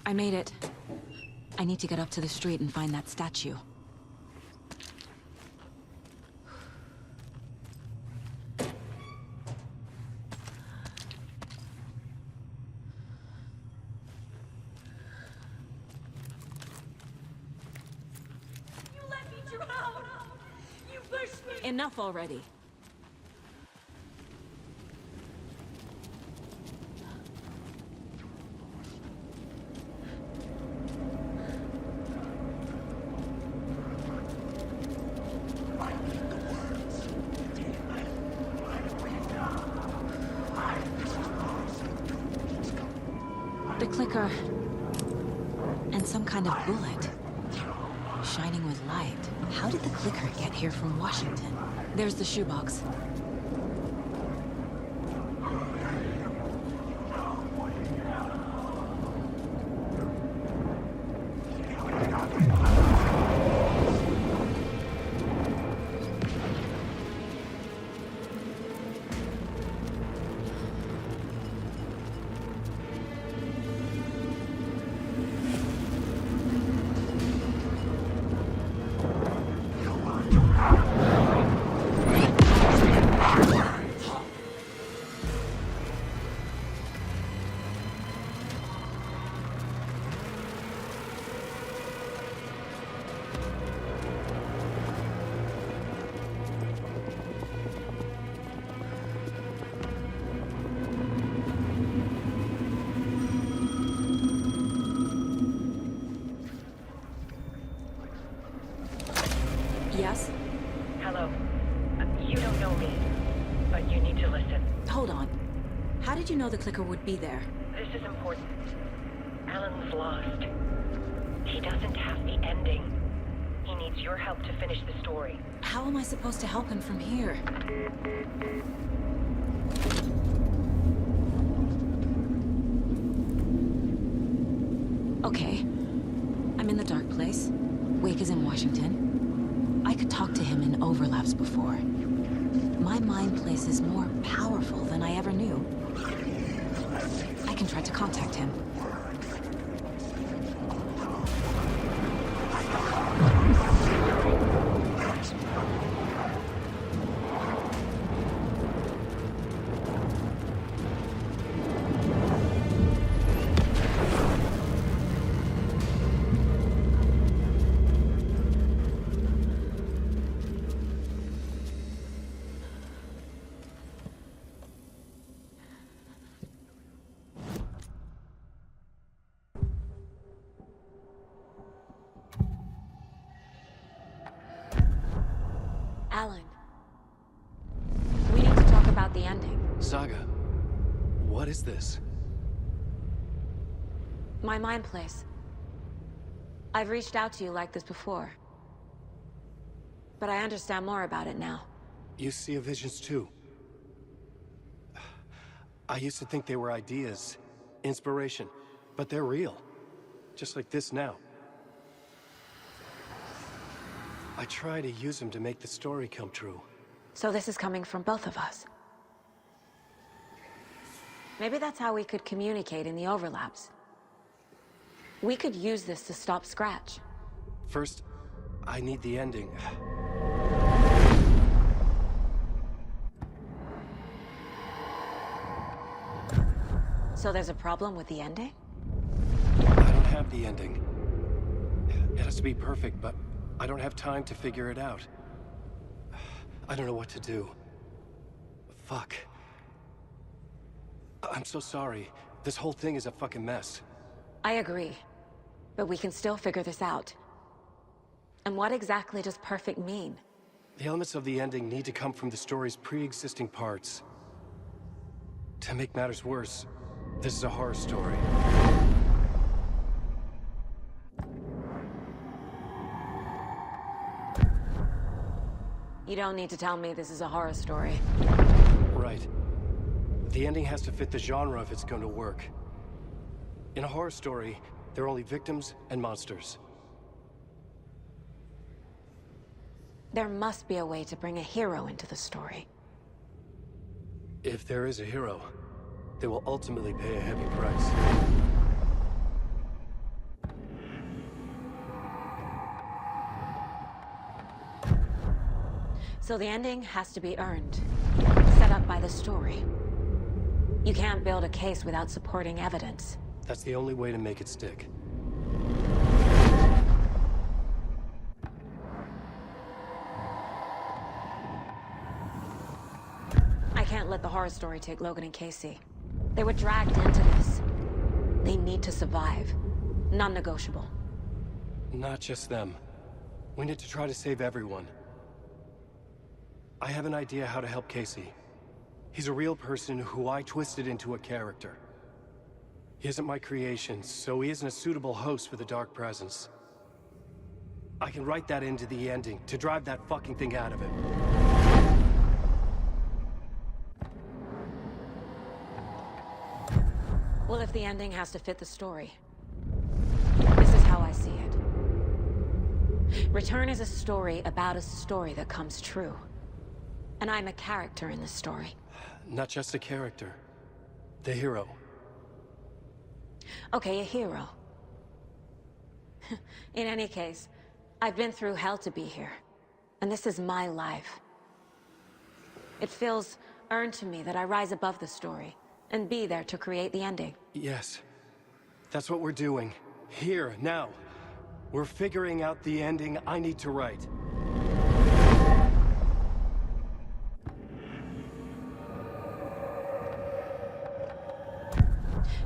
I made it. I need to get up to the street and find that statue. You let me drown! You pushed me! Enough already. The clicker. And some kind of bullet. Shining with light. How did the clicker get here from Washington? There's the shoebox. Yes? Hello. You don't know me, but you need to listen. Hold on. How did you know the clicker would be there? This is important. Alan's lost. He doesn't have the ending. He needs your help to finish the story. How am I supposed to help him from here? Okay. I'm in the dark place. Wake is in Washington. I could talk to him in overlaps before. My mind place is more powerful than I ever knew. I can try to contact him. Alan. We need to talk about the ending. Saga, what is this? My mind place. I've reached out to you like this before. But I understand more about it now. You see visions too. I used to think they were ideas, inspiration, but they're real. Just like this now. I try to use them to make the story come true. So this is coming from both of us. Maybe that's how we could communicate in the overlaps. We could use this to stop Scratch. First, I need the ending. So there's a problem with the ending? I don't have the ending. It has to be perfect, but I don't have time to figure it out. I don't know what to do. Fuck. I'm so sorry. This whole thing is a fucking mess. I agree. But we can still figure this out. And what exactly does perfect mean? The elements of the ending need to come from the story's pre-existing parts. To make matters worse, this is a horror story. You don't need to tell me this is a horror story. Right. The ending has to fit the genre if it's going to work. In a horror story, there are only victims and monsters. There must be a way to bring a hero into the story. If there is a hero, they will ultimately pay a heavy price. So the ending has to be earned, set up by the story. You can't build a case without supporting evidence. That's the only way to make it stick. I can't let the horror story take Logan and Casey. They were dragged into this. They need to survive. Non-negotiable. Not just them. We need to try to save everyone. I have an idea how to help Casey. He's a real person who I twisted into a character. He isn't my creation, so he isn't a suitable host for the Dark Presence. I can write that into the ending to drive that fucking thing out of him. Well, if the ending has to fit the story, this is how I see it. Return is a story about a story that comes true. And I'm a character in this story. Not just a character. The hero. Okay, a hero. In any case, I've been through hell to be here. And this is my life. It feels earned to me that I rise above the story and be there to create the ending. Yes. That's what we're doing. Here, now. We're figuring out the ending I need to write.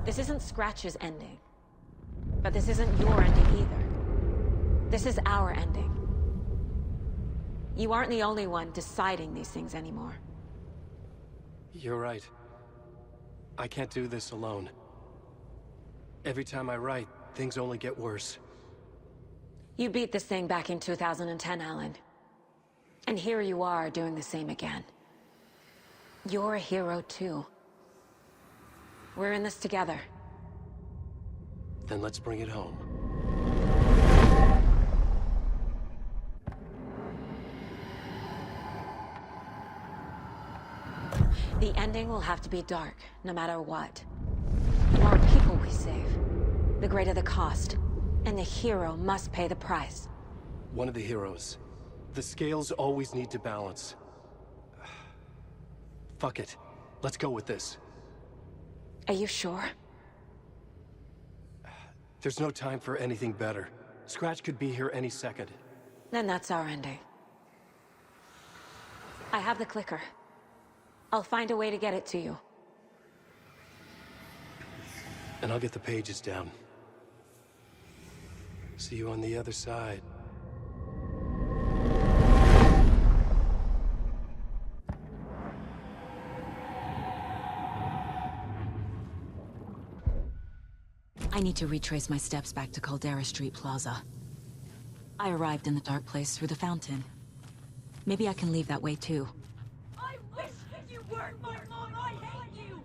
This isn't Scratch's ending. But this isn't your ending either. This is our ending. You aren't the only one deciding these things anymore. You're right. I can't do this alone. Every time I write, things only get worse. You beat this thing back in 2010, Alan. And here you are doing the same again. You're a hero too. We're in this together. Then let's bring it home. The ending will have to be dark, no matter what. The more people we save, the greater the cost. And the hero must pay the price. One of the heroes. The scales always need to balance. Fuck it. Let's go with this. Are you sure? There's no time for anything better. Scratch could be here any second. Then that's our ending. I have the clicker. I'll find a way to get it to you. And I'll get the pages down. See you on the other side. I need to retrace my steps back to Caldera Street Plaza. I arrived in the dark place through the fountain. Maybe I can leave that way too. I wish you weren't my mom. I hate you.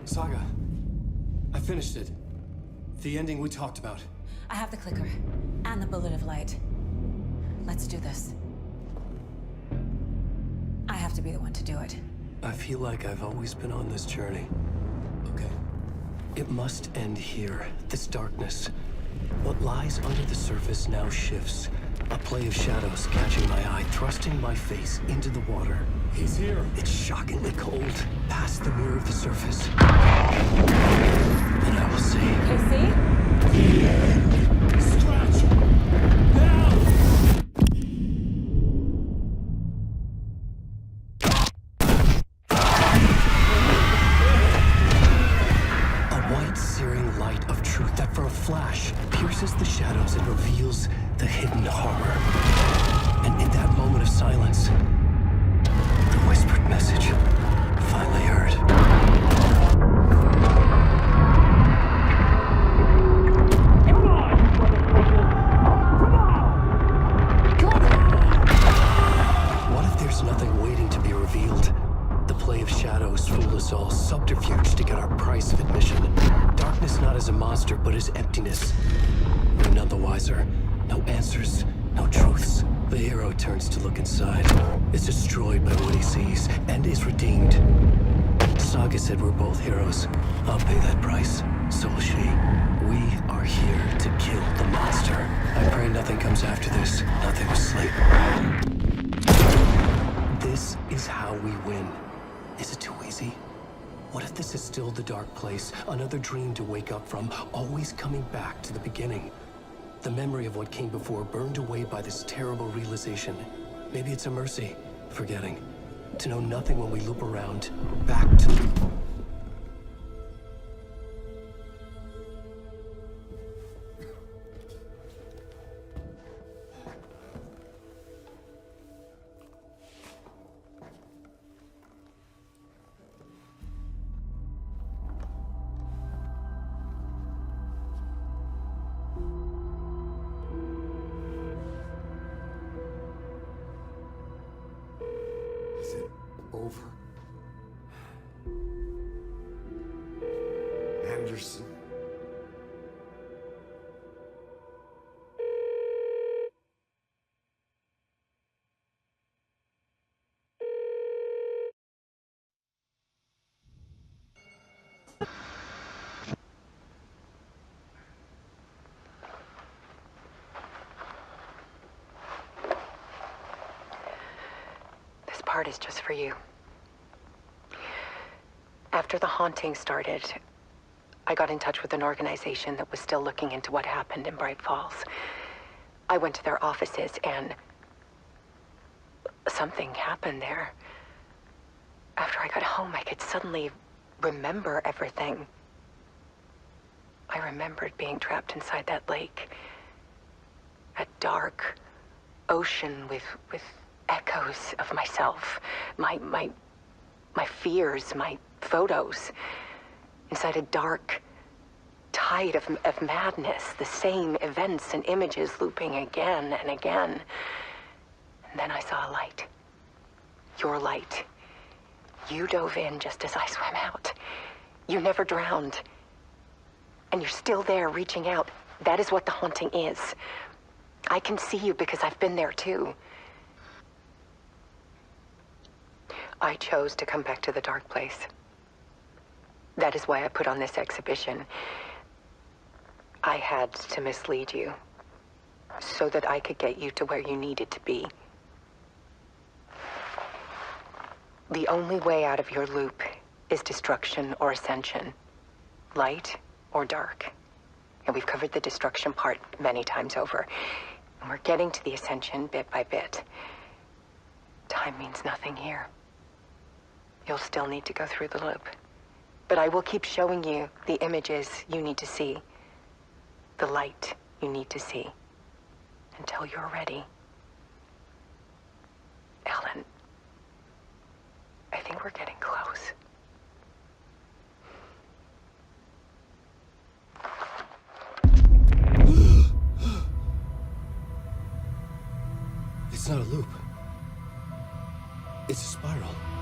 Saga, I finished it. The ending we talked about. I have the clicker and the bullet of light. Let's do this. I have to be the one to do it. I feel like I've always been on this journey. Okay. It must end here, this darkness. What lies under the surface now shifts. A play of shadows catching my eye, thrusting my face into the water. He's here. It's shockingly cold, past the mirror of the surface. And I will see. Casey? Scratch! Now! A white, searing light of truth that for a flash pierces the shadows and reveals the hidden horror. And in that moment of silence, the whispered message finally heard. What if there's nothing waiting to be revealed? The play of shadows fool us all, subterfuge to get our price of admission. Darkness not as a monster, but as emptiness. We're none the wiser. No answers, no truths. The hero turns to look inside, is destroyed by what he sees, and is redeemed. Saga said we're both heroes. I'll pay that price. So will she. We are here to kill the monster. I pray nothing comes after this. Nothing will sleep. This is how we win. Is it too easy? What if this is still the dark place? Another dream to wake up from, always coming back to the beginning. The memory of what came before burned away by this terrible realization. Maybe it's a mercy, forgetting. To know nothing when we loop around, back to... Is it over? Anderson? This part is just for you. After the haunting started, I got in touch with an organization that was still looking into what happened in Bright Falls. I went to their offices and something happened there. After I got home, I could suddenly remember everything. I remembered being trapped inside that lake. A dark ocean with echoes of myself, my fears, my photos, inside a dark tide of madness, the same events and images looping again and again. And then I saw a light. Your light. You dove in just as I swam out. You never drowned. And you're still there reaching out. That is what the haunting is. I can see you because I've been there too. I chose to come back to the dark place. That is why I put on this exhibition. I had to mislead you, so that I could get you to where you needed to be. The only way out of your loop is destruction or ascension, light or dark. And we've covered the destruction part many times over, and we're getting to the ascension bit by bit. Time means nothing here. You'll still need to go through the loop. But I will keep showing you the images you need to see, the light you need to see, until you're ready. Alan, I think we're getting close. It's not a loop. It's a spiral.